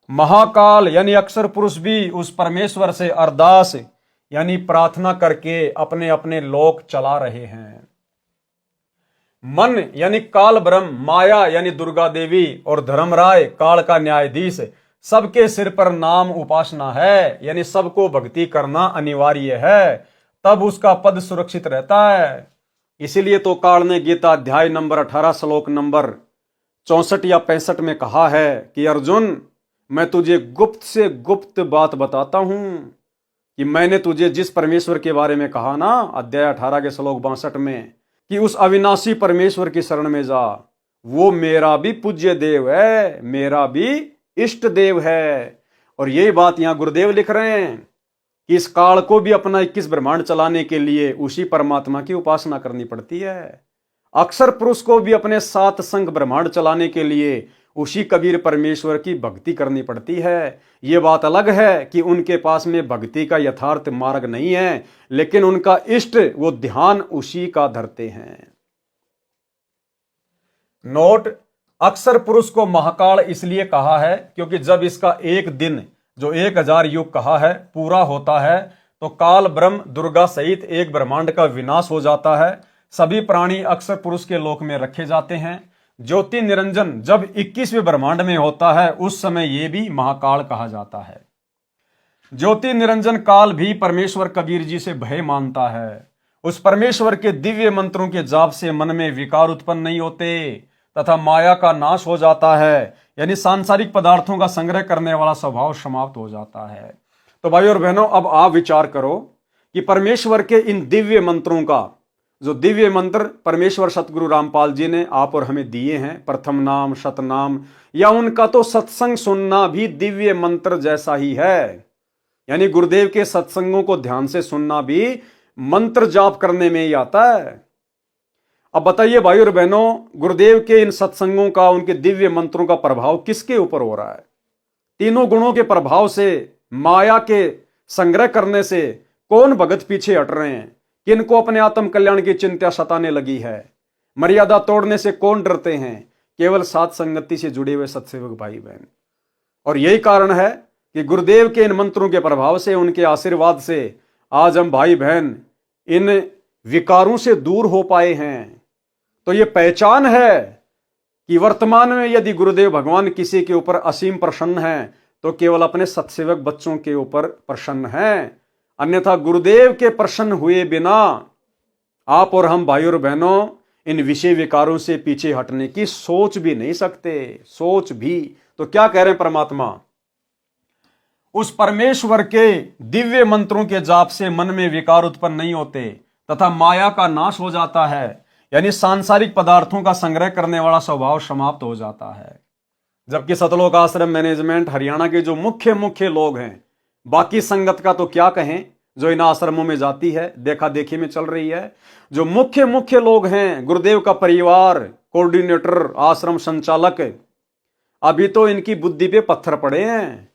महाकाल यानी अक्षर पुरुष भी उस परमेश्वर से अरदास यानी प्रार्थना करके अपने अपने लोक चला रहे हैं। मन यानी काल ब्रह्म, माया यानी दुर्गा देवी और धर्मराय काल का न्यायाधीश, सबके सिर पर नाम उपासना है, यानी सबको भक्ति करना अनिवार्य है, तब उसका पद सुरक्षित रहता है। इसीलिए तो काल ने गीता अध्याय नंबर 18 श्लोक नंबर 64 या 65 में कहा है कि अर्जुन, मैं तुझे गुप्त से गुप्त बात बताता हूं कि मैंने तुझे जिस परमेश्वर के बारे में कहा ना, अध्याय 18 के श्लोक 62 में, कि उस अविनाशी परमेश्वर की शरण में जा, वो मेरा भी पूज्य देव है, मेरा भी इष्ट देव है। और यही बात यहां गुरुदेव लिख रहे हैं कि इस काल को भी अपना 21 ब्रह्मांड चलाने के लिए उसी परमात्मा की उपासना करनी पड़ती है। अक्षर पुरुष को भी अपने 7 संग ब्रह्मांड चलाने के लिए उसी कबीर परमेश्वर की भक्ति करनी पड़ती है। ये बात अलग है कि उनके पास में भक्ति का यथार्थ मार्ग नहीं है, लेकिन उनका इष्ट वो ध्यान उसी का धरते हैं। नोट, अक्षर पुरुष को महाकाल इसलिए कहा है क्योंकि जब इसका एक दिन जो 1000 युग कहा है पूरा होता है तो काल ब्रह्म दुर्गा सहित एक ब्रह्मांड का विनाश हो जाता है। सभी प्राणी अक्षर पुरुष के लोक में रखे जाते हैं। ज्योति निरंजन जब 21वें ब्रह्मांड में होता है उस समय यह भी महाकाल कहा जाता है। ज्योति निरंजन काल भी परमेश्वर कबीर जी से भय मानता है। उस परमेश्वर के दिव्य मंत्रों के जाप से मन में विकार उत्पन्न नहीं होते तथा माया का नाश हो जाता है, यानी सांसारिक पदार्थों का संग्रह करने वाला स्वभाव समाप्त हो जाता है। तो भाई और बहनों, अब आप विचार करो कि परमेश्वर के इन दिव्य मंत्रों का, जो दिव्य मंत्र परमेश्वर सतगुरु रामपाल जी ने आप और हमें दिए हैं, प्रथम नाम, शतनाम, या उनका तो सत्संग सुनना भी दिव्य मंत्र जैसा ही है। यानी गुरुदेव के सत्संगों को ध्यान से सुनना भी मंत्र जाप करने में ही आता है। अब बताइए भाई और बहनों, गुरुदेव के इन सत्संगों का, उनके दिव्य मंत्रों का प्रभाव किसके ऊपर हो रहा है? तीनों गुणों के प्रभाव से, माया के संग्रह करने से कौन भगत पीछे हट रहे हैं? किनको अपने आत्म कल्याण की चिंता सताने लगी है? मर्यादा तोड़ने से कौन डरते हैं? केवल साथ संगति से जुड़े हुए सत्सेवक भाई बहन। और यही कारण है कि गुरुदेव के इन मंत्रों के प्रभाव से, उनके आशीर्वाद से आज हम भाई बहन इन विकारों से दूर हो पाए हैं। तो ये पहचान है कि वर्तमान में यदि गुरुदेव भगवान किसी के ऊपर असीम प्रसन्न हैं तो केवल अपने सत्सेवक बच्चों के ऊपर प्रसन्न हैं। अन्यथा गुरुदेव के प्रसन्न हुए बिना आप और हम भाई और बहनों इन विषय विकारों से पीछे हटने की सोच भी नहीं सकते। सोच भी तो क्या कह रहे हैं परमात्मा? उस परमेश्वर के दिव्य मंत्रों के जाप से मन में विकार उत्पन्न नहीं होते तथा माया का नाश हो जाता है, यानी सांसारिक पदार्थों का संग्रह करने वाला स्वभाव समाप्त हो जाता है। जबकि सतलोक आश्रम मैनेजमेंट हरियाणा के जो मुख्य लोग हैं, बाकी संगत का तो क्या कहें जो इन आश्रमों में जाती है, देखा देखी में चल रही है, जो मुख्य लोग हैं, गुरुदेव का परिवार, कोऑर्डिनेटर, आश्रम संचालक, अभी तो इनकी बुद्धि पे पत्थर पड़े हैं।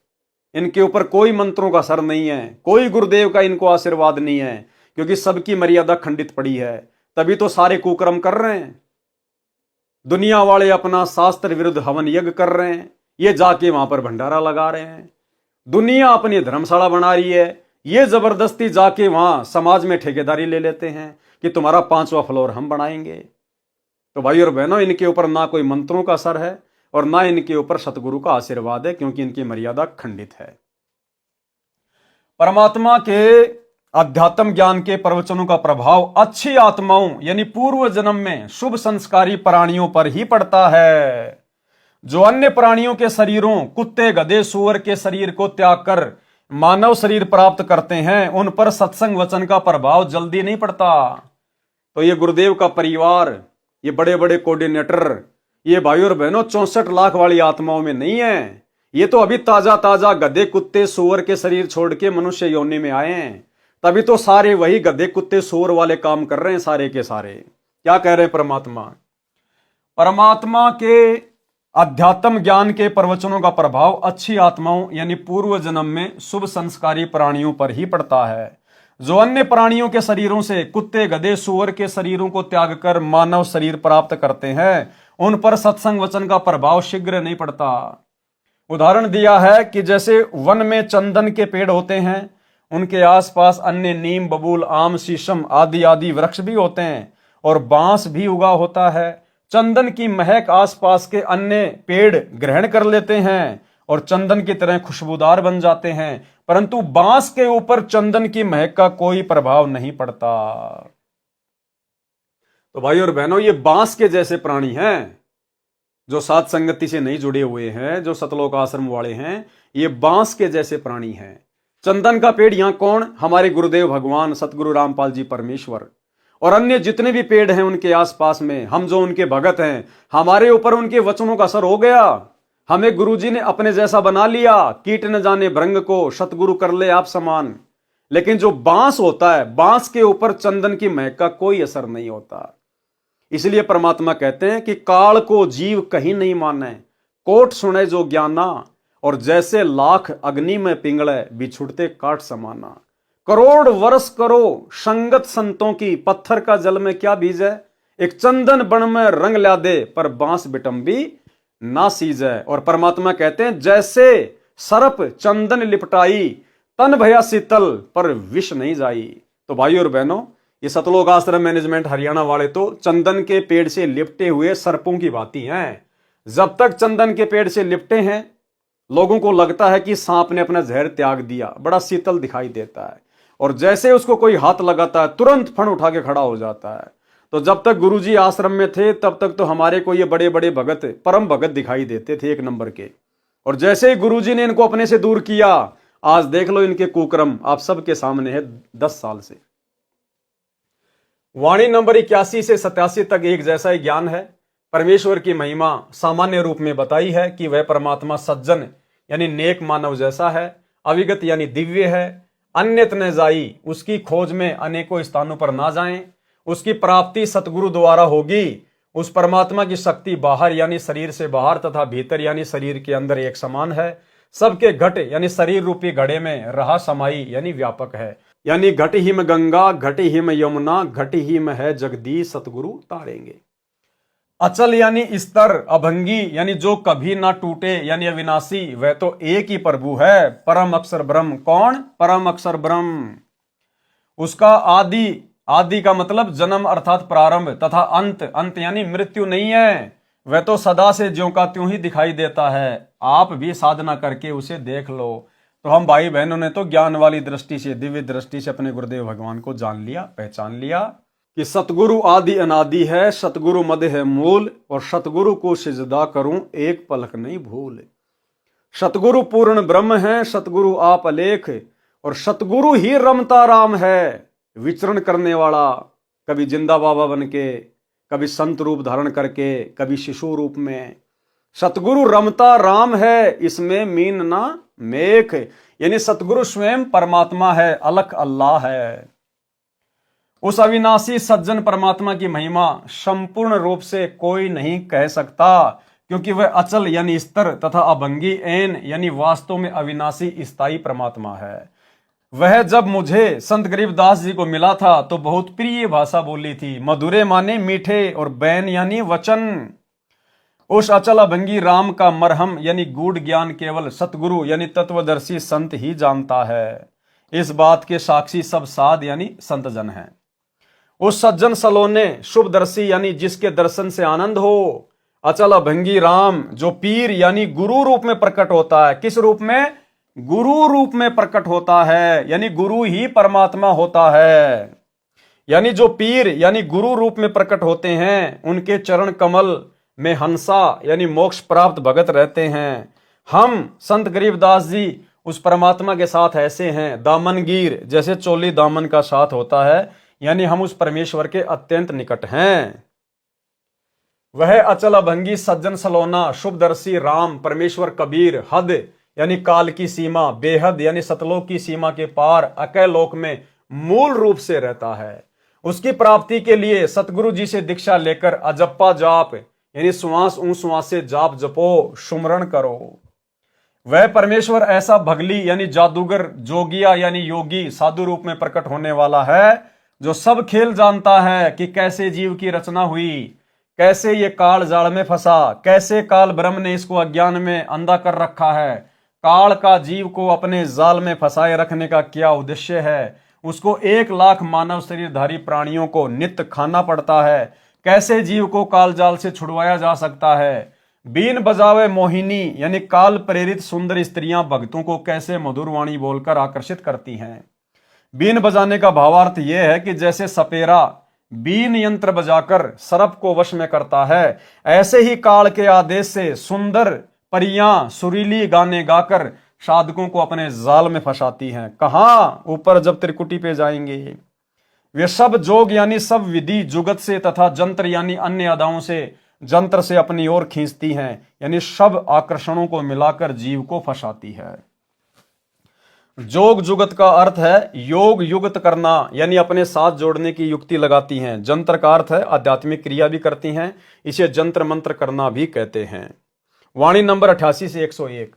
इनके ऊपर कोई मंत्रों का असर नहीं है, कोई गुरुदेव का इनको आशीर्वाद नहीं है, क्योंकि सबकी मर्यादा खंडित पड़ी है। तभी तो सारे कुकर्म कर रहे हैं। दुनिया वाले अपना शास्त्र विरुद्ध हवन यज्ञ कर रहे हैं, ये जाके वहां पर भंडारा लगा रहे हैं। दुनिया अपनी धर्मशाला बना रही है, ये जबरदस्ती जाके वहां समाज में ठेकेदारी ले लेते हैं कि तुम्हारा 5वां फ्लोर हम बनाएंगे। तो भाई और बहनों, इनके ऊपर ना कोई मंत्रों का असर है और ना इनके ऊपर सतगुरु का आशीर्वाद है, क्योंकि इनकी मर्यादा खंडित है। परमात्मा के अध्यात्म ज्ञान के प्रवचनों का प्रभाव अच्छी आत्माओं यानी पूर्व जन्म में शुभ संस्कारी प्राणियों पर ही पड़ता है। जो अन्य प्राणियों के शरीरों, कुत्ते, गधे, सूअर के शरीर को त्याग कर मानव शरीर प्राप्त करते हैं, उन पर सत्संग वचन का प्रभाव जल्दी नहीं पड़ता। तो ये गुरुदेव का परिवार, ये बड़े बड़े कोऑर्डिनेटर, ये भाई और बहनों 64 लाख वाली आत्माओं में नहीं है। ये तो अभी ताजा गधे, कुत्ते, सूअर के शरीर छोड़ के मनुष्य योनि में आए हैं। तभी तो सारे वही गधे, कुत्ते, सूअर वाले काम कर रहे हैं सारे के सारे। क्या कह रहे हैं परमात्मा? परमात्मा के अध्यात्म ज्ञान के प्रवचनों का प्रभाव अच्छी आत्माओं यानी पूर्व जन्म में शुभ संस्कारी प्राणियों पर ही पड़ता है। जो अन्य प्राणियों के शरीरों से, कुत्ते, गधे, सूअर के शरीरों को त्याग कर मानव शरीर प्राप्त करते हैं, उन पर सत्संग वचन का प्रभाव शीघ्र नहीं पड़ता। उदाहरण दिया है कि जैसे वन में चंदन के पेड़ होते हैं, उनके आसपास अन्य नीम, बबूल, आम, शीशम आदि वृक्ष भी होते हैं और बांस भी उगा होता है। चंदन की महक आसपास के अन्य पेड़ ग्रहण कर लेते हैं और चंदन की तरह खुशबूदार बन जाते हैं, परंतु बांस के ऊपर चंदन की महक का कोई प्रभाव नहीं पड़ता। तो भाई और बहनों, ये बांस के जैसे प्राणी हैं जो साथ संगति से नहीं जुड़े हुए हैं, जो सतलोक आश्रम वाले हैं, ये बांस के जैसे प्राणी हैं। चंदन का पेड़ यहां कौन? हमारे गुरुदेव भगवान सतगुरु रामपाल जी परमेश्वर। और अन्य जितने भी पेड़ हैं उनके आसपास में, हम जो उनके भगत हैं, हमारे ऊपर उनके वचनों का असर हो गया। हमें गुरुजी ने अपने जैसा बना लिया। कीट न जाने भृंग को, सतगुरु कर ले आप समान। लेकिन जो बांस होता है, बांस के ऊपर चंदन की महक का कोई असर नहीं होता। इसलिए परमात्मा कहते हैं कि काल को जीव कहीं नहीं माने, कोट सुने जो ज्ञाना, और जैसे लाख अग्नि में पिंगले, बिछुड़ते काट समाना। करोड़ वर्ष करो संगत संतों की, पत्थर का जल में क्या बीज है। एक चंदन बन में रंग ला दे, पर बांस बिटंबी ना सीजे। और परमात्मा कहते हैं जैसे सर्प चंदन लिपटाई, तन भया शीतल, पर विष नहीं जाई। तो भाइयों और बहनों, ये सतलोक आश्रम मैनेजमेंट हरियाणा वाले तो चंदन के पेड़ से लिपटे हुए सर्पों की भांति हैं। जब तक चंदन के पेड़ से लिपटे हैं, लोगों को लगता है कि सांप ने अपना जहर त्याग दिया, बड़ा शीतल दिखाई देता है। और जैसे उसको कोई हाथ लगाता है, तुरंत फण उठा के खड़ा हो जाता है। तो जब तक गुरुजी आश्रम में थे, तब तक तो हमारे को ये बड़े बड़े भगत, परम भगत दिखाई देते थे, एक नंबर के। और जैसे ही गुरुजी ने इनको अपने से दूर किया, आज देख लो इनके कुकर्म आप सबके सामने है। 10 साल से वाणी नंबर 81 से 87 तक एक जैसा ही ज्ञान है। परमेश्वर की महिमा सामान्य रूप में बताई है कि वह परमात्मा सज्जन यानी नेक मानव जैसा है, अविगत यानी दिव्य है, अन्यत न जाई, उसकी खोज में अनेकों स्थानों पर ना जाएं, उसकी प्राप्ति सतगुरु द्वारा होगी। उस परमात्मा की शक्ति बाहर यानी शरीर से बाहर तथा भीतर यानी शरीर के अंदर एक समान है। सबके घट यानी शरीर रूपी घड़े में रहा समाई यानी व्यापक है। यानी घट हिम गंगा, घट हिम यमुना, घट हिम है जगदीश, सतगुरु तारेंगे। अचल यानी स्तर, अभंगी यानी जो कभी ना टूटे यानी अविनाशी, वह तो एक ही प्रभु है, परम अक्षर ब्रह्म। कौन? परम अक्षर ब्रह्म। उसका आदि, आदि का मतलब जन्म अर्थात प्रारंभ, तथा अंत, अंत यानी मृत्यु नहीं है। वह तो सदा से ज्यों का त्यों ही दिखाई देता है। आप भी साधना करके उसे देख लो। तो हम भाई बहनों ने तो ज्ञान वाली दृष्टि से, दिव्य दृष्टि से अपने गुरुदेव भगवान को जान लिया, पहचान लिया कि सतगुरु आदि अनादि है, सतगुरु मद है मूल, और सतगुरु को सिजदा करूं एक पलक नहीं भूल। सतगुरु पूर्ण ब्रह्म है, सतगुरु आप अलेख, और सतगुरु ही रमता राम है, विचरण करने वाला, कभी जिंदा बाबा बन के, कभी संत रूप धारण करके, कभी शिशु रूप में। सतगुरु रमता राम है, इसमें मीन ना मेख, यानी सतगुरु स्वयं परमात्मा है, अलख अल्लाह है। उस अविनाशी सज्जन परमात्मा की महिमा संपूर्ण रूप से कोई नहीं कह सकता, क्योंकि वह अचल यानी स्तर तथा अभंगी ऐन यानी वास्तव में अविनाशी स्थायी परमात्मा है। वह जब मुझे संत गरीबदास जी को मिला था तो बहुत प्रिय भाषा बोली थी, मधुरे माने मीठे, और बैन यानी वचन। उस अचल अभंगी राम का मरहम यानी गूढ़ ज्ञान केवल सतगुरु यानी तत्वदर्शी संत ही जानता है। इस बात के साक्षी सब साध यानी संत जन हैं। उस सज्जन सलोने शुभदर्शी यानी जिसके दर्शन से आनंद हो, अचल अभंगी राम जो पीर यानी गुरु रूप में प्रकट होता है। किस रूप में? गुरु रूप में प्रकट होता है, यानी गुरु ही परमात्मा होता है। यानी जो पीर यानी गुरु रूप में प्रकट होते हैं, उनके चरण कमल में हंसा यानी मोक्ष प्राप्त भगत रहते हैं। हम संत गरीबदास जी उस परमात्मा के साथ ऐसे हैं, दामनगीर जैसे चोली दामन का साथ होता है, यानी हम उस परमेश्वर के अत्यंत निकट हैं। वह अचल अभंगी सज्जन सलोना शुभदर्शी राम परमेश्वर कबीर हद यानी काल की सीमा, बेहद यानी सतलोक की सीमा के पार अकय लोक में मूल रूप से रहता है। उसकी प्राप्ति के लिए सतगुरु जी से दीक्षा लेकर अजप्पा जाप यानी श्वास श्वास से जाप जपो, सुमरण करो। वह परमेश्वर ऐसा भगली यानी जादूगर, जोगिया यानी योगी साधु रूप में प्रकट होने वाला है, जो सब खेल जानता है कि कैसे जीव की रचना हुई, कैसे ये काल जाल में फंसा, कैसे काल ब्रह्म ने इसको अज्ञान में अंधा कर रखा है, काल का जीव को अपने जाल में फंसाए रखने का क्या उद्देश्य है, उसको 1 लाख मानव शरीरधारी प्राणियों को नित्य खाना पड़ता है, कैसे जीव को काल जाल से छुड़वाया जा सकता है। बीन बजावे मोहिनी यानी काल प्रेरित सुंदर स्त्रियां भक्तों को कैसे मधुर वाणी बोलकर आकर्षित करती हैं। बीन बजाने का भावार्थ यह है कि जैसे सपेरा बीन यंत्र बजाकर सर्प को वश में करता है, ऐसे ही काल के आदेश से सुंदर परियां सुरीली गाने गाकर साधकों को अपने जाल में फंसाती हैं। कहां? ऊपर जब त्रिकुटी पे जाएंगे। वे सब जोग यानी सब विधि जुगत से तथा जंत्र यानी अन्य अदाओं से जंत्र से अपनी ओर खींचती हैं, यानी सब आकर्षणों को मिलाकर जीव को फंसाती है। जोग जुगत का अर्थ है योग युगत करना, यानी अपने साथ जोड़ने की युक्ति लगाती हैं। जंत्र का अर्थ है आध्यात्मिक क्रिया भी करती हैं, इसे जंत्र मंत्र करना भी कहते हैं। वाणी नंबर 88 से 101।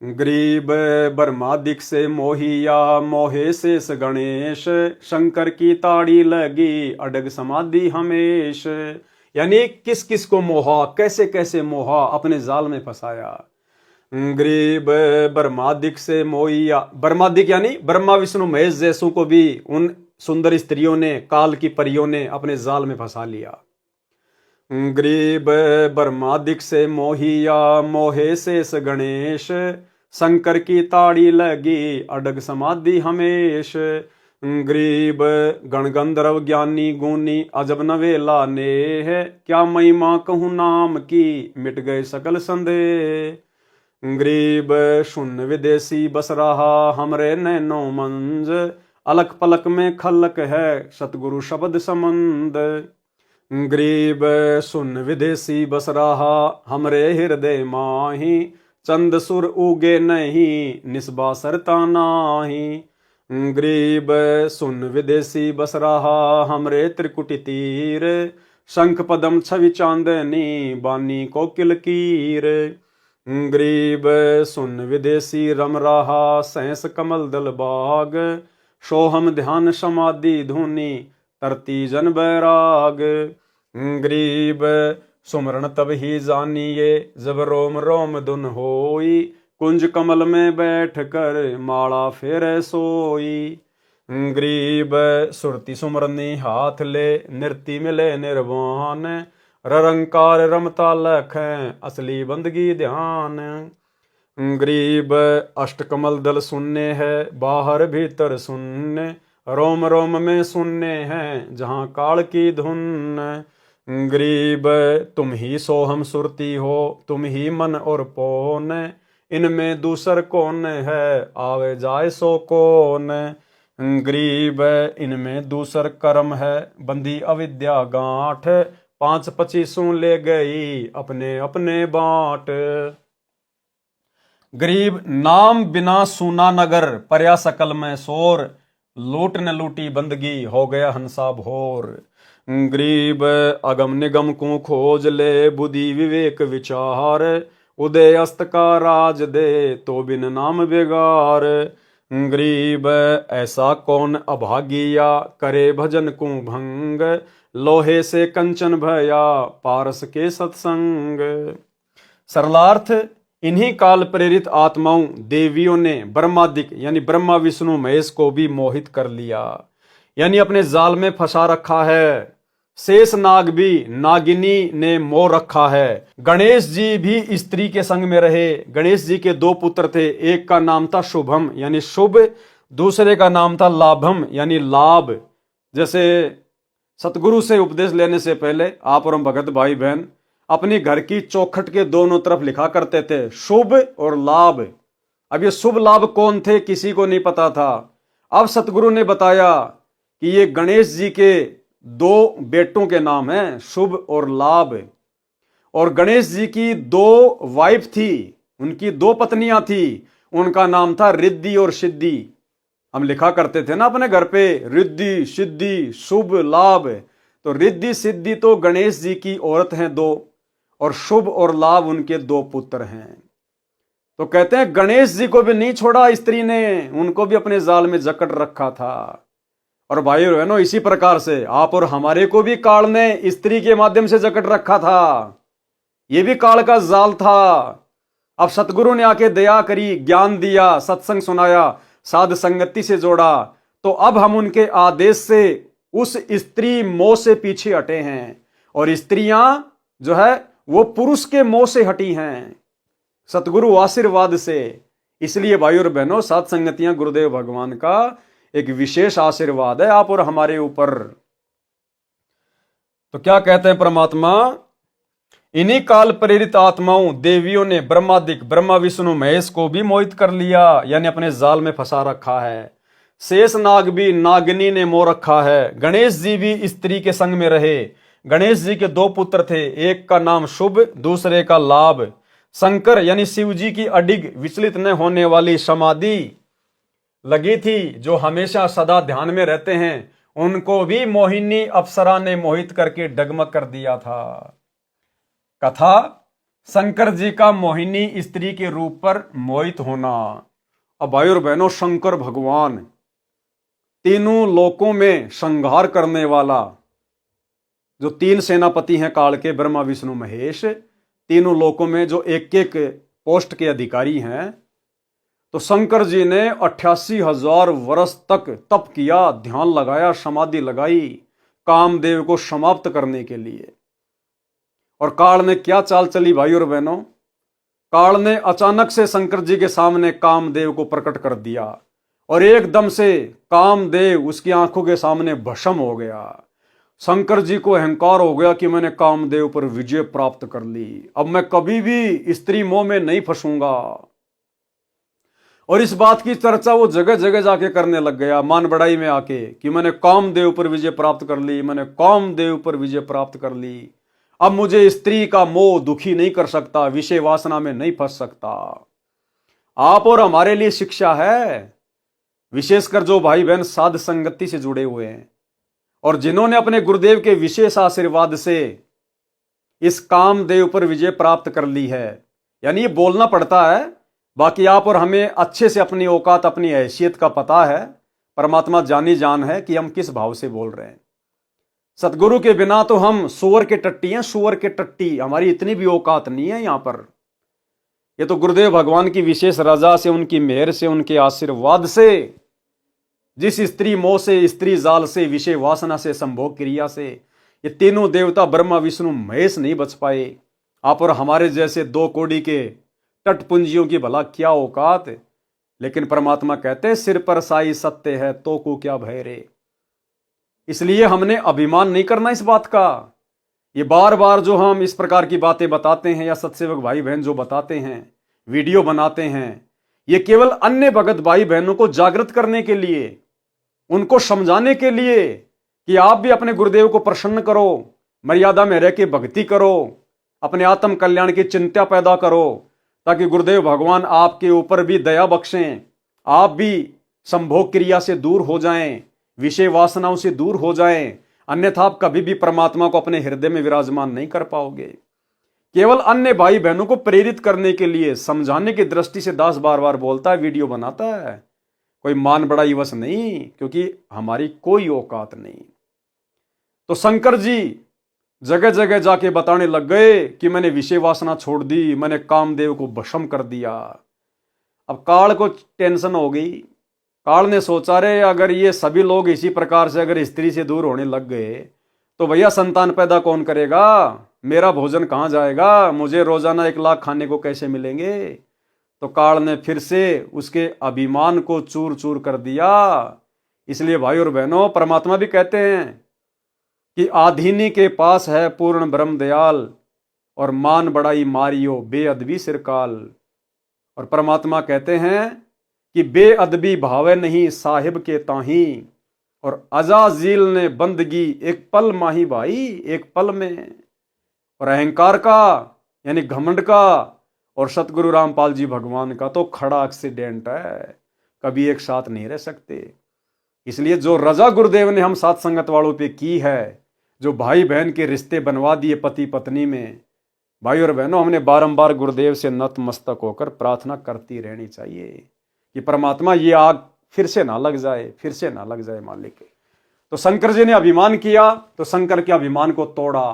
ग्रीब ब्रह्मादिक से मोहिया मोहे शेष गणेश, शंकर की ताड़ी लगी अडग समाधि हमेश, यानी किस किस को मोहा, कैसे कैसे मोहा, अपने जाल में फंसाया। ग्रीब ब्रह्मादिक से मोहिया, ब्रह्मादिक यानी ब्रह्मा विष्णु महेश जैसों को भी उन सुंदर स्त्रियों ने, काल की परियों ने अपने जाल में फंसा लिया। ग्रीब ब्रह्मादिक से मोहिया मोहे शेष गणेश, शंकर की ताड़ी लगी अडग समाधि हमेश। ग्रीब गण गंधर्व ज्ञानी गुनी अजब नवेला नेह, क्या महिमा कहूँ नाम की मिट गए सकल संदेह। ग्रीब शून्य विदेशी बस रहा हमरे नैनो मंज, अलक पलक में खलक है सतगुरु शब्द संबंध। ग्रीब शून्य विदेशी बस रहा हमरे हृदय माही, चंद सुर उगे नहीं निस्बा सरता नाही। ग्रीब शून्य विदेशी बस रहा हमरे त्रिकुटी तीर, शंख पदम छवि चांदनी बानी को किलकीर। ग्रीब सुन विदेशी रम रहा सहस कमल दल बाग, सोहम ध्यान समाधि धुनी तरती जन बैराग। ग्रीब सुमरण तब ही जानिए जब रोम रोम धुन होई, कुंज कमल में बैठ कर माला फेरे सोई। ग्रीब सुरती सुमरनी हाथ ले नृत्य मिले निर्वाण, ररंकार रमता लखें असली बंदगी ध्यान। ग्रीब अष्टकमल दल सुनने है बाहर भीतर सुनने, रोम रोम में सुनने हैं जहां काल की धुन। ग्रीब तुम ही सोहम सुरती हो तुम ही मन और पौन, इनमें दूसर कौन है आवे जाए सो कौन। ग्रीब इनमें दूसर कर्म है बंदी अविद्या गांठ, 5-25 ले गई अपने अपने बांट। गरीब नाम बिना सूना नगर, पर्या सकल में शोर, लूट न लूटी बंदगी हो गया हंसा भोर। गरीब अगम निगम को खोज ले बुद्धि विवेक विचार, उदय अस्त का राज दे तो बिन नाम बेगार। गरीब ऐसा कौन अभागिया करे भजन को भंग, लोहे से कंचन भया पारस के सत्संग। सरलार्थ इन्हीं काल प्रेरित आत्माओं देवियों ने ब्रह्मादिक यानी ब्रह्मा विष्णु महेश को भी मोहित कर लिया, यानी अपने जाल में फंसा रखा है। शेष नाग भी नागिनी ने मोह रखा है। गणेश जी भी स्त्री के संग में रहे। गणेश जी के 2 पुत्र थे, एक का नाम था शुभम यानी शुभ, दूसरे का नाम था लाभम यानी लाभ। जैसे सतगुरु से उपदेश लेने से पहले आप और हम भगत भाई बहन अपनी घर की चौखट के दोनों तरफ लिखा करते थे शुभ और लाभ। अब ये शुभ लाभ कौन थे किसी को नहीं पता था। अब सतगुरु ने बताया कि ये गणेश जी के 2 बेटों के नाम हैं शुभ और लाभ। और गणेश जी की 2 वाइफ थी, उनकी 2 पत्नियां थी, उनका नाम था रिद्धि और सिद्धि। हम लिखा करते थे ना अपने घर पे रिद्धि सिद्धि शुभ लाभ। तो रिद्धि सिद्धि तो गणेश जी की औरत हैं 2, और शुभ और लाभ उनके 2 पुत्र हैं। तो कहते हैं गणेश जी को भी नहीं छोड़ा स्त्री ने, उनको भी अपने जाल में जकड़ रखा था। और भाई बहनों इसी प्रकार से आप और हमारे को भी काल ने स्त्री के माध्यम से जकड़ रखा था। ये भी काल का जाल था। अब सतगुरु ने आके दया करी, ज्ञान दिया, सत्संग सुनाया, साध संगति से जोड़ा, तो अब हम उनके आदेश से उस स्त्री मोह से पीछे हटे हैं और स्त्रियां जो है वो पुरुष के मोह से हटी हैं सतगुरु आशीर्वाद से। इसलिए भाई और बहनों साध संगतियां गुरुदेव भगवान का एक विशेष आशीर्वाद है आप और हमारे ऊपर। तो क्या कहते हैं परमात्मा, इन्हीं काल प्रेरित आत्माओं देवियों ने ब्रह्मादिक ब्रह्मा विष्णु महेश को भी मोहित कर लिया, यानी अपने जाल में फंसा रखा है। शेष नाग भी नागिनी ने मोह रखा है। गणेश जी भी स्त्री के संग में रहे। गणेश जी के 2 पुत्र थे, एक का नाम शुभ, दूसरे का लाभ। शंकर यानी शिव जी की अडिग विचलित न होने वाली समाधि लगी थी, जो हमेशा सदा ध्यान में रहते हैं। उनको भी मोहिनी अप्सरा ने मोहित करके डगमग कर दिया था। कथा शंकर जी का मोहिनी स्त्री के रूप पर मोहित होना। अब भाई और बहनों, शंकर भगवान तीनों लोकों में संहार करने वाला, जो 3 सेनापति हैं काल के, ब्रह्मा विष्णु महेश, तीनों लोकों में जो एक एक पोस्ट के अधिकारी हैं, तो शंकर जी ने 88,000 वर्ष तक तप किया, ध्यान लगाया, समाधि लगाई कामदेव को समाप्त करने के लिए। और काल ने क्या चाल चली भाई और बहनों? काल ने अचानक से शंकर जी के सामने कामदेव को प्रकट कर दिया और एकदम से कामदेव उसकी आंखों के सामने भस्म हो गया। शंकर जी को अहंकार हो गया कि मैंने कामदेव पर विजय प्राप्त कर ली, अब मैं कभी भी स्त्री मोह में नहीं फंसूंगा। और इस बात की चर्चा वो जगह जगह जाके करने लग गया, मान बढ़ाई में आके, कि मैंने कामदेव पर विजय प्राप्त कर ली, मैंने कामदेव पर विजय प्राप्त कर ली। अब मुझे स्त्री का मोह दुखी नहीं कर सकता, विषय वासना में नहीं फंस सकता। आप और हमारे लिए शिक्षा है, विशेषकर जो भाई बहन साध संगति से जुड़े हुए हैं और जिन्होंने अपने गुरुदेव के विशेष आशीर्वाद से इस कामदेव पर विजय प्राप्त कर ली है। यानी ये बोलना पड़ता है, बाकी आप और हमें अच्छे से अपनी औकात, अपनी हैसियत का पता है। परमात्मा जानी जान है कि हम किस भाव से बोल रहे हैं। सतगुरु के बिना तो हम सुअर के टट्टी हैं, सुअर के टट्टी। हमारी इतनी भी औकात नहीं है यहां पर। ये तो गुरुदेव भगवान की विशेष रजा से, उनकी मेहर से, उनके आशीर्वाद से, जिस स्त्री मोह से, स्त्री जाल से, विषय वासना से, संभोग क्रिया से ये तीनों देवता ब्रह्मा विष्णु महेश नहीं बच पाए। आप और हमारे जैसे 2 कौड़ी के तटपुंजियों की भला क्या औकात। लेकिन परमात्मा कहते हैं सिर पर साई सत्य है तो को क्या भय रे। इसलिए हमने अभिमान नहीं करना इस बात का। ये बार बार जो हम इस प्रकार की बातें बताते हैं या सत्सेवक भाई बहन जो बताते हैं, वीडियो बनाते हैं, ये केवल अन्य भगत भाई बहनों को जागृत करने के लिए, उनको समझाने के लिए कि आप भी अपने गुरुदेव को प्रसन्न करो, मर्यादा में रह के भक्ति करो, अपने आत्म कल्याण की चिंता पैदा करो, ताकि गुरुदेव भगवान आपके ऊपर भी दया बख्शें, आप भी संभोग क्रिया से दूर हो जाएं, विषय वासनाओं से दूर हो जाएं। अन्यथा आप कभी भी परमात्मा को अपने हृदय में विराजमान नहीं कर पाओगे। केवल अन्य भाई बहनों को प्रेरित करने के लिए, समझाने की दृष्टि से दास बार बार बोलता है, वीडियो बनाता है, कोई मान बड़ाई वश नहीं, क्योंकि हमारी कोई औकात नहीं। तो शंकर जी जगह जगह जाके बताने लग गए कि मैंने विषय वासना छोड़ दी, मैंने कामदेव को भस्म कर दिया। अब काल को टेंशन हो गई। काल ने सोचा रे अगर ये सभी लोग इसी प्रकार से अगर स्त्री से दूर होने लग गए तो भैया संतान पैदा कौन करेगा, मेरा भोजन कहाँ जाएगा, मुझे रोजाना 1 लाख खाने को कैसे मिलेंगे। तो काल ने फिर से उसके अभिमान को चूर चूर कर दिया। इसलिए भाई और बहनों, परमात्मा भी कहते हैं कि आधीनी के पास है पूर्ण ब्रह्म दयाल, और मान बड़ाई मारियो बेअदबी सिरकाल। और परमात्मा कहते हैं कि बेअदबी भावे नहीं साहिब के ताही, और अजाजील ने बंदगी एक पल माही भाई, एक पल में। और अहंकार का यानी घमंड का और सतगुरु रामपाल जी भगवान का तो खड़ा एक्सीडेंट है, कभी एक साथ नहीं रह सकते। इसलिए जो रजा गुरुदेव ने हम साथ संगत वालों पे की है, जो भाई बहन के रिश्ते बनवा दिए पति पत्नी में, भाई और बहनों, हमने बारंबार गुरुदेव से नतमस्तक होकर प्रार्थना करती रहनी चाहिए कि परमात्मा ये आग फिर से ना लग जाए, फिर से ना लग जाए मालिक। तो शंकर जी ने अभिमान किया तो शंकर के अभिमान को तोड़ा।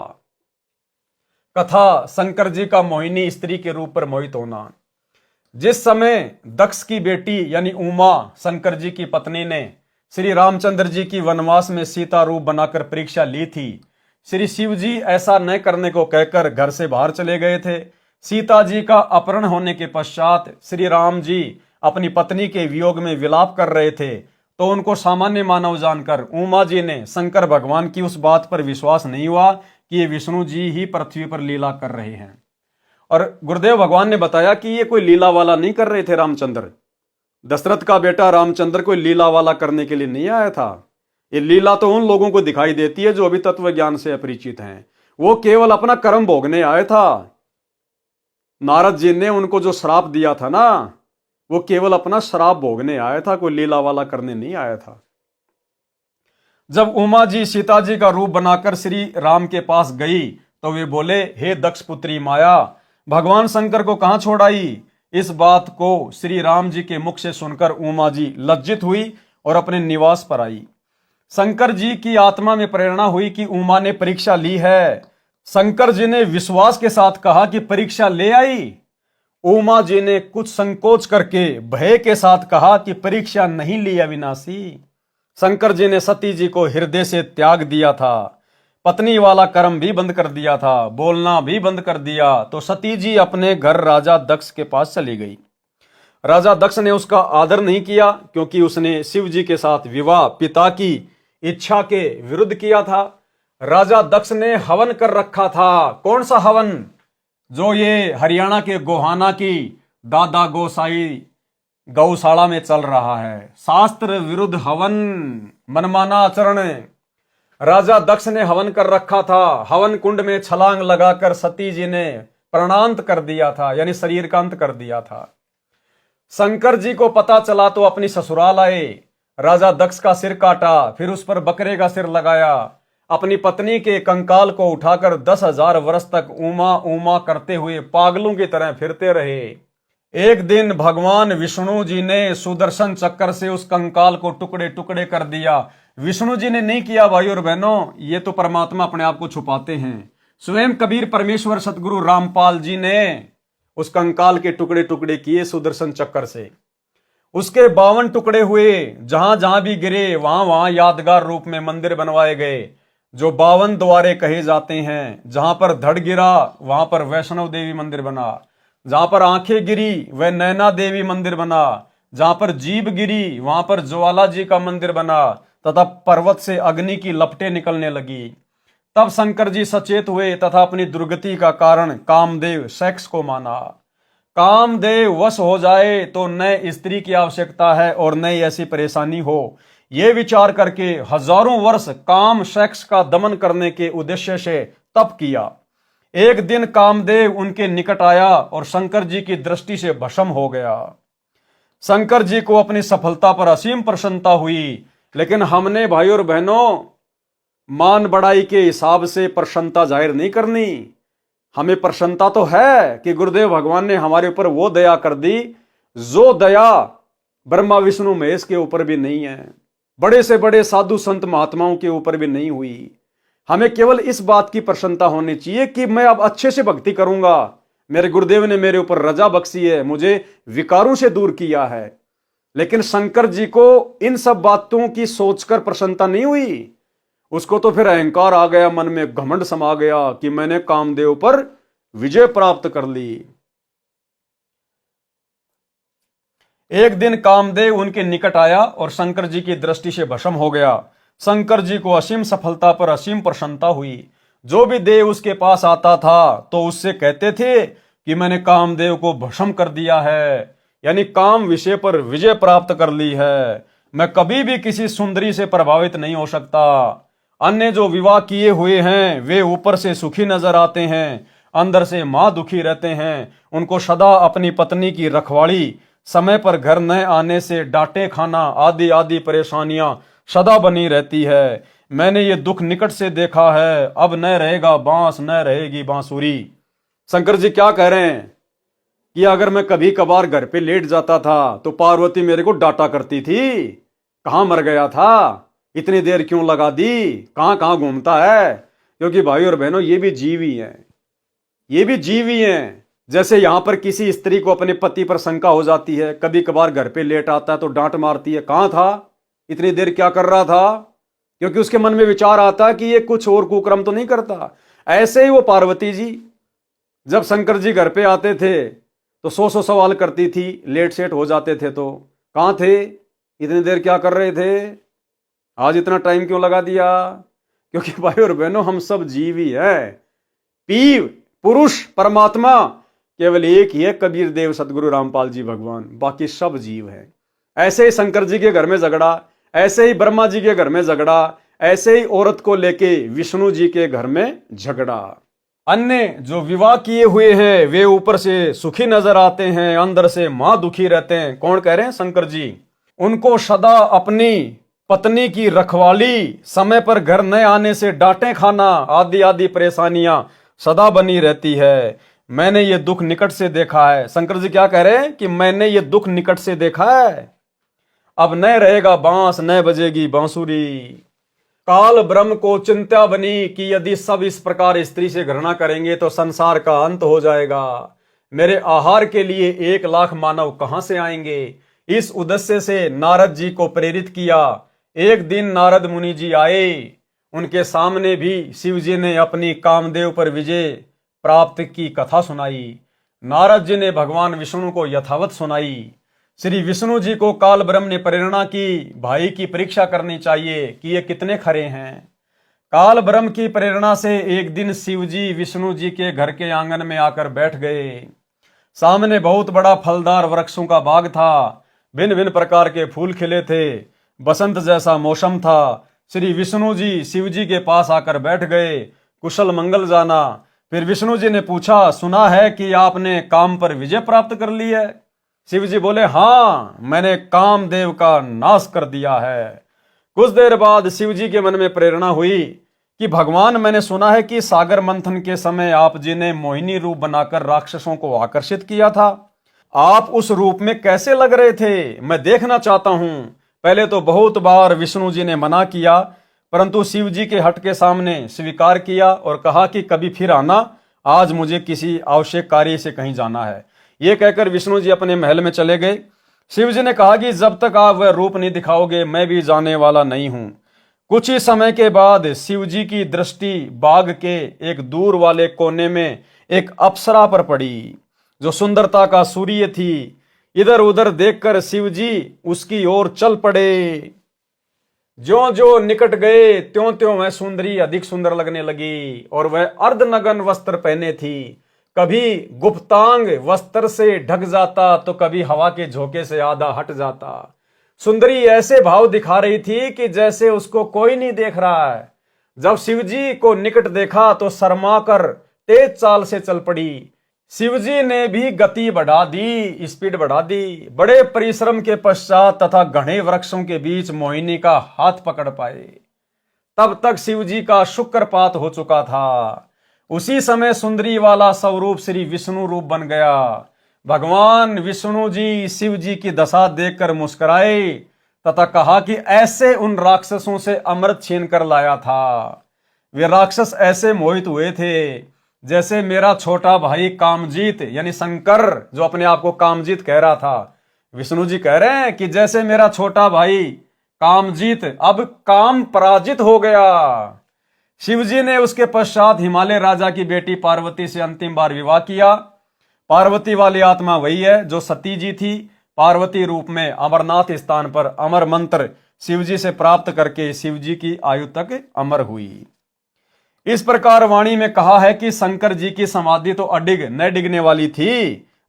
कथा शंकर जी का मोहिनी स्त्री के रूप पर मोहित होना। जिस समय दक्ष की बेटी यानी उमा शंकर जी की पत्नी ने श्री रामचंद्र जी की वनवास में सीता रूप बनाकर परीक्षा ली थी, श्री शिव जी ऐसा न करने को कहकर घर से बाहर चले गए थे। सीता जी का अपहरण होने के पश्चात श्री राम जी अपनी पत्नी के वियोग में विलाप कर रहे थे, तो उनको सामान्य मानव जानकर उमा जी ने शंकर भगवान की उस बात पर विश्वास नहीं हुआ कि ये विष्णु जी ही पृथ्वी पर लीला कर रहे हैं। और गुरुदेव भगवान ने बताया कि ये कोई लीला वाला नहीं कर रहे थे रामचंद्र। दशरथ का बेटा रामचंद्र कोई लीला वाला करने के लिए नहीं आया था। ये लीला तो उन लोगों को दिखाई देती है जो अभी तत्व ज्ञान से अपरिचित हैं। वो केवल अपना कर्म भोगने आए था। नारद जी ने उनको जो श्राप दिया था ना, वो केवल अपना श्राप भोगने आया था, कोई लीला वाला करने नहीं आया था। जब उमा जी सीता जी का रूप बनाकर श्री राम के पास गई तो वे बोले, हे दक्ष पुत्री माया, भगवान शंकर को कहां छोड़ आई? इस बात को श्री राम जी के मुख से सुनकर उमा जी लज्जित हुई और अपने निवास पर आई। शंकर जी की आत्मा में प्रेरणा हुई कि उमा ने परीक्षा ली है। शंकर जी ने विश्वास के साथ कहा कि परीक्षा ले आई। उमा जी ने कुछ संकोच करके भय के साथ कहा कि परीक्षा नहीं ली अविनाशी। शंकर जी ने सती जी को हृदय से त्याग दिया था, पत्नी वाला कर्म भी बंद कर दिया था, बोलना भी बंद कर दिया। तो सती जी अपने घर राजा दक्ष के पास चली गई। राजा दक्ष ने उसका आदर नहीं किया क्योंकि उसने शिव जी के साथ विवाह पिता की इच्छा के विरुद्ध किया था। राजा दक्ष ने हवन कर रखा था। कौन सा हवन? जो ये हरियाणा के गोहाना की दादा गोसाई गौशाला में चल रहा है। शास्त्र विरुद्ध हवन, मनमाना आचरण। राजा दक्ष ने हवन कर रखा था। हवन कुंड में छलांग लगाकर सती जी ने प्राणांत कर दिया था, यानी शरीर का अंत कर दिया था। शंकर जी को पता चला तो अपनी ससुराल आए। राजा दक्ष का सिर काटा, फिर उस पर बकरे का सिर लगाया। अपनी पत्नी के कंकाल को उठाकर 10,000 वर्ष तक उमा उमा करते हुए पागलों की तरह फिरते रहे। एक दिन भगवान विष्णु जी ने सुदर्शन चक्कर से उस कंकाल को टुकड़े टुकड़े कर दिया। विष्णु जी ने नहीं किया भाई और बहनों, ये तो परमात्मा अपने आप को छुपाते हैं। स्वयं कबीर परमेश्वर सतगुरु रामपाल जी ने उस कंकाल के टुकड़े टुकड़े किए सुदर्शन चक्कर से। उसके 52 टुकड़े हुए, जहां जहां भी गिरे वहां वहां यादगार रूप में मंदिर बनवाए गए, जो 52 द्वारे कहे जाते हैं। जहां पर धड़ गिरा वहां पर वैष्णव देवी मंदिर बना, जहां पर आंखें गिरी वह नैना देवी मंदिर बना, जहां पर जीभ गिरी वहां पर ज्वाला जी का मंदिर बना, तथा पर्वत से अग्नि की लपटें निकलने लगी। तब शंकर जी सचेत हुए तथा अपनी दुर्गति का कारण कामदेव सेक्स को माना। कामदेव वश हो जाए तो नए स्त्री की आवश्यकता है और नई ऐसी परेशानी हो, ये विचार करके हजारों वर्ष काम सेक्स का दमन करने के उद्देश्य से तप किया। एक दिन कामदेव उनके निकट आया और शंकर जी की दृष्टि से भस्म हो गया। शंकर जी को अपनी सफलता पर असीम प्रसन्नता हुई, लेकिन हमने भाई और बहनों मान बढ़ाई के हिसाब से प्रसन्नता जाहिर नहीं करनी। हमें प्रसन्नता तो है कि गुरुदेव भगवान ने हमारे ऊपर वो दया कर दी जो दया ब्रह्मा विष्णु महेश के ऊपर भी नहीं है, बड़े से बड़े साधु संत महात्माओं के ऊपर भी नहीं हुई। हमें केवल इस बात की प्रसन्नता होनी चाहिए कि मैं अब अच्छे से भक्ति करूंगा, मेरे गुरुदेव ने मेरे ऊपर रजा बख्शी है, मुझे विकारों से दूर किया है। लेकिन शंकर जी को इन सब बातों की सोचकर प्रसन्नता नहीं हुई। उसको तो फिर अहंकार आ गया, मन में घमंड समा गया कि मैंने कामदेव पर विजय प्राप्त कर ली। एक दिन कामदेव उनके निकट आया और शंकर जी की दृष्टि से भस्म हो गया। शंकर जी को असीम सफलता पर असीम प्रसन्नता हुई। जो भी देव उसके पास आता था तो उससे कहते थे कि मैंने कामदेव को भस्म कर दिया है, यानी काम विषय पर विजय प्राप्त कर ली है। मैं कभी भी किसी सुंदरी से प्रभावित नहीं हो सकता। अन्य जो विवाह किए हुए हैं वे ऊपर से सुखी नजर आते हैं, अंदर से मां दुखी रहते हैं। उनको सदा अपनी पत्नी की रखवाली, समय पर घर न आने से डांटे खाना आदि आदि परेशानियां सदा बनी रहती है। मैंने ये दुख निकट से देखा है। अब न रहेगा बांस न रहेगी बांसुरी। शंकर जी क्या कह रहे हैं कि अगर मैं कभी कभार घर पे लेट जाता था तो पार्वती मेरे को डांटा करती थी, कहां मर गया था, इतनी देर क्यों लगा दी, कहां कहां घूमता है। क्योंकि भाई और बहनों ये भी जीव ही हैं, ये भी जीव ही हैं। जैसे यहां पर किसी स्त्री को अपने पति पर शंका हो जाती है, कभी कभार घर पे लेट आता है तो डांट मारती है, कहां था, इतनी देर क्या कर रहा था, क्योंकि उसके मन में विचार आता कि ये कुछ और कुक्रम तो नहीं करता। ऐसे ही वो पार्वती जी जब शंकर जी घर पे आते थे तो 100 सवाल करती थी, लेट सेट हो जाते थे तो कहां थे, इतनी देर क्या कर रहे थे, आज इतना टाइम क्यों लगा दिया। क्योंकि भाई और बहनों हम सब जीव ही है। पीव पुरुष परमात्मा केवल एक ही है, कबीर देव सतगुरु रामपाल जी भगवान, बाकी सब जीव है। ऐसे ही शंकर जी के घर में झगड़ा, ऐसे ही ब्रह्मा जी के घर में झगड़ा, ऐसे ही औरत को लेके विष्णु जी के घर में झगड़ा। अन्य जो विवाह किए हुए हैं वे ऊपर से सुखी नजर आते हैं, अंदर से मां दुखी रहते हैं। कौन कह रहे हैं? शंकर जी। उनको सदा अपनी पत्नी की रखवाली, समय पर घर न आने से डांटे खाना, आदि आदि परेशानियां सदा बनी रहती है। मैंने ये दुख निकट से देखा है। शंकर जी क्या कह रहे हैं कि मैंने ये दुख निकट से देखा है। अब न रहेगा बांस, न बजेगी बांसुरी। काल ब्रह्म को चिंता बनी कि यदि सब इस प्रकार स्त्री से घृणा करेंगे तो संसार का अंत हो जाएगा। मेरे आहार के लिए 1,00,000 मानव कहां से आएंगे? इस उद्देश्य से नारद जी को प्रेरित किया। एक दिन नारद मुनि जी आए, उनके सामने भी शिव जी ने अपनी कामदेव पर विजय प्राप्त की कथा सुनाई। नारद जी ने भगवान विष्णु को यथावत सुनाई। श्री विष्णु जी को काल ब्रह्म ने प्रेरणा की, भाई की परीक्षा करनी चाहिए कि ये कितने खरे हैं। काल ब्रह्म की प्रेरणा से एक दिन शिव जी विष्णु जी के घर के आंगन में आकर बैठ गए। सामने बहुत बड़ा फलदार वृक्षों का बाग था, भिन्न भिन्न प्रकार के फूल खिले थे, बसंत जैसा मौसम था। श्री विष्णु जी शिव जी के पास आकर बैठ गए, कुशल मंगल जाना। फिर विष्णु जी ने पूछा, सुना है कि आपने काम पर विजय प्राप्त कर ली है। शिव जी बोले, हाँ, मैंने कामदेव का नाश कर दिया है। कुछ देर बाद शिव जी के मन में प्रेरणा हुई कि भगवान, मैंने सुना है कि सागर मंथन के समय आप जी ने मोहिनी रूप बनाकर राक्षसों को आकर्षित किया था। आप उस रूप में कैसे लग रहे थे? मैं देखना चाहता हूं। पहले तो बहुत बार विष्णु जी ने मना किया, परंतु शिव जी के हट के सामने स्वीकार किया और कहा कि कभी फिर आना, आज मुझे किसी आवश्यक कार्य से कहीं जाना है। ये कहकर विष्णु जी अपने महल में चले गए। शिव जी ने कहा कि जब तक आप वह रूप नहीं दिखाओगे मैं भी जाने वाला नहीं हूं। कुछ ही समय के बाद शिव जी की दृष्टि बाग के एक दूर वाले कोने में एक अप्सरा पर पड़ी, जो सुंदरता का सूर्य थी। इधर उधर देखकर शिव जी उसकी ओर चल पड़े। ज्यों ज्यों निकट गए त्यों त्यों वह सुंदरी अधिक सुंदर लगने लगी और वह अर्धनग्न वस्त्र पहने थी। कभी गुप्तांग वस्त्र से ढक जाता तो कभी हवा के झोंके से आधा हट जाता। सुंदरी ऐसे भाव दिखा रही थी कि जैसे उसको कोई नहीं देख रहा है। जब शिवजी को निकट देखा तो शर्मा कर तेज चाल से चल पड़ी। शिवजी ने भी गति बढ़ा दी, स्पीड बढ़ा दी। बड़े परिश्रम के पश्चात तथा घने वृक्षों के बीच मोहिनी का हाथ पकड़ पाए। तब तक शिवजी का शुक्रपात हो चुका था। उसी समय सुंदरी वाला स्वरूप श्री विष्णु रूप बन गया। भगवान विष्णु जी शिव जी की दशा देखकर मुस्कुराए तथा कहा कि ऐसे उन राक्षसों से अमृत छीन कर लाया था। वे राक्षस ऐसे मोहित हुए थे जैसे मेरा छोटा भाई कामजीत, यानी शंकर जो अपने आप को कामजीत कह रहा था। विष्णु जी कह रहे हैं कि जैसे मेरा छोटा भाई कामजीत अब काम पराजित हो गया। शिवजी ने उसके पश्चात हिमालय राजा की बेटी पार्वती से अंतिम बार विवाह किया। पार्वती वाली आत्मा वही है जो सती जी थी। पार्वती रूप में अमरनाथ स्थान पर अमर मंत्र शिवजी से प्राप्त करके शिवजी की आयु तक अमर हुई। इस प्रकार वाणी में कहा है कि शंकर जी की समाधि तो अडिग न डिगने वाली थी।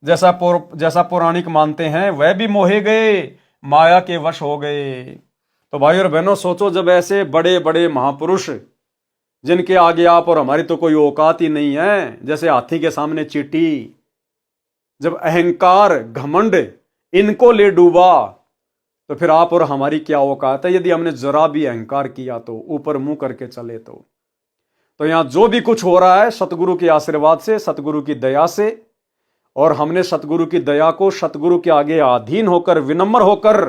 जैसा पौराणिक मानते हैं वह भी मोहे गए, माया के वश हो गए। तो भाई और बहनों सोचो, जब ऐसे बड़े बड़े महापुरुष जिनके आगे आप और हमारी तो कोई औकात ही नहीं है, जैसे हाथी के सामने चींटी, जब अहंकार घमंड इनको ले डूबा तो फिर आप और हमारी क्या औकात है यदि हमने जरा भी अहंकार किया तो, ऊपर मुंह करके चले तो यहां जो भी कुछ हो रहा है सतगुरु के आशीर्वाद से, सतगुरु की दया से, और हमने सतगुरु की दया को सतगुरु के आगे अधीन होकर, विनम्र होकर,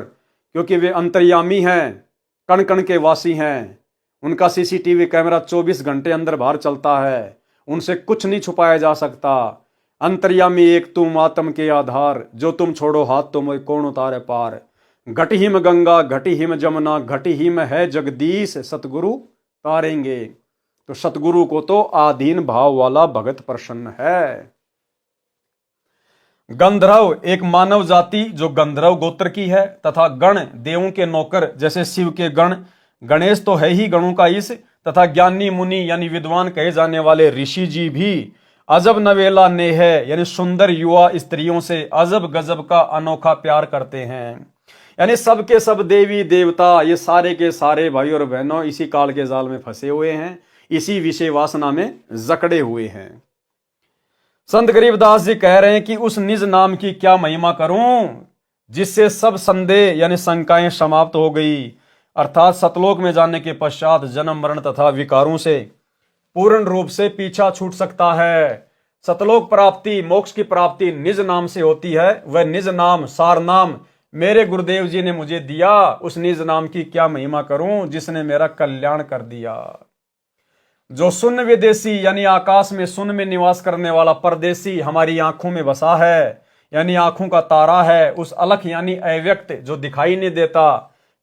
क्योंकि वे अंतर्यामी हैं, कण कण के वासी हैं। उनका सीसीटीवी कैमरा 24 घंटे अंदर बाहर चलता है, उनसे कुछ नहीं छुपाया जा सकता। अंतर्यामी एक तुम आत्म के आधार, जो तुम छोड़ो हाथ तो मोय कौन उतारे पार। घट हिम गंगा घट हिम जमुना, घट हिम है जगदीश, सतगुरु तारेंगे। तो सतगुरु को तो आधीन भाव वाला भगत प्रसन्न है। गंधर्व एक मानव जाति जो गंधर्व गोत्र की है, तथा गण देवों के नौकर जैसे शिव के गण, गणेश तो है ही गणों का ईश, तथा ज्ञानी मुनि यानी विद्वान कहे जाने वाले ऋषि जी भी अजब नवेला ने है, यानी सुंदर युवा स्त्रियों से अजब गजब का अनोखा प्यार करते हैं। यानी सब के सब देवी देवता, ये सारे के सारे भाई और बहनों इसी काल के जाल में फंसे हुए हैं, इसी विषय वासना में जकड़े हुए हैं। संत गरीबदास जी कह रहे हैं कि उस निज नाम की क्या महिमा करूं जिससे सब संदेह यानी शंकाएं समाप्त हो गई, अर्थात सतलोक में जाने के पश्चात जन्म मरण तथा विकारों से पूर्ण रूप से पीछा छूट सकता है। सतलोक प्राप्ति, मोक्ष की प्राप्ति निज नाम से होती है। वह निज नाम, सार नाम मेरे गुरुदेव जी ने मुझे दिया, उस निज नाम की क्या महिमा करूं जिसने मेरा कल्याण कर दिया। जो शून्य विदेशी यानी आकाश में शून्य में निवास करने वाला परदेसी हमारी आंखों में बसा है, यानी आंखों का तारा है, उस अलख यानी अव्यक्त जो दिखाई नहीं देता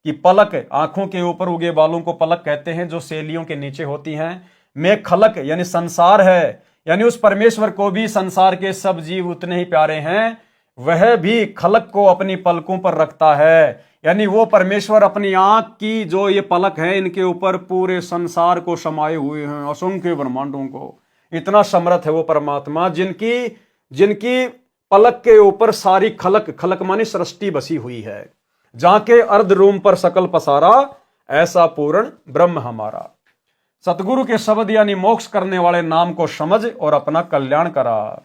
कि पलक, आंखों के ऊपर उगे बालों को पलक कहते हैं जो सेलियों के नीचे होती हैं, में खलक यानी संसार है, यानी उस परमेश्वर को भी संसार के सब जीव उतने ही प्यारे हैं, वह भी खलक को अपनी पलकों पर रखता है। यानी वो परमेश्वर अपनी आंख की जो ये पलक है इनके ऊपर पूरे संसार को समाये हुए हैं, असंख्य ब्रह्मांडों को। इतना समर्थ है वो परमात्मा जिनकी पलक के ऊपर सारी खलक, खलक मानी सृष्टि बसी हुई है। जाके अर्ध रूम पर सकल पसारा, ऐसा पूर्ण ब्रह्म हमारा। सतगुरु के शब्द यानी मोक्ष करने वाले नाम को समझ और अपना कल्याण करा।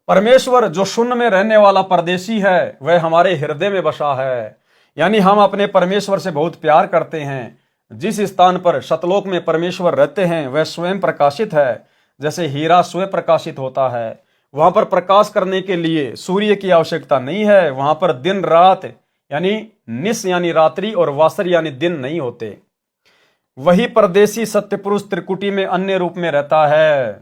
परमेश्वर जो शून्य में रहने वाला परदेसी है वह हमारे हृदय में बसा है, यानी हम अपने परमेश्वर से बहुत प्यार करते हैं। जिस स्थान पर सतलोक में परमेश्वर रहते हैं वह स्वयं प्रकाशित है, जैसे हीरा स्वयं प्रकाशित होता है। वहां पर प्रकाश करने के लिए सूर्य की आवश्यकता नहीं है। वहां पर दिन रात यानी निस यानी रात्रि और वासर यानी दिन नहीं होते। वही परदेसी सत्य पुरुष त्रिकुटी में अन्य रूप में रहता है।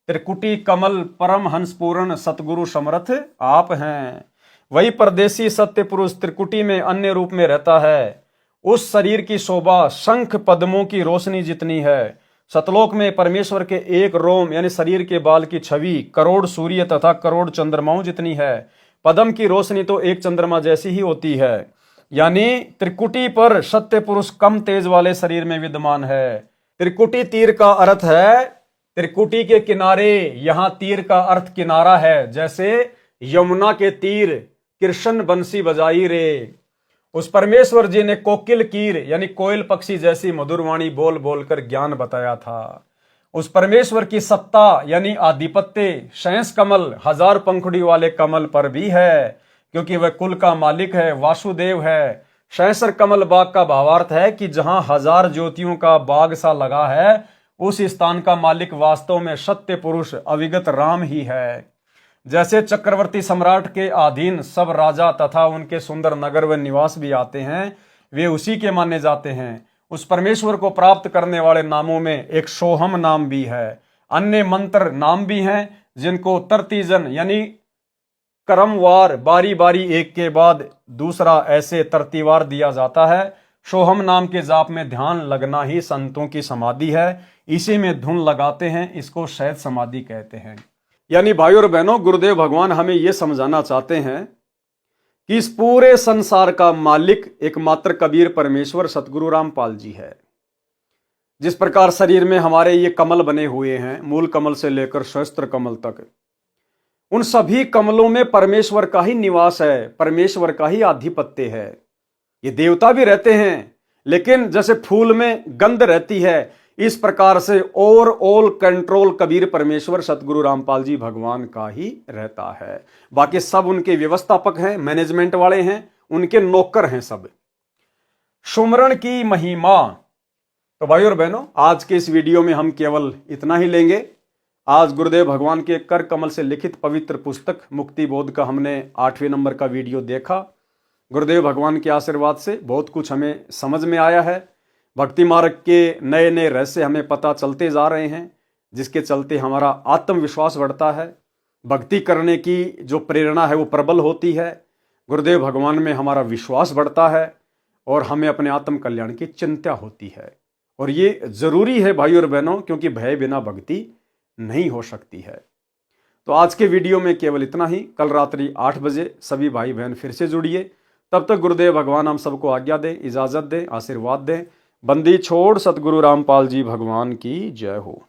त्रिकुटी कमल परम हंस पूर्ण सतगुरु समर्थ आप हैं। वही परदेसी सत्य पुरुष त्रिकुटी में अन्य रूप में रहता है। उस शरीर की शोभा शंख पद्मों की रोशनी जितनी है। सतलोक में परमेश्वर के एक रोम यानी शरीर के बाल की छवि करोड़ सूर्य तथा करोड़ चंद्रमाओं जितनी है। पद्म की रोशनी तो एक चंद्रमा जैसी ही होती है। यानी त्रिकुटी पर सत्य पुरुष कम तेज वाले शरीर में विद्यमान है। त्रिकुटी तीर का अर्थ है त्रिकुटी के किनारे, यहां तीर का अर्थ किनारा है। जैसे यमुना के तीर कृष्ण बंसी बजाई रे। उस परमेश्वर जी ने कोकिल कीर यानी कोयल पक्षी जैसी मधुर वाणी बोल बोलकर ज्ञान बताया था। उस परमेश्वर की सत्ता यानी आधिपत्य शैंस कमल हजार पंखुड़ी वाले कमल पर भी है, क्योंकि वह कुल का मालिक है, वासुदेव है। शैंसर कमल बाग का भावार्थ है कि जहां हजार ज्योतियों का बाग सा लगा है, उस स्थान का मालिक वास्तव में सत्य पुरुष अविगत राम ही है। जैसे चक्रवर्ती सम्राट के अधीन सब राजा तथा उनके सुंदर नगर व निवास भी आते हैं, वे उसी के माने जाते हैं। उस परमेश्वर को प्राप्त करने वाले नामों में एक सोहम नाम भी है। अन्य मंत्र नाम भी हैं जिनको तरतीजन यानी क्रमवार बारी बारी एक के बाद दूसरा ऐसे तरतीवार दिया जाता है। सोहम नाम के जाप में ध्यान लगना ही संतों की समाधि है। इसी में धुन लगाते हैं, इसको शैद समाधि कहते हैं। यानी भाई और बहनों, गुरुदेव भगवान हमें यह समझाना चाहते हैं कि इस पूरे संसार का मालिक एकमात्र कबीर परमेश्वर सतगुरु रामपाल जी है। जिस प्रकार शरीर में हमारे ये कमल बने हुए हैं, मूल कमल से लेकर सहस्त्र कमल तक, उन सभी कमलों में परमेश्वर का ही निवास है, परमेश्वर का ही आधिपत्य है। ये देवता भी रहते हैं, लेकिन जैसे फूल में गंध रहती है, इस प्रकार से ओवरऑल कंट्रोल कबीर परमेश्वर सतगुरु रामपाल जी भगवान का ही रहता है। बाकी सब उनके व्यवस्थापक हैं, मैनेजमेंट वाले हैं, उनके नौकर हैं सब। सुमरण की महिमा। तो भाई और बहनों, आज के इस वीडियो में हम केवल इतना ही लेंगे। आज गुरुदेव भगवान के कर कमल से लिखित पवित्र पुस्तक मुक्ति बोध का हमने 8वें नंबर का वीडियो देखा। गुरुदेव भगवान के आशीर्वाद से बहुत कुछ हमें समझ में आया है। भक्ति मार्ग के नए नए रहस्य हमें पता चलते जा रहे हैं, जिसके चलते हमारा आत्मविश्वास बढ़ता है। भक्ति करने की जो प्रेरणा है वो प्रबल होती है। गुरुदेव भगवान में हमारा विश्वास बढ़ता है और हमें अपने आत्म कल्याण की चिंता होती है। और ये जरूरी है भाई और बहनों, क्योंकि भय बिना भक्ति नहीं हो सकती है। तो आज के वीडियो में केवल इतना ही। कल रात्रि 8 बजे सभी भाई बहन फिर से जुड़िए। तब तक गुरुदेव भगवान हम सबको आज्ञा दें, इजाजत दें, आशीर्वाद दें। बंदी छोड़ सतगुरु रामपाल जी भगवान की जय हो।